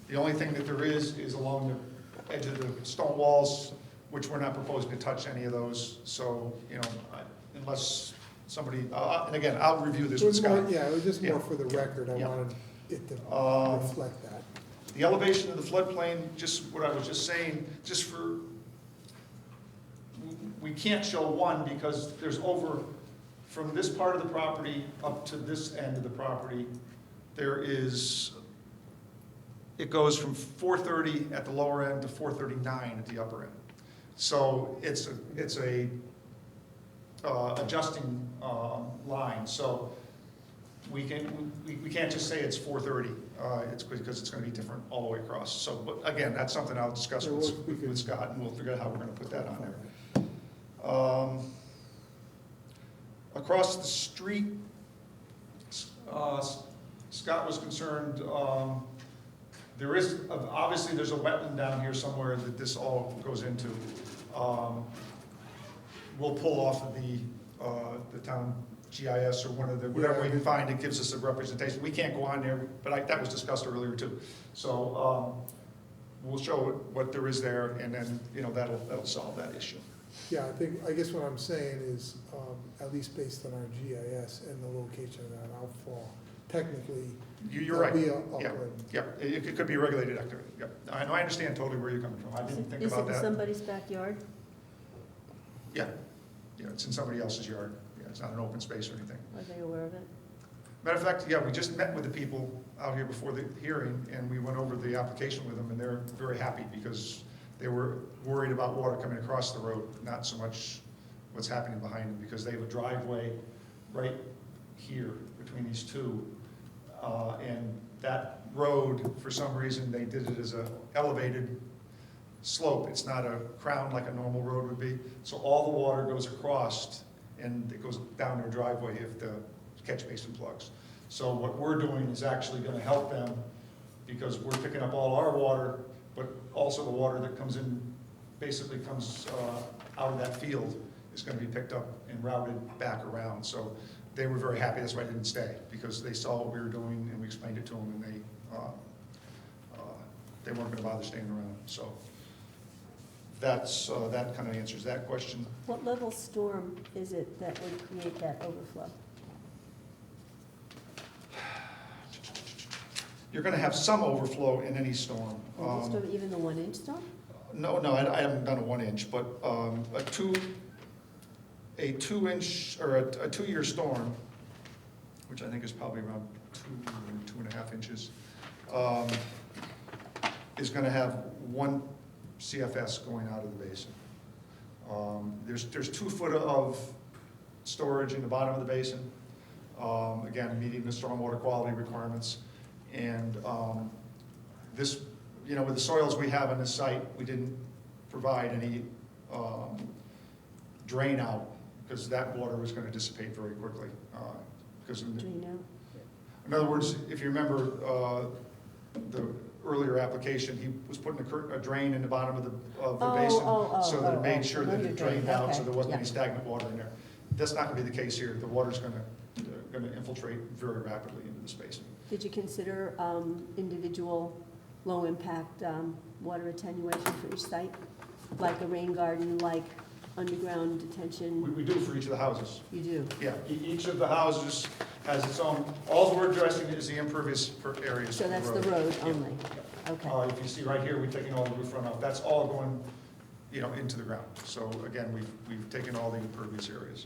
The only thing that there is along the edge of the stone walls, which we're not proposing to touch any of those. So, unless somebody, and again, I'll review this It with was more, Scott. yeah, it was just more Yeah. for the record, I Yeah. wanted it to reflect that. The elevation of the floodplain, just what I was just saying, we can't show one because there's from this part of the property up to this end of the property, it goes from 430 at the lower end to 439 at the upper end. So it's a adjusting line. So we can't just say it's 430. It's because it's going to be different all the way across. So, but again, that's something I'll discuss with Scott, and we'll figure out how we're going to put that on there. Across the street, Scott was concerned, obviously there's a wetland down here somewhere that this all goes into. We'll pull off of the town GIS or whatever we can find that gives us a representation. We can't go on there, but that was discussed earlier too. So we'll show what there is there, and then that'll solve that issue. Yeah, I guess what I'm saying is, at least based on our GIS and the location of that outfall, technically, You're right. there'll be a upland. Yeah, it could be a regulated activity. Yep. I understand totally where you're coming from. I didn't think Is it about in that. somebody's backyard? Yeah, it's in somebody else's yard. Yeah, it's not an open space or anything. Are they aware of it? Matter of fact, yeah, we just met with the people out here before the hearing, and we went over the application with them, and they're very happy because they were worried about water coming across the road, not so much what's happening behind them, because they have a driveway right here between these two. And that road, for some reason, they did it as a elevated slope. It's not a crown like a normal road would be. So all the water goes across, and it goes down their driveway if the catch basin plugs. So what we're doing is actually gonna help them, because we're picking up all our water, but also the water that comes in, basically comes out of that field, is gonna be picked up and routed back around. So they were very happy, that's why I didn't stay, because they saw what we were doing and we explained it to them, and they weren't gonna bother staying around, so. That kind of answers that question. What level storm is it that would create that overflow? You're gonna have some overflow in any storm. Storm, even the 1 inch storm? No, I haven't done a 1 inch, but a 2 inch, or a 2-year storm, which I think is probably around 2 or 2.5 inches, is gonna have 1 CFS going out of the basin. There's 2 foot of storage in the bottom of the basin, again, meeting the stormwater quality requirements. And this, with the soils we have on this site, we didn't provide any drain out, because that water was going to dissipate very quickly. Drain out? In other words, if you remember the earlier application, he was putting a drain in the bottom of the basin, so that it made sure that it drained out, so there wasn't any stagnant water in there. That's not going to be the case here. The water's going to infiltrate very rapidly into this basin. Did you consider individual low-impact water attenuation for each site? Like a rain garden, like underground detention? We do for each of the houses. You do? Yeah, each of the houses has its own, all we're addressing is the impervious areas. So that's the road only? Okay. If you see right here, we've taken all the roof runoff, that's all going, into the ground. So again, we've taken all the impervious areas.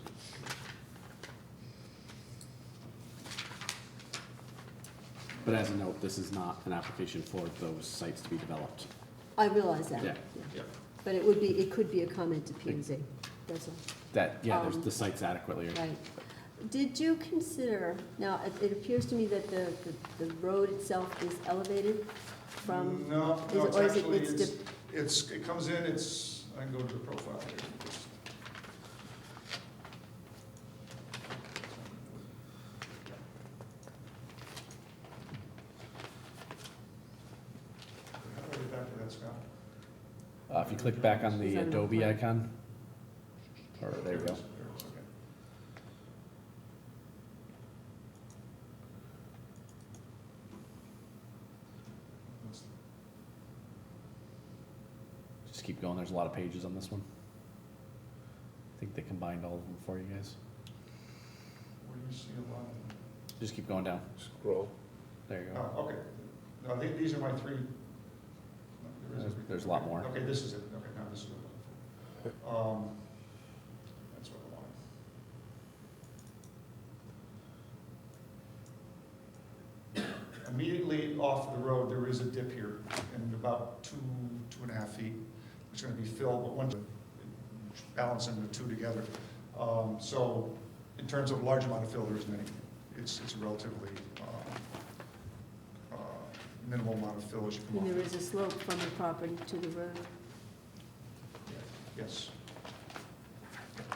But as a note, this is not an application for those sites to be developed. I realize that. Yeah. Yeah. But it could be a comment to P and Z, that's all. There's the site's adequately. Right. Did you consider, now, it appears to me that the road itself is elevated from? No, is it- it's or is it- actually, it's it comes in, I can go to the profile here. How do I get back to that, Scott? If you click back on the Is that an Adobe upload? icon, or there you go. There it is, okay. Just keep going. There's a lot of pages on this one. I think they combined all of them for you guys. Where do you see a lot of them? Just keep going down. Scroll. There you go. Oh, okay. No, these are my 3. No, there is There's a lot more. Okay, this is it. Okay, now this is it. That's what I wanted. Immediately off the road, there is a dip here, and about 2.5 feet. It's going to be filled, but once balancing the 2 together. So in terms of large amount of fill, there isn't any. It's a relatively minimal amount of fill as you come And off. there is a slope from the property to the road? Yes.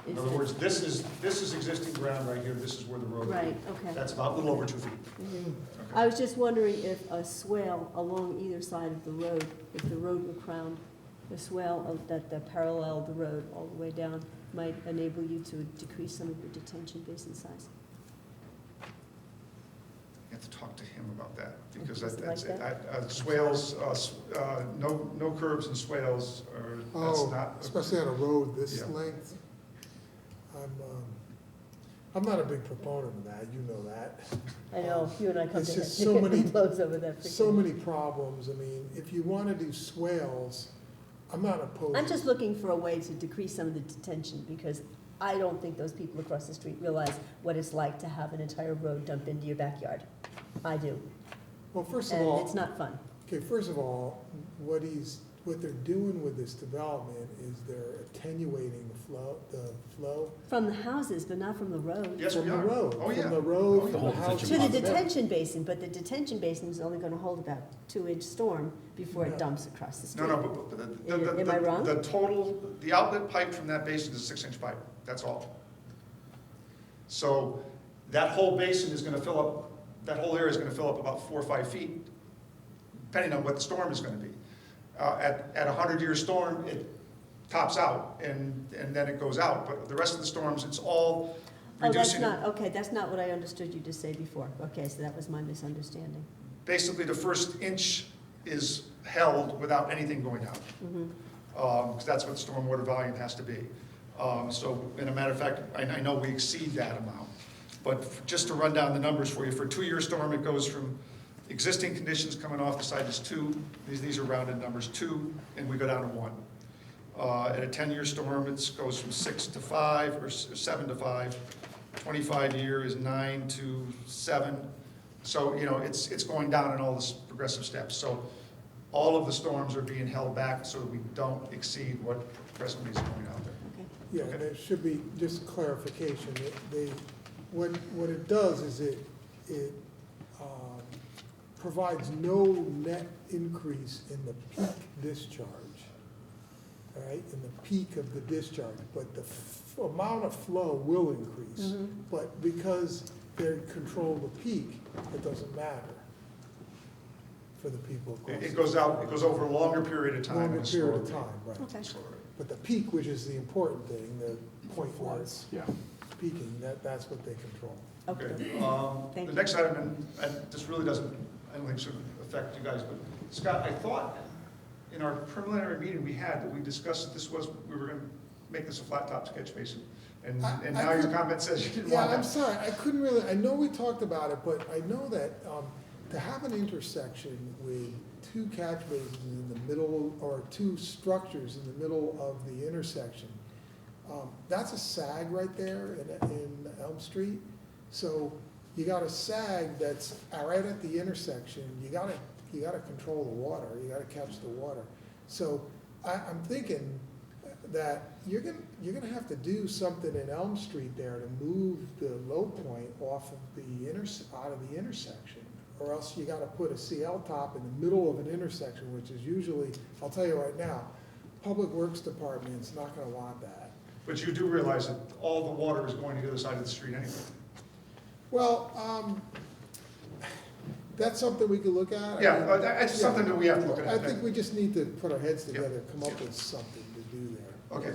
Is In other the- words, this is existing ground right here, this is where the road. Right, okay. That's about a little over 2 feet. Mhm. Okay. I was just wondering if a swale along either side of the road, if the road were crowned, the swale that paralleled the road all the way down might enable you to decrease some of your detention basin size. You have to talk to him about that, because Is it like that's, swales, no curbs and swales are, that's Oh, not. especially on a road this Yeah. length. I'm not a big proponent of that, you know that. I know, you and I come It's to just so many- blows over that. So freaking- many problems, I mean, if you want to do swales, I'm not opposed. I'm just looking for a way to decrease some of the detention, because I don't think those people across the street realize what it's like to have an entire road dump into your backyard. I do, Well, first of and all, it's not fun. okay, first of all, what they're doing with this development is they're attenuating the flow From the houses, but not from the road. Yes, from we the are. road. Oh, yeah. From the road, Oh, from yeah. the whole house. To detention the basin. detention basin, but the detention basin is only gonna hold about 2-inch storm before it No. dumps across the No, street. no, but Am I wrong? the outlet pipe from that basin is a 6-inch pipe, that's all. So that whole basin is gonna fill up, that whole area is gonna fill up about 4 or 5 feet, depending on what the storm is gonna be. At a 100-year storm, it tops out, and then it goes out, but the rest of the storms, it's all Oh, that's reducing. not, okay, that's not what I understood you to say before. Okay, so that was my misunderstanding. Basically, the first inch is held without anything going down. Mhm. Because that's what stormwater volume has to be. So, in a matter of fact, I know we exceed that amount. But just to run down the numbers for you, for a 2-year storm, it goes from existing conditions coming off the site is 2, these are rounded numbers, 2, and we go down to 1. At a 10-year storm, it goes from 6 to 5, or 7 to 5. 25-year is 9 to 7. So, it's going down in all this progressive steps. So all of the storms are being held back so that we don't exceed what presently is going out there. Okay. Yeah, and there should be just clarification. What it does is it provides no net increase in the peak discharge, all right, in the peak of the discharge, but the amount of flow will increase. Mhm. But because they control the peak, it doesn't matter for the people across. It goes over a longer period of time. Longer and a period of slower time, right. Okay. rate. Slower rate. But the peak, which is the important thing, the point where it's Yeah. peaking, that's what they control. Okay. Thank The you. next item, and this really doesn't, I don't think should affect you guys, but Scott, I thought in our preliminary meeting we had, that we discussed that we were gonna make this a flat top sketch basin. And now your comment says you didn't Yeah, want I'm that. sorry, I couldn't really, I know we talked about it, but I know that to have an intersection with 2 catch basins in the middle, or 2 structures in the middle of the intersection, that's a sag right there in Elm Street. So you got a sag that's right at the intersection, you gotta control the water, you gotta catch the water. So I'm thinking that you're gonna have to do something in Elm Street there to move the low point off of out of the intersection. Or else you gotta put a CL top in the middle of an intersection, which is usually, I'll tell you right now, Public Works Department's not gonna want that. But you do realize that all the water is going to the other side of the street anyway. Well, that's something we could look at. Yeah, but it's something that we have to look at. I think we just need to put our heads Yeah. together, come up with something to do there. Okay.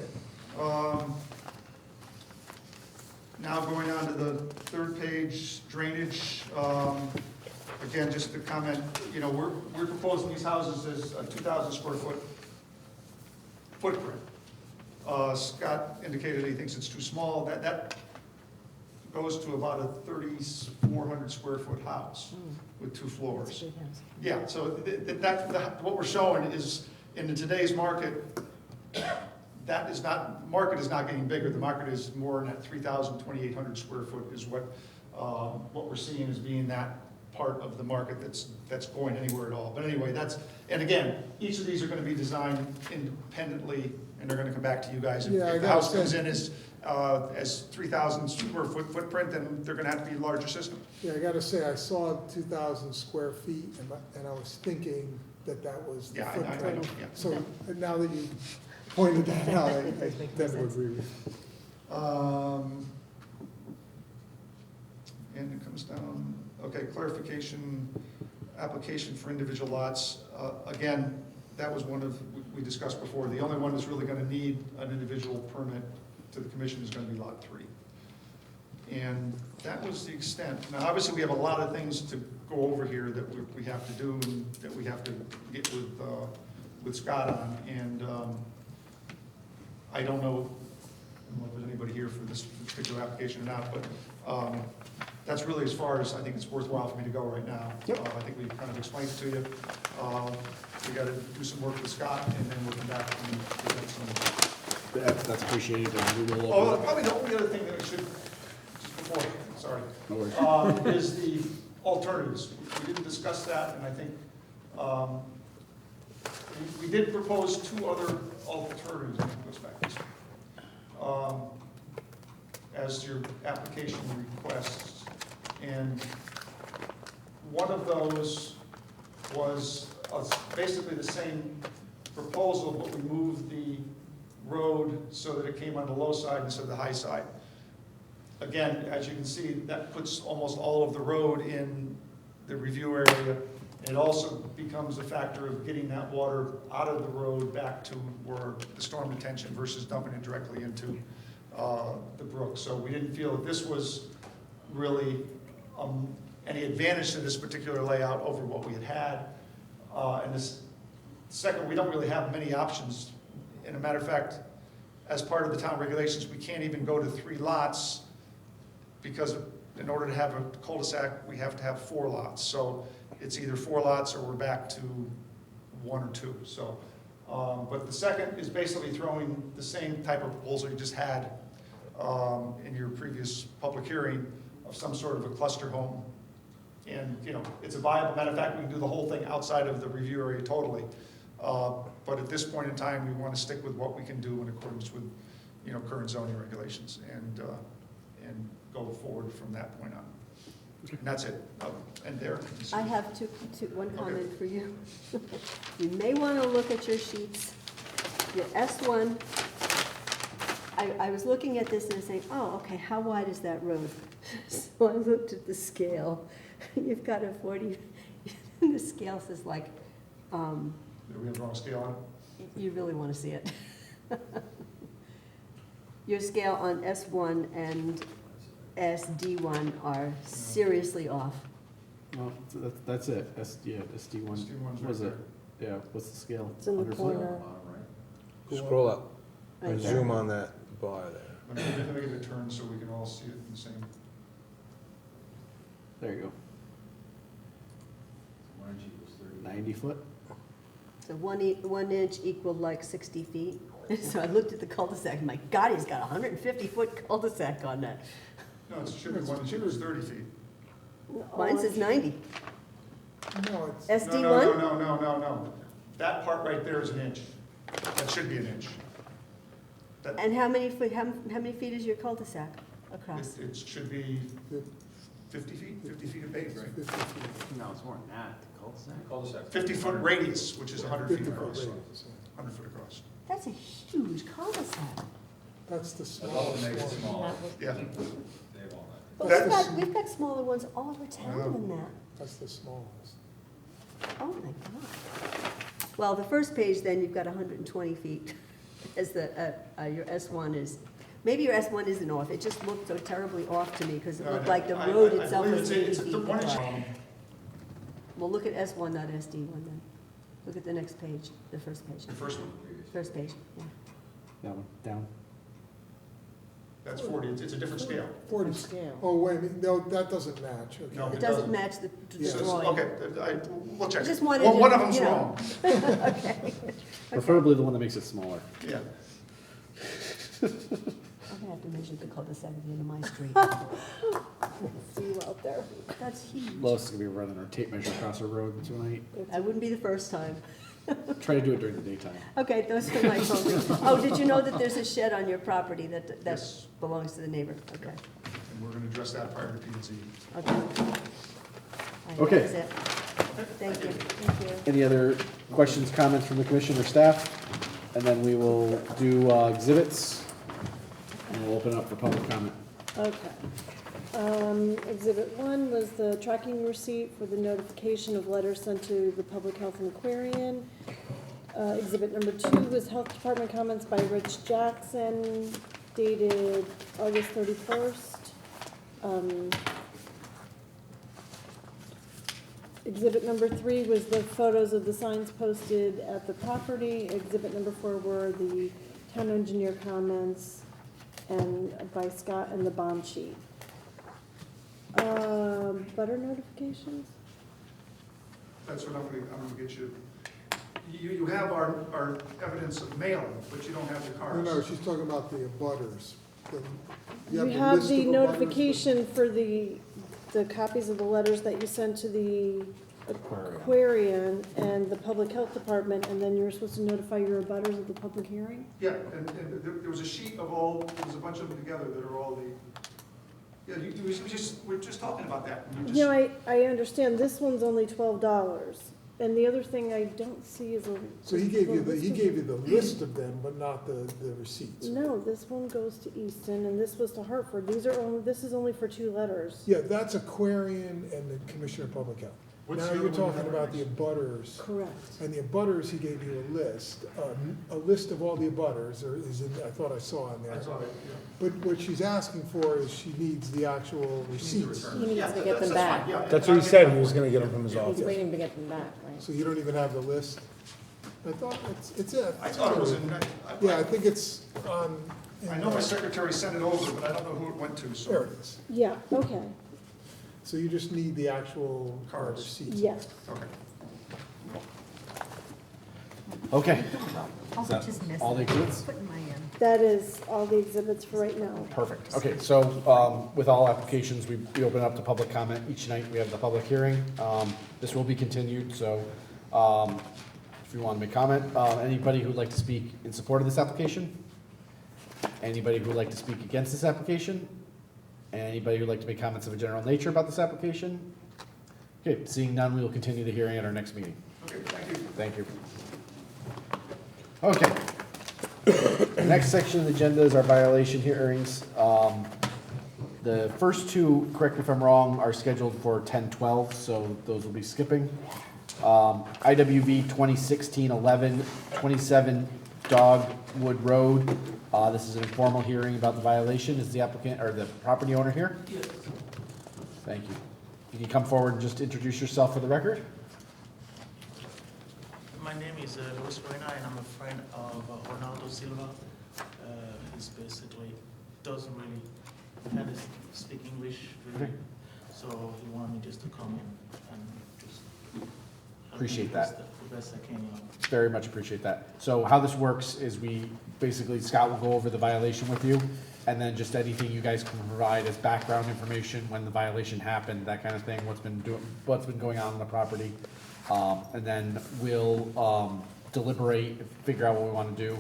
Now going on to the 3rd page, drainage. Again, just to comment, we're proposing these houses as a 2,000 square foot footprint. Scott indicated he thinks it's too small. That goes to about a 3,400 square foot house with 2 floors. That's a big house. Yeah, so what we're showing is, in today's market, market is not getting bigger. The market is more in that 3,000, 2,800 square foot is what we're seeing as being that part of the market that's going anywhere at all. But anyway, and again, each of these are gonna be designed independently, and they're gonna come back to you guys. Yeah, I If the gotta house comes say- in as 3,000 square foot footprint, then they're gonna have to be a larger system. Yeah, I gotta say, I saw 2,000 square feet, and I was thinking that was the Yeah, I know, footprint. yeah. So now that you pointed that out, I tend to agree with you. And it comes down, okay, clarification, application for individual lots. Again, that was one we discussed before. The only one that's really gonna need an individual permit to the commission is gonna be lot 3. And that was the extent. Now, obviously, we have a lot of things to go over here that we have to do, and that we have to get with Scott on. And I don't know if there's anybody here for this particular application or not, but that's really as far as I think it's worthwhile for me to go right now. Yep. I think we've kind of explained it to you. We got to do some work with Scott, and then we'll come back and present some. That's appreciated, and we will. Oh, probably the only other thing that we should, just before, sorry, No worries. is the alternatives. We didn't discuss that, and I think we did propose 2 other alternatives. Let me go back this way. As your application requests. And one of those was basically the same proposal, but we moved the road so that it came on the low side instead of the high side. Again, as you can see, that puts almost all of the road in the review area. It also becomes a factor of getting that water out of the road back to where the storm detention versus dumping it directly into the brook. So we didn't feel that this was really any advantage to this particular layout over what we had had. And this, second, we don't really have many options. And a matter of fact, as part of the town regulations, we can't even go to 3 lots because in order to have a cul-de-sac, we have to have 4 lots. So it's either 4 lots or we're back to 1 or 2. So, but the second is basically throwing the same type of proposal you just had in your previous public hearing of some sort of a cluster home. And, you know, it's a viable, matter of fact, we can do the whole thing outside of the review area totally. But at this point in time, we want to stick with what we can do in accordance with, you know, current zoning regulations and go forward from that point on. And that's it. And there. I have one comment for you. You may want to look at your sheets. Your S1, I was looking at this and I was saying, oh, okay, how wide is that road? So I looked at the scale. You've got a 40, the scale says like, Do we have the wrong scale on it? you really want to see it. Your scale on S1 and SD1 are seriously off. Well, that's it. SD1. SD1's What was right it? Yeah, what's the scale? It's in the 100 foot? corner. Scroll up Right and there. zoom on that bar there. Let me get it turned so we can all see it in the same. There you go. 90 foot? So 1 inch equaled like 60 feet. So I looked at the cul-de-sac, my God, he's got a 150-foot cul-de-sac on that. No, it should be 1 inch, it was 30 feet. Mine says 90. No, it's, SD1? No. That part right there is an inch. That should be an inch. And how many feet is your cul-de-sac across? It should be 50 feet of paved, right? 50 feet. No, it's more than that, the cul-de-sac. 50-foot radius, which is 100 feet 50 foot across. radius, yeah. 100 foot across. That's a huge cul-de-sac. That's the smallest one. Yeah. But That's- we've got smaller ones all over town than that. That's the smallest. Oh, my God. Well, the first page, then, you've got 120 feet as your S1 is. Maybe your S1 isn't off. It just looked so terribly off to me because it looked like the road itself I believe was it's 80 the feet 1 inch. wide. Well, look at S1, not SD1 then. Look at the next page, the first page. The first one, First page, yeah. That one, down. that's 40, it's a different scale. 40. Scale. Oh, wait a minute, no, that doesn't match, okay. No. It doesn't match the Yeah. drawing. Okay, we'll check. I just it. wanted Well, to, one of them's you know. wrong. Okay. Preferably the one that makes it smaller. Yeah. I'm gonna have to measure the cul-de-sac at the end of my street. See you out there. That's huge. Lois is gonna be running our tape measure across our road tonight. That wouldn't be the first time. Try to do it during the daytime. Okay, those are my comments. Oh, did you know that there's a shed on your property that Yes. belongs to the neighbor? Okay, And we're gonna address that prior to P and Z. okay. All right, Okay. that was it. Thank you, thank you. Any other questions, comments from the commission or staff? And then we will do exhibits, and we'll open it up for public comment. Okay. Exhibit 1 was the tracking receipt for the notification of letters sent to the Public Health and Aquarian. Exhibit number 2 was Health Department comments by Rich Jackson dated August 31st. Exhibit number 3 was the photos of the signs posted at the property. Exhibit number 4 were the town engineer comments and by Scott and the bond sheet. Butter notifications? That's what I'm gonna get you. You have our evidence of mailing, but you don't have the cars. No, she's talking about the abutters. You the have list the of abutters, notification for the copies of the letters that you sent to the Aquarian and the Public Health Department, and then you were supposed to notify your abutters of the public hearing? Yeah, and there was a sheet of all, there was a bunch of them together that are all the, yeah, we're just talking about that. and you You know, just- I understand, this one's only $12, and the other thing I don't see is a. So he gave you list of- the list of them, but not the receipts. No, this one goes to Easton, and this was to Hartford, this is only for 2 letters. Yeah, that's Aquarian and the Commissioner of Public Health. What's Now the you're other one you talking have about the abutters. Correct. And the abutters, he gave you a list of all the abutters, or is in, I thought I saw on there. That's all right, yeah. But what she's asking for is she needs the actual receipts. He needs to get them back. That's what he said, he was gonna get them from his He's office. waiting to get them back, right? So you don't even have the list? I thought it's it. I thought it was in, Yeah, I think it's on. I know my secretary sent it over, but I don't know who it went to, There so. it is. Yeah, okay, So you just need the actual Cards. receipts. yes. Okay. Okay, Oh, Is that just missing. all the exhibits? Putting my, That is all the exhibits for right now. Perfect. Okay, so with all applications, we open up to public comment. Each night, we have the public hearing. This will be continued, so if you want to make comment, anybody who'd like to speak in support of this application? Anybody who'd like to speak against this application? Anybody who'd like to make comments of a general nature about this application? Okay, seeing none, we will continue the hearing at our next meeting. Okay, thank you. Thank you. Okay. Next section of the agenda is our violation hearings. The first two, correct me if I'm wrong, are scheduled for 10/12, so those will be skipping. IWV 2016-11, 27 Dogwood Road. This is an informal hearing about the violation. Is the applicant or the property owner here? Yes. Thank you. Can you come forward and just introduce yourself for the record? My name is Luis Reina, and I'm a friend of Ronaldo Silva. He's basically doesn't really kind of speak English really, Okay. so he wanted me just to come in and just Appreciate help that. him the best I can, you know. Very much appreciate that. So how this works is basically Scott will go over the violation with you, and then just anything you guys can provide as background information, when the violation happened, that kind of thing, what's been going on the property. And then we'll deliberate, figure out what we want to do,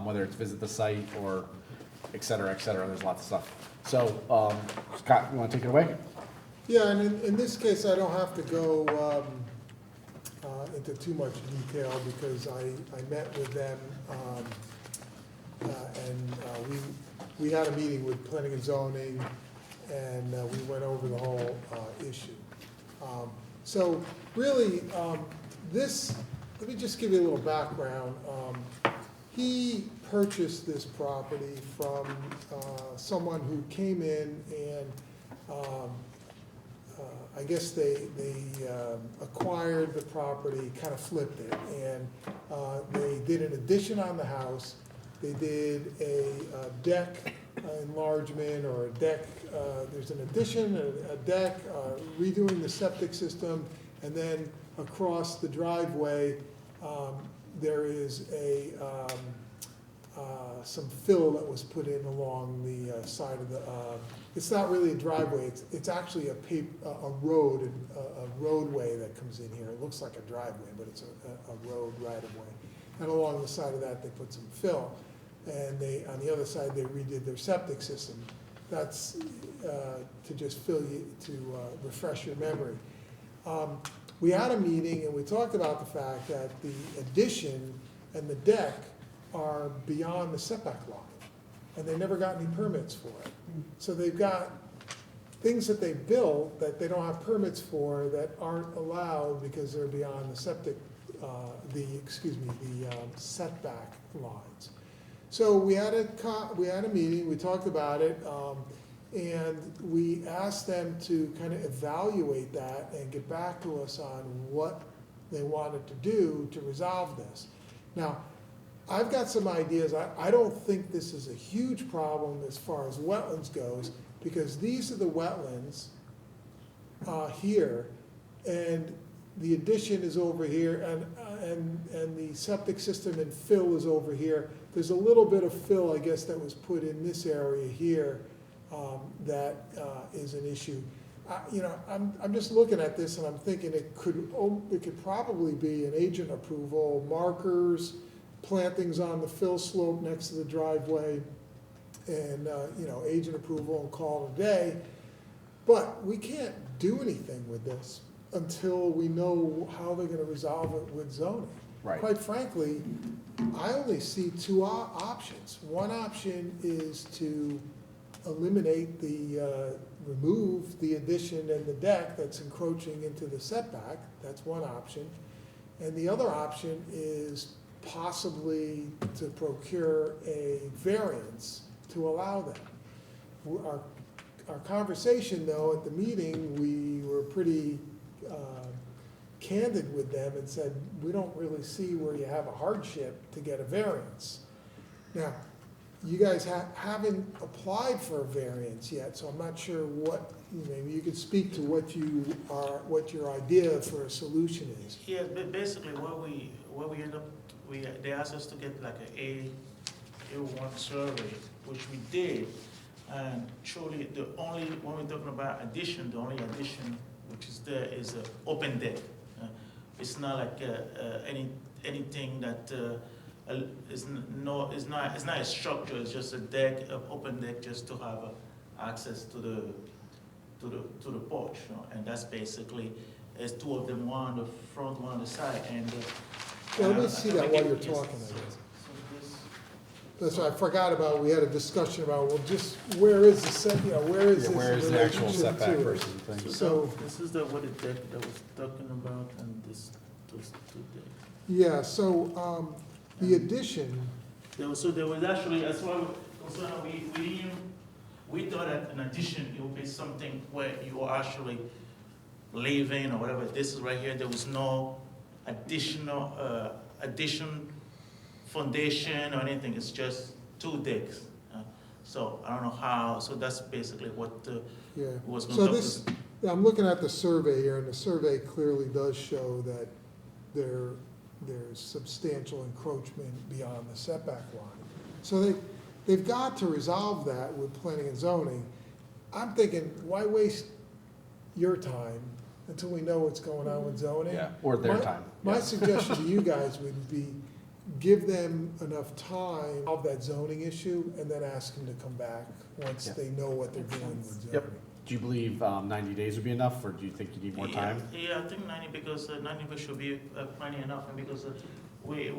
whether it's visit the site or et cetera, there's lots of stuff. So, Scott, you want to take it away? Yeah, and in this case, I don't have to go into too much detail because I met with them, and we had a meeting with planning and zoning, and we went over the whole issue. So really, let me just give you a little background. He purchased this property from someone who came in and I guess they acquired the property, kind of flipped it, and they did an addition on the house. They did a deck enlargement or a deck, there's an addition, a deck, redoing the septic system, and then across the driveway, there is some fill that was put in along the side of the, it's not really a driveway, it's actually a roadway that comes in here. It looks like a driveway, but it's a road right of way. And along the side of that, they put some fill. And on the other side, they redid their septic system. That's to just refresh your memory. We had a meeting and we talked about the fact that the addition and the deck are beyond the setback line, and they never got any permits for it. So they've got things that they built that they don't have permits for that aren't allowed because they're beyond the setback lines. So we had a meeting, we talked about it, and we asked them to kind of evaluate that and get back to us on what they wanted to do to resolve this. Now, I've got some ideas. I don't think this is a huge problem as far as wetlands goes, because these are the wetlands here, and the addition is over here, and the septic system and fill is over here. There's a little bit of fill, I guess, that was put in this area here that is an issue. I'm just looking at this and I'm thinking it could probably be an agent approval, markers, plantings on the fill slope next to the driveway, and agent approval and call it a day. But we can't do anything with this until we know how they're going to resolve it with zoning. Right. Quite frankly, I only see two options. One option is to eliminate remove the addition and the deck that's encroaching into the setback. That's one option. And the other option is possibly to procure a variance to allow that. Our conversation, though, at the meeting, we were pretty candid with them and said, we don't really see where you have a hardship to get a variance. Now, you guys haven't applied for a variance yet, so I'm not sure maybe you could speak to what your idea for a solution is. Yeah, but basically what we end up, they asked us to get like A1 survey, which we did. And truly, when we're talking about addition, the only addition which is there is an open deck. It's not like anything that it's not a structure. It's just a deck, an open deck, just to have access to the porch. And that's basically, there's two of them, one on the front, one on the side. And let me see that while you're talking, I guess. That's what I forgot about. We had a discussion about, well, just where is the where is this? Where is the actual relationship setback to it? versus the thing? So this is what the deck that was talking about, and those two decks. yeah, so the addition. There was actually, as far as we thought that in addition, it would be something where you are actually living or whatever. This is right here, there was no additional, foundation or anything, it's just two decks. So I don't know how, so that's basically what Yeah. was going So to yeah, I'm looking at the survey here, and the survey clearly does show that there's substantial encroachment beyond the setback line. So they've got to resolve that with planning and zoning. I'm thinking, why waste your time until we know what's going on with zoning? Yeah, or their time. My suggestion to you guys would be, give them enough time of that zoning issue, and then ask them to come back once Yeah. they know what they're doing with zoning. Yep. Do you believe 90 days would be enough, or do you think you need more time? Yeah, I think 90, because 90 should be plenty enough, and because we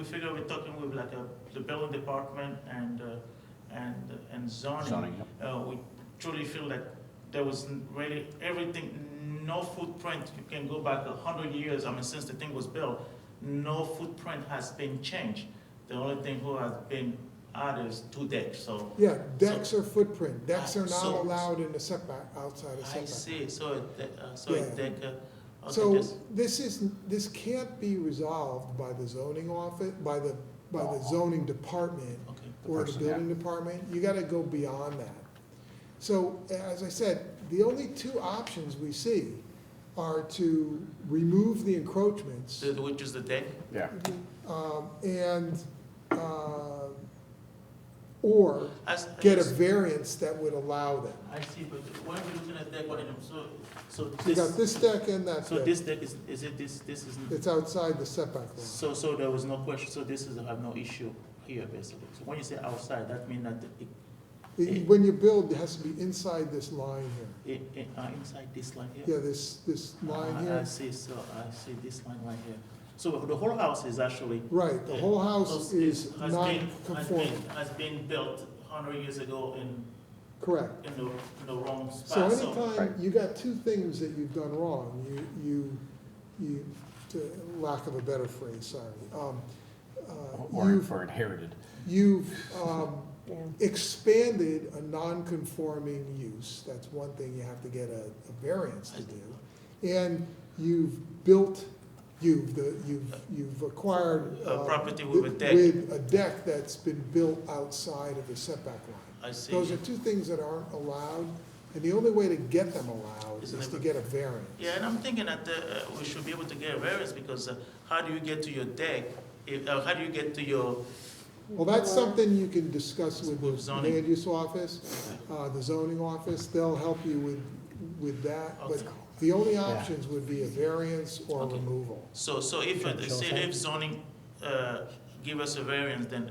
figure we're talking with like the building department and zoning. Zoning, yep. We truly feel that there was really everything, no footprint. You can go back 100 years. I mean, since the thing was built, no footprint has been changed. The only thing who has been added is two decks. So Yeah, decks are footprint. Decks are not so- allowed in the setback, outside of setback. I see. So Yeah. a deck. So this can't be resolved by the zoning office, by the zoning department Okay. or the person, building department. You gotta go beyond that. So, as I said, the only two options we see are to remove the encroachments, Which is the deck. Yeah. and, or get a variance that would allow them. I see, but when we're looking at deck, so You got this deck and that so deck. this deck is it this is It's outside the setback line. so there was no question. So this is have no issue here basically. So when you say outside, that means that When you build, it has to be inside this line here. inside this line here. Yeah, this line I here. see. So I see this line right here. So the whole house is actually Right, the whole house is has non-conforming. been built 100 years ago in Correct. the wrong So spot. anytime, you got two things that you've done wrong. You, to lack of a better phrase, sorry. Or for inherited. You've Yeah. expanded a non-conforming use. That's one thing you have to get a variance to do. And you've acquired. Property with a deck. With a deck that's been built outside of the setback line. I see. Those are two things that aren't allowed, and the only way to get them allowed Isn't is it- to get a variance. Yeah, and I'm thinking that we should be able to get a variance because how do you get to your deck? How do you get to your Well, that's something you can discuss with With the zoning. land use office, the zoning office. They'll help you with that. But Okay. the only options would be a variance or Okay. removal. So if say if zoning give us a variance, then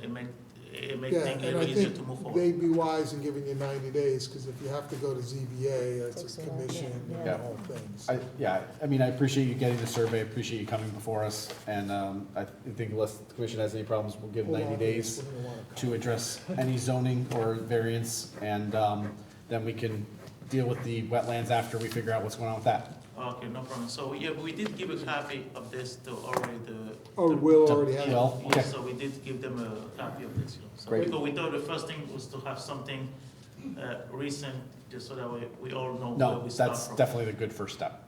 it makes Yeah, things a and I little easier think to move forward. they'd be wise in giving you 90 days, because if you have to go to ZBA, Takes it's a a while, commission yeah. and Yeah. the whole thing. I mean, I appreciate you getting the survey, I appreciate you coming before us, and I think unless the commission has any problems, we'll give Hold 90 on, days we're gonna wanna to address any zoning or variance, and then we can deal with the wetlands after we figure out what's going on with that. Okay, no problem. So, yeah, we did give a copy of this to already the. Oh, the- Will already had it. Well, Yeah, okay. so we did give them a copy of this, you know. So, Great. because we thought the first thing was to have something recent, just so that we all know where No, we start that's from. definitely the good first step.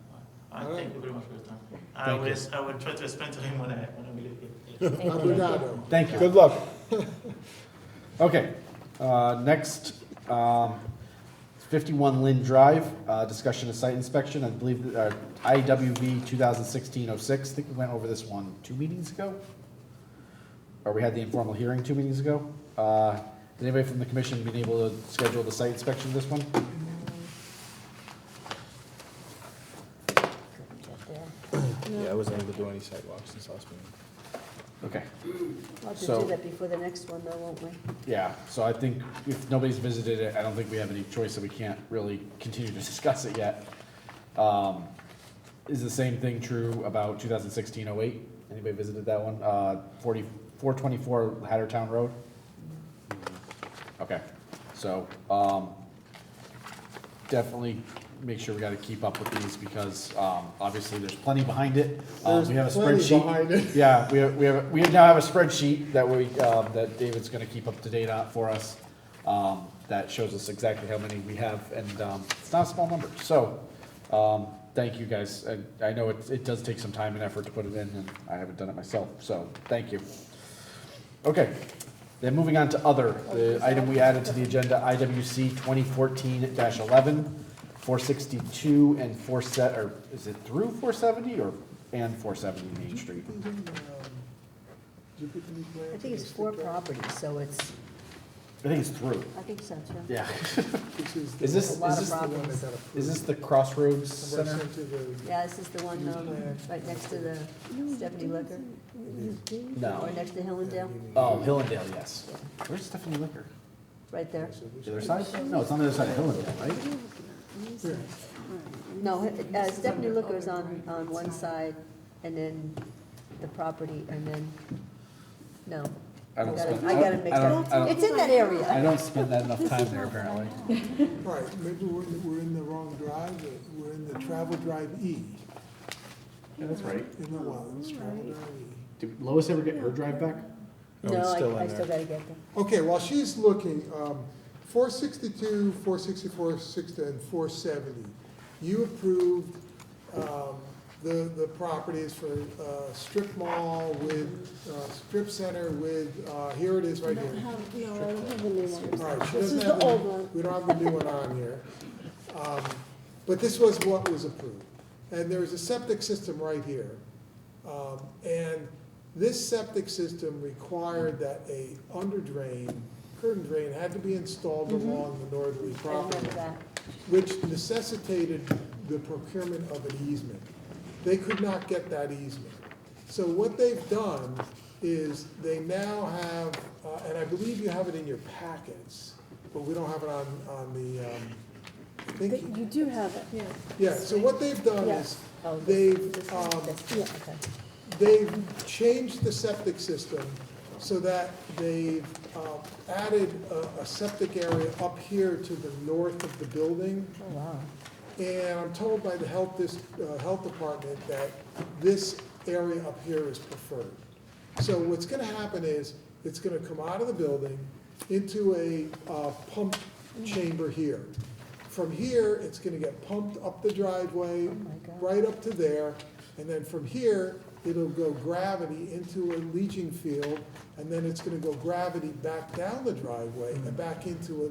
I thank you very much for your time. Thank you. I will try to explain to him when I leave here. Obrigado. Thank you. Good luck. Okay, next, 51 Lynn Drive, discussion of site inspection, I believe, IWV 2016-06, I think we went over this one 2 meetings ago? Or we had the informal hearing 2 meetings ago? Has anybody from the commission been able to schedule the site inspection of this one? Yeah, I wasn't able to do any sidewalks since last meeting. Okay, We'll have to So- do that before the next one though, won't we? yeah, so I think if nobody's visited it, I don't think we have any choice, so we can't really continue to discuss it yet. Is the same thing true about 2016-08? Anybody visited that one? 424 Hattertown Road? Okay, so, definitely make sure we gotta keep up with these because, obviously there's plenty behind it. There's We have a plenty spreadsheet. behind it. Yeah, we now have a spreadsheet that that David's gonna keep up to date on for us. That shows us exactly how many we have and, it's not a small number. So, thank you guys. I know it does take some time and effort to put it in and I haven't done it myself, so thank you. Okay, then moving on to other, the item we added to the agenda, IWC 2014-11, 462 and or is it through 470 and 470 Main Street? I think it's 4 properties, so it's, I think it's through, I think so too. yeah. Is this, A lot of is this, problems. is this the Crossroads Remember I Center? sent you the- Yeah, this is the one, right next to the Stephanie Liquor, No. or next to Hillendale, Oh, Hillendale, yes. Where's Stephanie Liquor? right there. The other side? No, it's on the other side of Hillendale, right? No, Stephanie Liquor is on one side, and then the property, and then, no. I don't spend- I got it mixed I don't- up. It's in that area. I don't spend that enough time there apparently. All right, maybe we're in the wrong drive, we're in the travel drive E. Yeah, that's right. In the Wetlands, travel drive E. Did Lois ever get her drive back? Oh, No, it's still I in still there. gotta get them. Okay, while she's looking, 462, 464, 60, and 470, you approved the properties for strip mall with, strip center with, here it is right here. No, I don't have the new ones. All right, she This doesn't is have the old one. We don't have the new one on here. But this was what was approved. And there's a septic system right here. And this septic system required that a under drain, curtain drain, had to be installed along the northerly I property remember line, that. which necessitated the procurement of an easement. They could not get that easement. So what they've done is they now have, and I believe you have it in your packets, but we don't have it on the, I think, But you do have it, yeah. yeah, so what they've done Yeah. is, Oh, they've, this one, this, yeah. okay. they've changed the septic system so that they've added a septic area up here to the north of the building. Oh, wow. And I'm told by the health department that this area up here is preferred. So what's gonna happen is, it's gonna come out of the building into a pump chamber here. From here, it's gonna get pumped up the driveway, Oh, my God. right up to there, and then from here, it'll go gravity into a leaching field, and then it's gonna go gravity back down the driveway and back into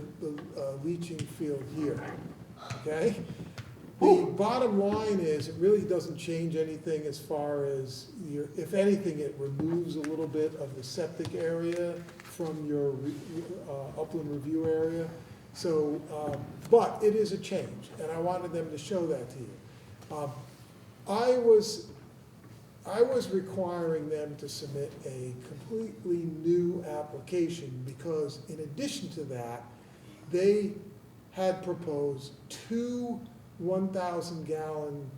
a leaching field here, okay? The bottom line is, it really doesn't change anything as far as your, if anything, it removes a little bit of the septic area from your upland review area. So, but it is a change, and I wanted them to show that to you. I was I was requiring them to submit a completely new application because in addition to that, they had proposed 2 1,000-gallon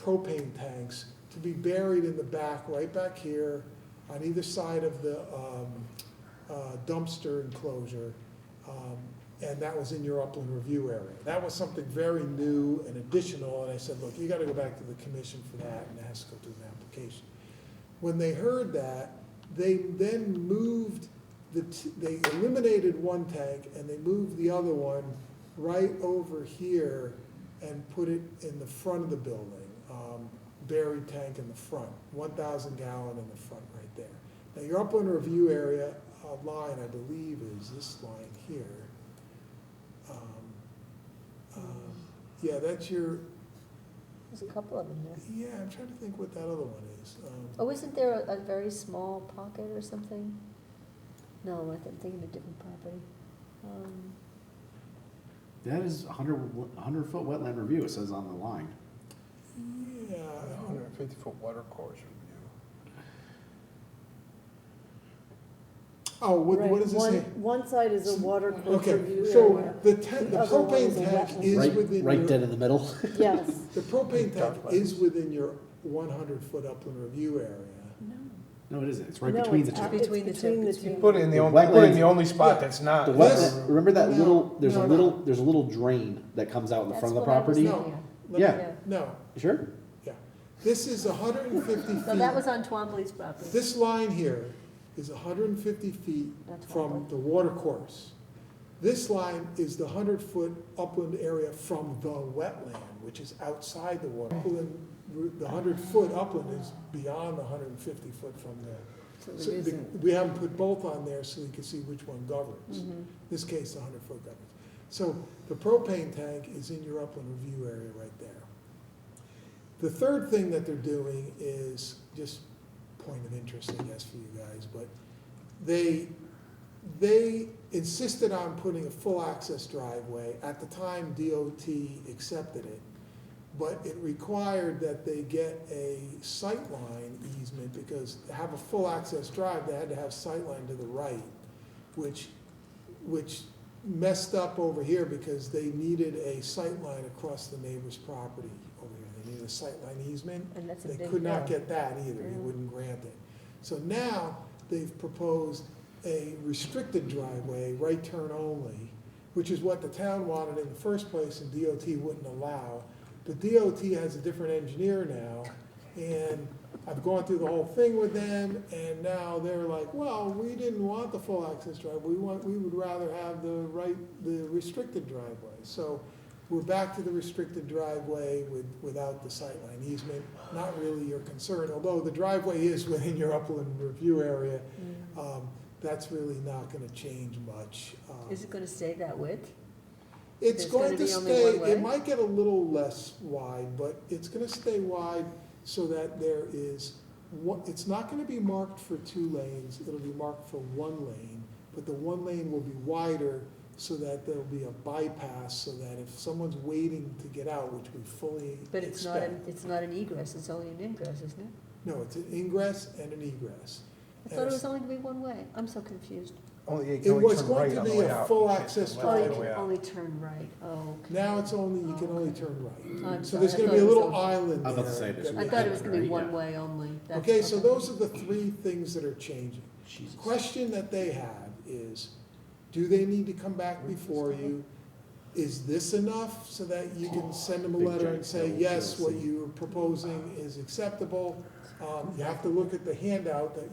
propane tanks to be buried in the back, right back here, on either side of the dumpster enclosure. And that was in your upland review area. That was something very new and additional, and I said, look, you gotta go back to the commission for that, and it has to go through an application. When they heard that, they then moved, they eliminated one tank, and they moved the other one right over here and put it in the front of the building. Buried tank in the front, 1,000 gallon in the front right there. Now, your upland review area line, I believe, is this line here. Yeah, that's your, There's a couple of them there. yeah, I'm trying to think what that other one is. Oh, isn't there a very small pocket or something? No, I'm thinking of a different property. That is 100-foot wetland review, it says on the line. Yeah. 150-foot water course review. Oh, what Right, does it say? One side is a water course Okay, review so area. the The other one propane is a tank wetland. is Right, within right your, dead in the middle. Yes. the propane tank is within your 100-foot upland review area. No, it isn't, it's right No, between the it's two. out- it's Between the between two. the You two. put it in the The only, put it in wetlands- the only spot Yeah. that's not. The This- wetland, remember that No, little, there's a no, little, no. there's a little drain that comes out in the front of the That's what I was property? No. Yeah. No, Sure? yeah. This is 150 feet. So that was on Twombly's property. This line here is 150 feet That's from Twombly. the water course. This line is the 100-foot upland area from the wetland, which is outside the water. The 100-foot upland is beyond the 150-foot from there. So So it isn't. we haven't put both on there so you can see which one governs. Mhm. In this case, the 100-foot governs. So the propane tank is in your upland review area right there. The third thing that they're doing is just point of interest, I guess, for you guys, but they insisted on putting a full access driveway. At the time, DOT accepted it, but it required that they get a sightline easement because to have a full access drive, they had to have sightline to the right, which messed up over here because they needed a sightline across the neighbor's property over here. They needed a sightline easement. And that's a They big could not bill. get that either, he Yeah. wouldn't grant it. So now, they've proposed a restricted driveway, right turn only, which is what the town wanted in the first place and DOT wouldn't allow. But DOT has a different engineer now, and I've gone through the whole thing with them, and now they're like, well, we didn't want the full access driveway, we would rather have the restricted driveway. So we're back to the restricted driveway without the sightline easement, not really your concern, although the driveway is within your upland review area. That's really not gonna change much. Is it gonna stay that width? It's There's going gonna to be only stay, one way? it might get a little less wide, but it's gonna stay wide so that there is, it's not gonna be marked for 2 lanes, it'll be marked for 1 lane, but the 1 lane will be wider so that there'll be a bypass, so that if someone's waiting to get out, which we fully But it's expect. not an egress, it's only an ingress, isn't it? No, it's an ingress and an egress. I thought it was only gonna be one way. I'm so confused. Only, you It can only was turn going right to on the be way a out. full You can't access turn Oh, left you on the can way out. only turn right, oh. Okay. Now it's only, you can only turn right. I'm So sorry, there's I gonna thought be a it was little a- island I was about to there say, there's that a I we thought it was gonna be Right, yeah. one way only. That's- Okay, so those are the 3 things that are changing. Jesus. Question that they have is, do they need to come back before you? Is this enough so that you can send them a Big letter and giant say, hill, yes, what TLC. you're proposing is acceptable? You have to look at the handout that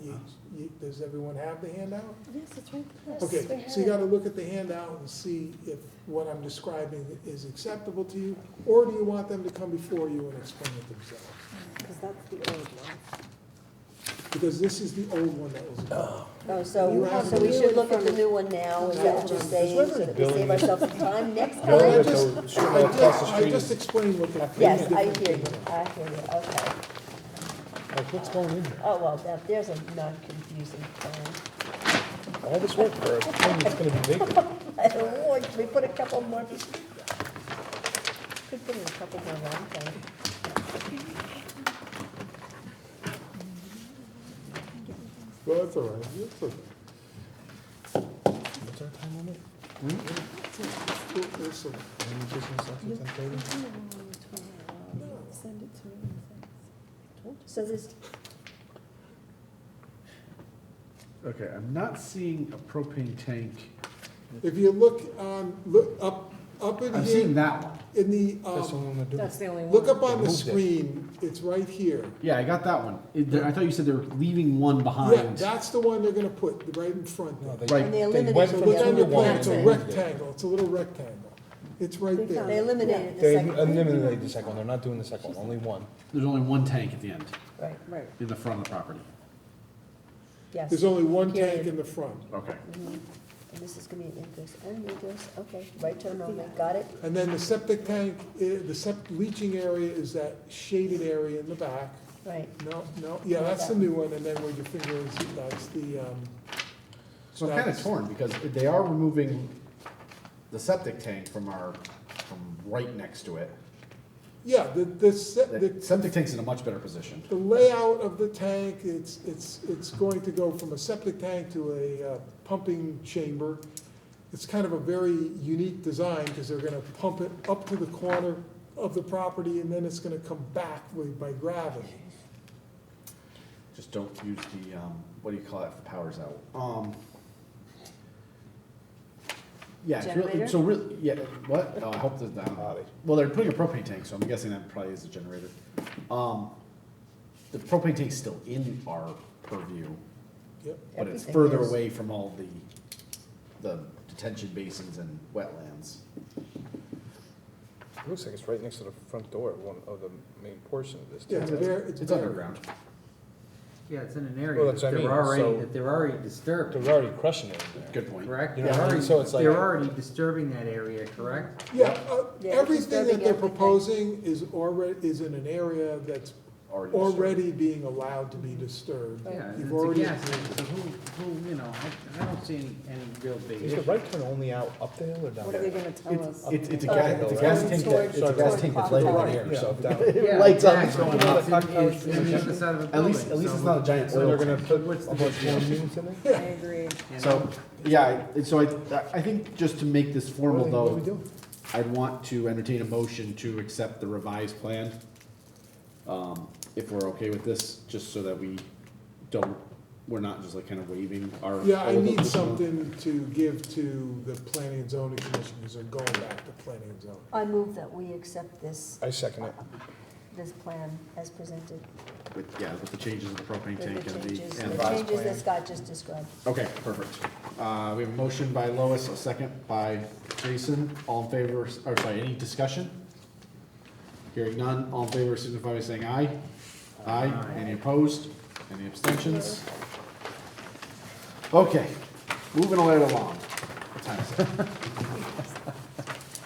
does everyone have the handout? Yes, it's right there. Okay, so you gotta look at the handout and see if what I'm describing is acceptable to you, or do you want them to come before you and explain it themselves? Because that's the old one. Because this is the old one that was. Oh, so, You have so to we do should it look at from- the new one now, is that what you're saying, so that we save ourselves some time next No, time? I Building just, straight I across the just, I street just is- explained what the. Yes, I different hear you, things are. I hear you, okay. Like, what's going in here? Oh, well, there's a non-confusing plan. All this work for a thing that's gonna be bigger. I don't know, we put a couple more, could put in a couple more round things. Well, that's all right, that's okay. What's our time limit? There's some, Any business after 10:30? Send it to me. Told you. So this, Okay, I'm not seeing a propane tank. if you look up in I'm seeing here, that one. in the, That's the one I'm doing. That's the only one. look up on They the moved it. screen, it's right here. Yeah, I got that one. I thought you said they were leaving one Yeah, behind. that's the one they're gonna put right in front No, there. they, Right. and they they eliminated went the from Look on other the two to one. plan, one. it's a and they moved it. rectangle, it's a little rectangle. It's right They there. eliminated the They second one. eliminated the second one, they're not doing the second one, only one. There's only one tank at the end, Right, Right. in the front of the property. yes. There's only one Period. tank in the front. Okay. Mhm. And this is gonna be an ingress and egress, okay, right turn only, got it? And then the septic tank, the leaching area is that shaded area in the back. Right, No, yeah, that's the new one, and then where your finger is, that's the, So I'm kind of That's- torn because they are removing the septic tank from right next to it. yeah, The septic tank's in a much better position. the layout of the tank, it's going to go from a septic tank to a pumping chamber. It's kind of a very unique design, because they're gonna pump it up to the corner of the property, and then it's gonna come back by gravity. Just don't use the, what do you call it if the power's out? Yeah, it's really, Generator? so really, yeah, what? Oh, I hope there's down. Well, they're putting a propane tank, so I'm guessing that probably is a generator. The propane tank's still in our purview, Yep. but it's Everything further is. away from all the detention basins and wetlands. It looks like it's right next to the front door, one of the main portion of this. Yeah, it's bare, It's bare. underground. Yeah, it's in an Well, area that's that what I they're mean, already, so- that they're already disturbed, They're already crushing it in there. Good point. correct? You know They're what I mean? already- So it's like- They're already disturbing that area, correct? Yeah, Yeah, everything that disturbing they're everything. proposing is in an area that's already being allowed to be disturbed. Yeah, and You've it's a already- gas, so who, you know, I don't see any real big Is the issue. right turn only out up there or down What are they there? gonna tell us? It's a Oh, gas, it's a gas tank that, it's a gas tank that's lighted on here, so. Yeah, Lights up, it's exactly. going off. It's in the other side of the At building. least it's so- not a giant So oil they're gonna tank. put What's a the bunch big more deal? units in there? I agree. You So, know? yeah, I think just to make this formal What are we though, doing? I'd want to entertain a motion to accept the revised plan. If we're okay with this, just so that we're not just like kind of waiving our. Yeah, I old need approval. something to give to the planning and zoning commission, because they're going back to planning and zoning. I move that we accept this, I second it. this plan as presented, With the changes of the propane with tank the and changes, the. the and changes plan. that Scott just described. Okay, perfect. We have a motion by Lois, a second by Jason. All in favor, or sorry, any discussion? Hearing none, all in favor signify by saying aye. Aye. Any opposed? Any abstentions? Okay, moving right along. What time is it?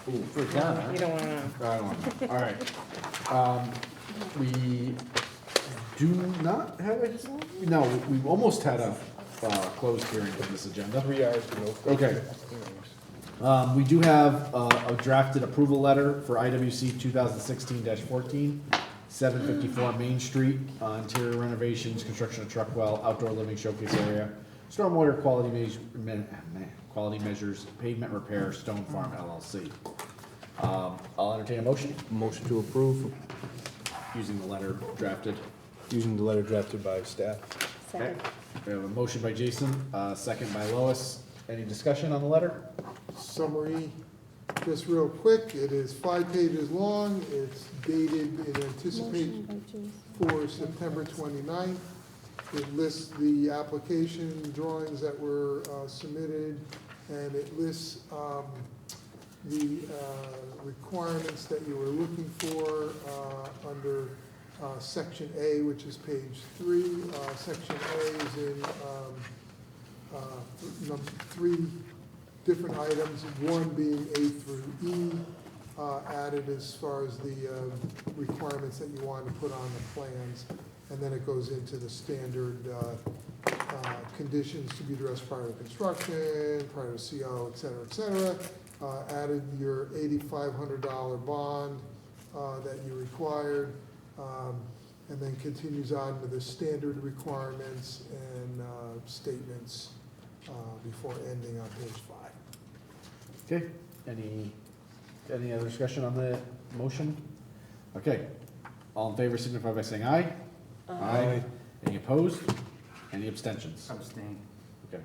Ooh, For John, huh? You don't wanna. I don't want to. All right. We do not have a, no, we almost had a closed hearing for this agenda. 3 hours to go. Okay. We do have a drafted approval letter for IWC 2016-14, 754 Main Street, interior renovations, construction of truck well, outdoor living showcase area, stormwater quality measures, pavement repair, Stone Farm LLC. I'll entertain a motion Motion to approve, using the letter drafted. using the letter drafted by staff. Second. We have a motion by Jason, second by Lois. Any discussion on the letter? Summary, just real quick, it is 5 pages long, it's dated in Motion anticipation by Jason. for September 29th. It lists the application drawings that were submitted, and it lists the requirements that you were looking for under Section A, which is page 3. Section A is in 3 different items, one being A through E, added as far as the requirements that you want to put on the plans. And then it goes into the standard conditions to be addressed prior to construction, prior to CO, et cetera, et cetera. Added your $8,500 bond that you required. and then continues on to the standard requirements and statements before ending on page 5. Okay, any other discussion on the motion? Okay, all in favor signify by saying aye. Aye. Any opposed? Any abstentions? Abstain. Okay,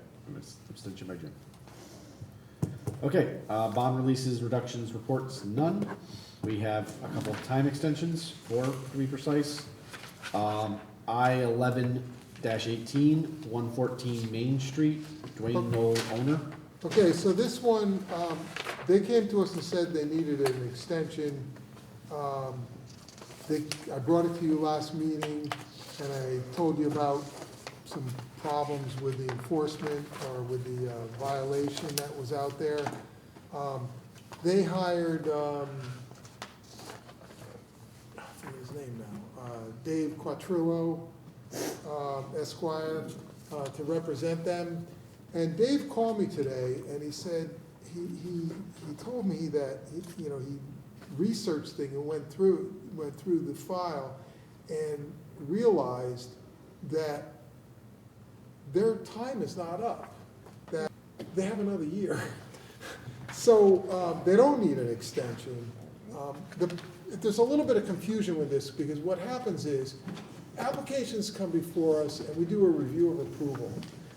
abstention by Jim. Okay, bond releases, reductions, reports, none. We have a couple of time extensions, 4 to be precise. I-11-18, 114 Main Street, Dwayne Knoll, owner. Okay, so this one, they came to us and said they needed an extension. I brought it to you last meeting, and I told you about some problems with the enforcement or with the violation that was out there. They hired, I forget his name now, Dave Quattrillo, Esquire, to represent them. And Dave called me today, and he said, he told me that, he researched things and went through the file and realized that their time is not up, that they have another year. So they don't need an extension. There's a little bit of confusion with this, because what happens is, applications come before us and we do a review of approval.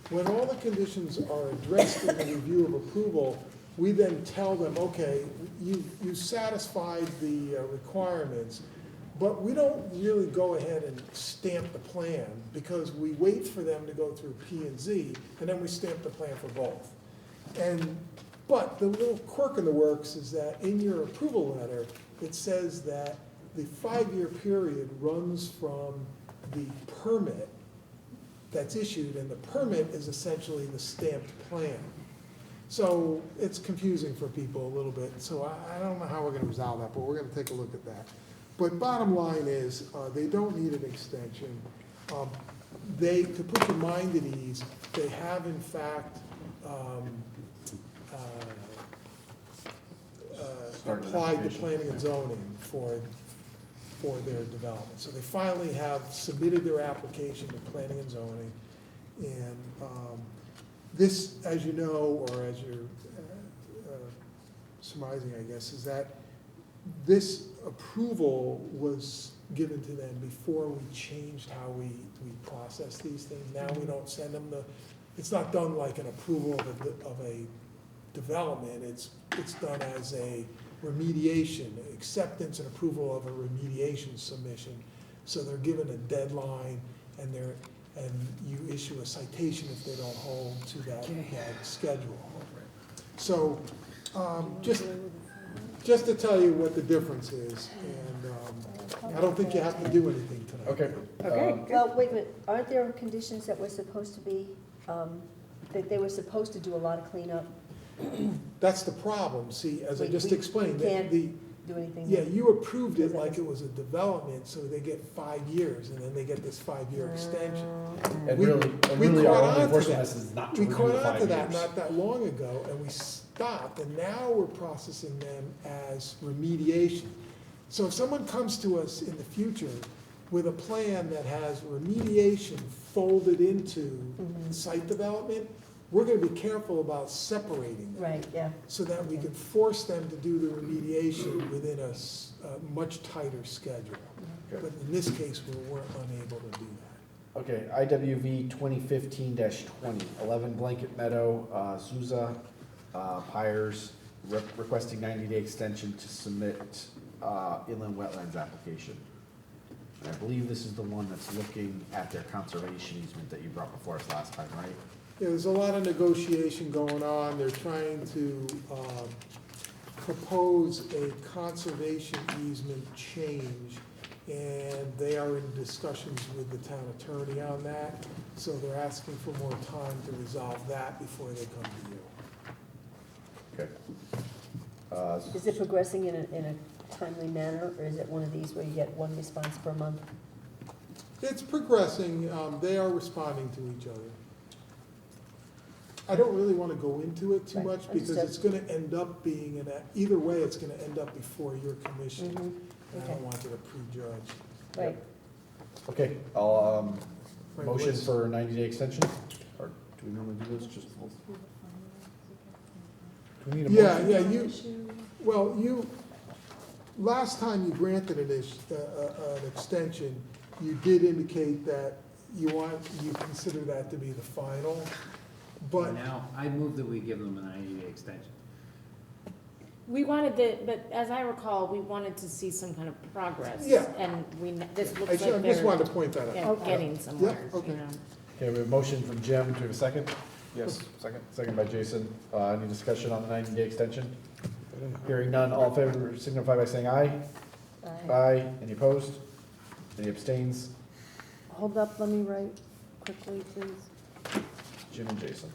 When all the conditions are addressed in the review of approval, we then tell them, okay, you satisfied the requirements, but we don't really go ahead and stamp the plan, because we wait for them to go through P&Z, and then we stamp the plan for both. But the little quirk in the works is that in your approval letter, it says that the 5-year period runs from the permit that's issued, and the permit is essentially the stamped plan. So it's confusing for people a little bit, so I don't know how we're gonna resolve that, but we're gonna take a look at that. But bottom line is, they don't need an extension. To put your mind at ease, they have in fact applied to planning and zoning for their development. So they finally have submitted their application to planning and zoning. And this, as you know, or as you're surmising, I guess, is that this approval was given to them before we changed how we process these things. Now we don't send them it's not done like an approval of a development. It's done as a remediation, acceptance and approval of a remediation submission. So they're given a deadline, and you issue a citation if they don't hold to that schedule. So just to tell you what the difference is, and I don't think you have to do anything tonight. Okay. Well, wait a minute, aren't there conditions that were supposed to be, that they were supposed to do a lot of cleanup? That's the problem, see, as I just explained. We can't do anything. Yeah, you approved it like it was a development, so they get 5 years, and then they get this 5-year extension. And We really our caught only on to enforcement that. is not to We renew caught the on 5 to that years. not that long ago, and we stopped, and now we're processing them as remediation. So if someone comes to us in the future with a plan that has remediation folded into site development, we're gonna be careful about separating them. Right, yeah. So that we can force them to do the remediation within a much tighter schedule. Okay. But in this case, we weren't unable to do that. Okay, IWV 2015-20, 11 Blanket Meadow, Souza, Pyers, requesting 90-day extension to submit inland wetlands application. And I believe this is the one that's looking at their conservation easement that you brought before us last time, right? Yeah, there's a lot of negotiation going on. They're trying to propose a conservation easement change, and they are in discussions with the town attorney on that. So they're asking for more time to resolve that before they come to you. Okay. Is it progressing in a timely manner, or is it one of these where you get one response per month? It's progressing. They are responding to each other. I don't really want to go into it too Right, much, because understood. it's going to end up being, either way, it's going to end up before your commission. And I Okay. don't want you to prejudge. Right. Okay, I'll, Right, motion what's- for a 90-day extension, or do we normally do this, just? Do we need a Yeah, motion? yeah, you, last time you granted an extension, you did indicate that you consider that to be the final, but, Now, I move that we give them a 90-day extension. We wanted but as I recall, we wanted to see some kind of progress. Yeah. And this I looks just like they're wanted to point that out. getting somewhere, okay. you know. Okay, we have a motion from Jim, do we have a second? Yes, second. Second by Jason, any discussion on the 90-day extension? Hearing none, all in favor signify by saying aye. Aye. Any opposed? Any abstains? Hold up, let me write quickly, please. Jim and Jason.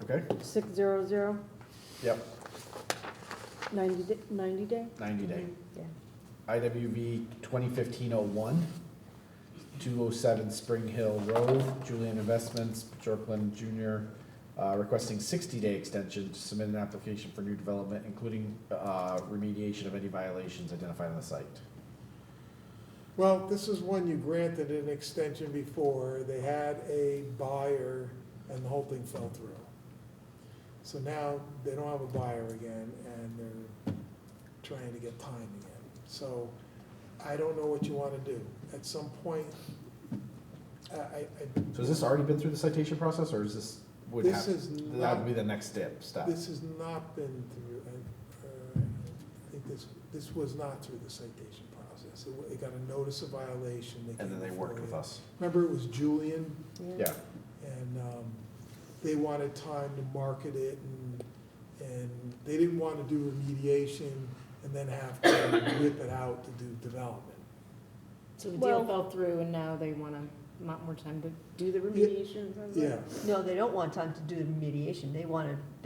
Okay, 600, yep, 90 day? 90-day. Yeah. IWV 2015-01, 207 Spring Hill Road, Julian Investments, Jorkland Jr., requesting 60-day extension to submit an application for new development, including remediation of any violations identified on the site. Well, this is one you granted an extension before, they had a buyer, and the whole thing fell through. So now they don't have a buyer again, and they're trying to get time again. So I don't know what you want to do. At some point, So has this already been through the citation process, or is this, would This have, is that not- would be the next step? this has not been through, I think this was not through the citation process. It got a notice of violation. And then they came worked before with you. us? Remember, it was Julian, Yeah, and they wanted time to market it, and they didn't want to do remediation and then have to rip it out to do development. So the Well- deal fell through and now they want more time to do the remediation. sounds like? Yeah, No, they don't want time to do the remediation, they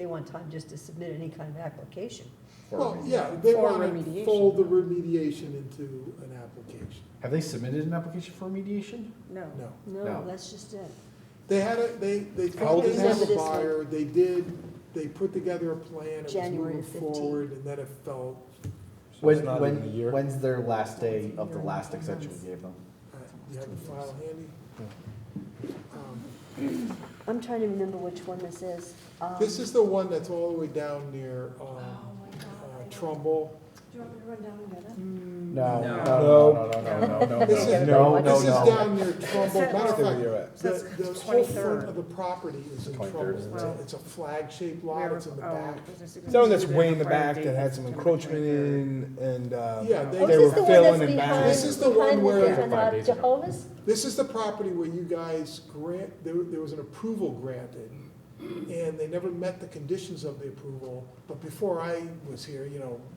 want time just to submit any kind of application. well, yeah, they For want to remediation. fold the remediation into an application. have they submitted an application for remediation? No. No. No. No, that's just it. They had they How thought they old had is a this buyer, they put together a plan, it was January moving 15. forward, and then it fell. So it's not even a year? When's their last day of the last extension we gave them? You have the file handy? I'm trying to remember which one this is. This is the one that's all the way down near Trumbull. Do you want me to run down and get it? No, No. no. This is, No, this is no. down near Trumbull. Matter of Stay where fact, you're at. the whole 23rd. front of the property is in 23rd, Trumbull. isn't it? It's a flag-shaped lot, it's in the back. Someone that's way in the back that had some encroachment in, and Yeah, Oh, they is were this the one filling that's and behind, back. This is the one behind where- behind, 5 days ago. Jehovah's? This is the property where you guys there was an approval granted, and they never met the conditions of the approval, but before I was here,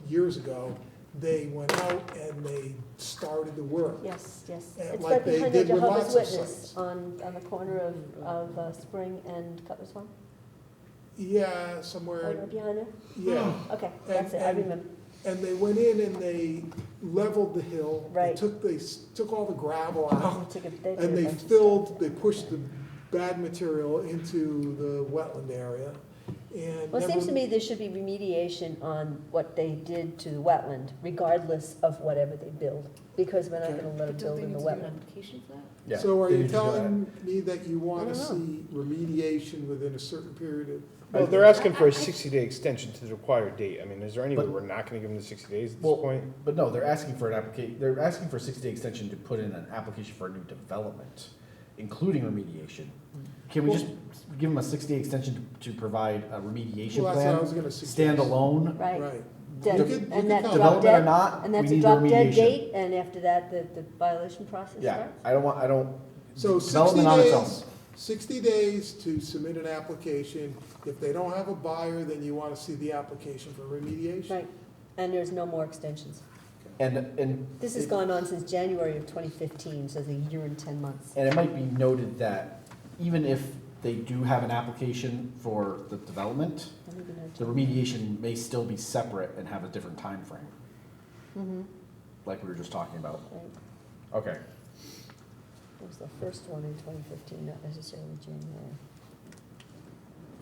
years ago, they went out and they started the work. Yes, yes. And It's like right they behind the did with Jehovah's lots of Witness sites. on the corner of Spring and Cutler's Farm. Yeah, somewhere, Right behind there? yeah. Okay, that's it, I And- remember. And they went in and they leveled the hill. Right. They took all the gravel out, They did a and they bunch of filled, stuff. they pushed the bad material into the wetland area, and Well, it seems never- to me there should be remediation on what they did to the wetland, regardless of whatever they build, because we're not Okay. gonna let them But don't build they in need the to do an wetland. application for that? Yeah, So are they you need to do that. telling me that you want I to don't know. see remediation within a certain period of? Well, they're asking for a 60-day extension to the required date. I mean, is there any way But- we're not gonna give them the 60 days at this Well, point? but no, they're asking for an application, they're asking for a 60-day extension to put in an application for a new development, including remediation. Can we just give them a 60-day extension to provide a remediation Well, that's what I was plan, gonna suggest. standalone? Right. Right. Dead- You could- you And could that's come- drop Development or dead, not, and we that's a need the drop dead remediation. date, and after that, the violation process Yeah, starts? I don't, So 60 development on its own. days, 60 days to submit an application. If they don't have a buyer, then you want to see the application for remediation? Right, and there's no more extensions. And. This has it- gone on since January of 2015, so it's a year and 10 months. And it might be noted that even if they do have an application for the development, I don't even know. the remediation may still be separate and have a different time frame, Mm-hmm, like we were just talking about. right. Okay. It was the first one in 2015, not necessarily January.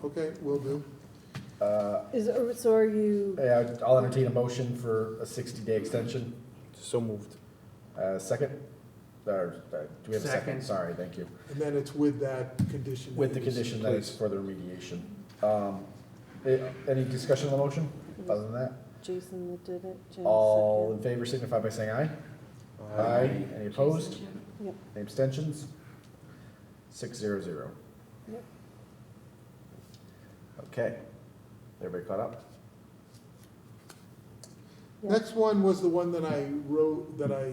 Okay, will do. So are you, Yeah, I'll entertain a motion for a 60-day extension. So moved. Second? Do we have a second? Second. Sorry, thank you. And then it's with that condition. With the that you condition that it's further remediation. Any discussion on the motion, other than that? Jason that did it? Jen All in second. favor signify by saying aye. Aye. Any opposed? Yep. Any abstentions? 600. Yep. Okay. Everybody caught up? Yeah. Next one was the one that I wrote, that I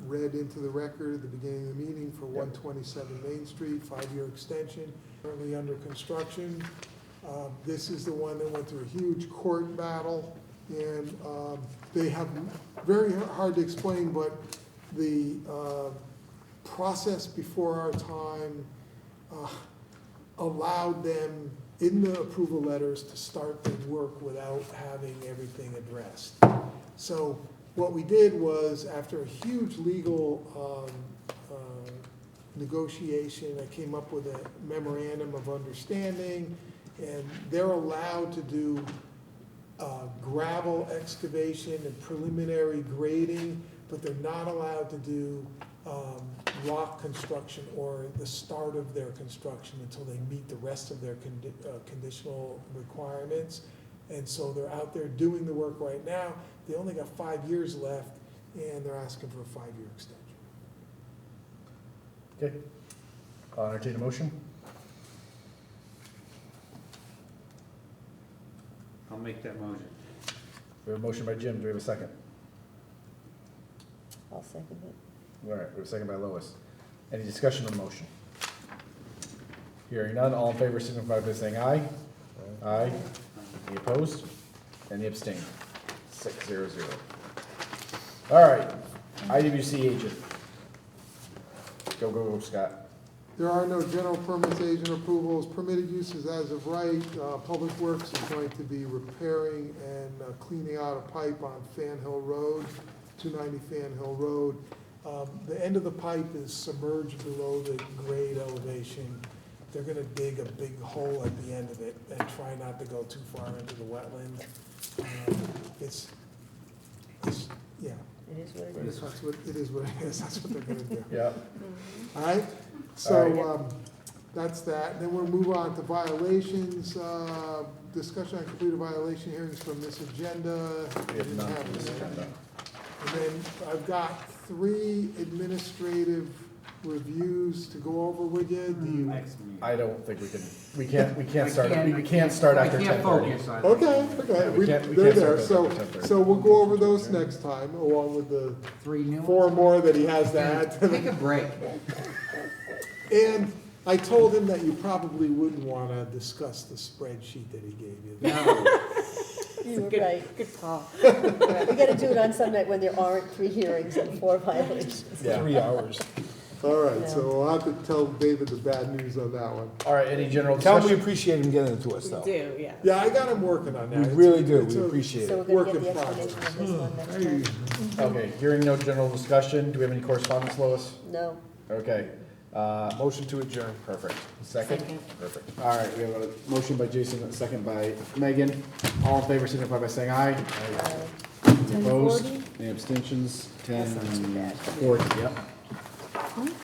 read into the record at the beginning of the meeting for 127 Main Street, 5-year extension, currently under construction. This is the one that went through a huge court battle, and they have, very hard to explain, but the process before our time allowed them, in the approval letters, to start the work without having everything addressed. So what we did was, after a huge legal negotiation, I came up with a memorandum of understanding, and they're allowed to do gravel excavation and preliminary grading, but they're not allowed to do rock construction or the start of their construction until they meet the rest of their conditional requirements. And so they're out there doing the work right now. They only got 5 years left, and they're asking for a 5-year extension. Okay. I'll entertain a motion. I'll make that motion. We have a motion by Jim. Do we have a second? I'll second it. All right, we have a second by Lois. Any discussion on the motion? Hearing none, all in favor signify by saying aye. Aye. Any opposed? Any abstained? 600. All right, IWC agent. Go, Scott. There are no general permits, agent approvals, permitted uses as of right. Public Works is going to be repairing and cleaning out a pipe on Fan Hill Road, 290 Fan Hill Road. The end of the pipe is submerged below the grade elevation. They're gonna dig a big hole at the end of it and try not to go too far into the wetland. It's, yeah, It is what it is. that's what, it is what it is, that's what they're gonna do. Yeah. All right, so, that's that. Then we'll move on to violations, discussion on completed violation hearings from this agenda. We have none on this Didn't have agenda. And then I've got 3 administrative reviews to go over with you. Do you? Next meeting. I don't think we can't start after 10:30. I can't focus on it. Okay, Yeah, we can't they're start there, those so, after 10:30. so we'll go over those next time, along with the 3 new ones? 4 more that he has to add to Take the. a break. And I told him that you probably wouldn't wanna discuss the spreadsheet that he gave you. No. You were right. Good call. Right, we gotta do it on some night when there aren't 3 hearings and 4 violations. Yeah. 3 hours. All right, so we'll have to tell David the bad news on that one. All right, any general Tell him we discussion? appreciate him getting it to us, We though. do, yeah. Yeah, I got him working on that. We It's- really do, it's we a- appreciate So it. we're Work gonna in get the progress. explanation of this one next time. Okay, hearing no general discussion, do we have any correspondence, Lois? No. Okay, Motion to adjourn. perfect. Second? Second. Perfect. All right, we have a motion by Jason, a second by Megan. All in favor signify by saying aye. Any opposed? 10:40? Any abstentions? That's not too bad. 10:40, yep.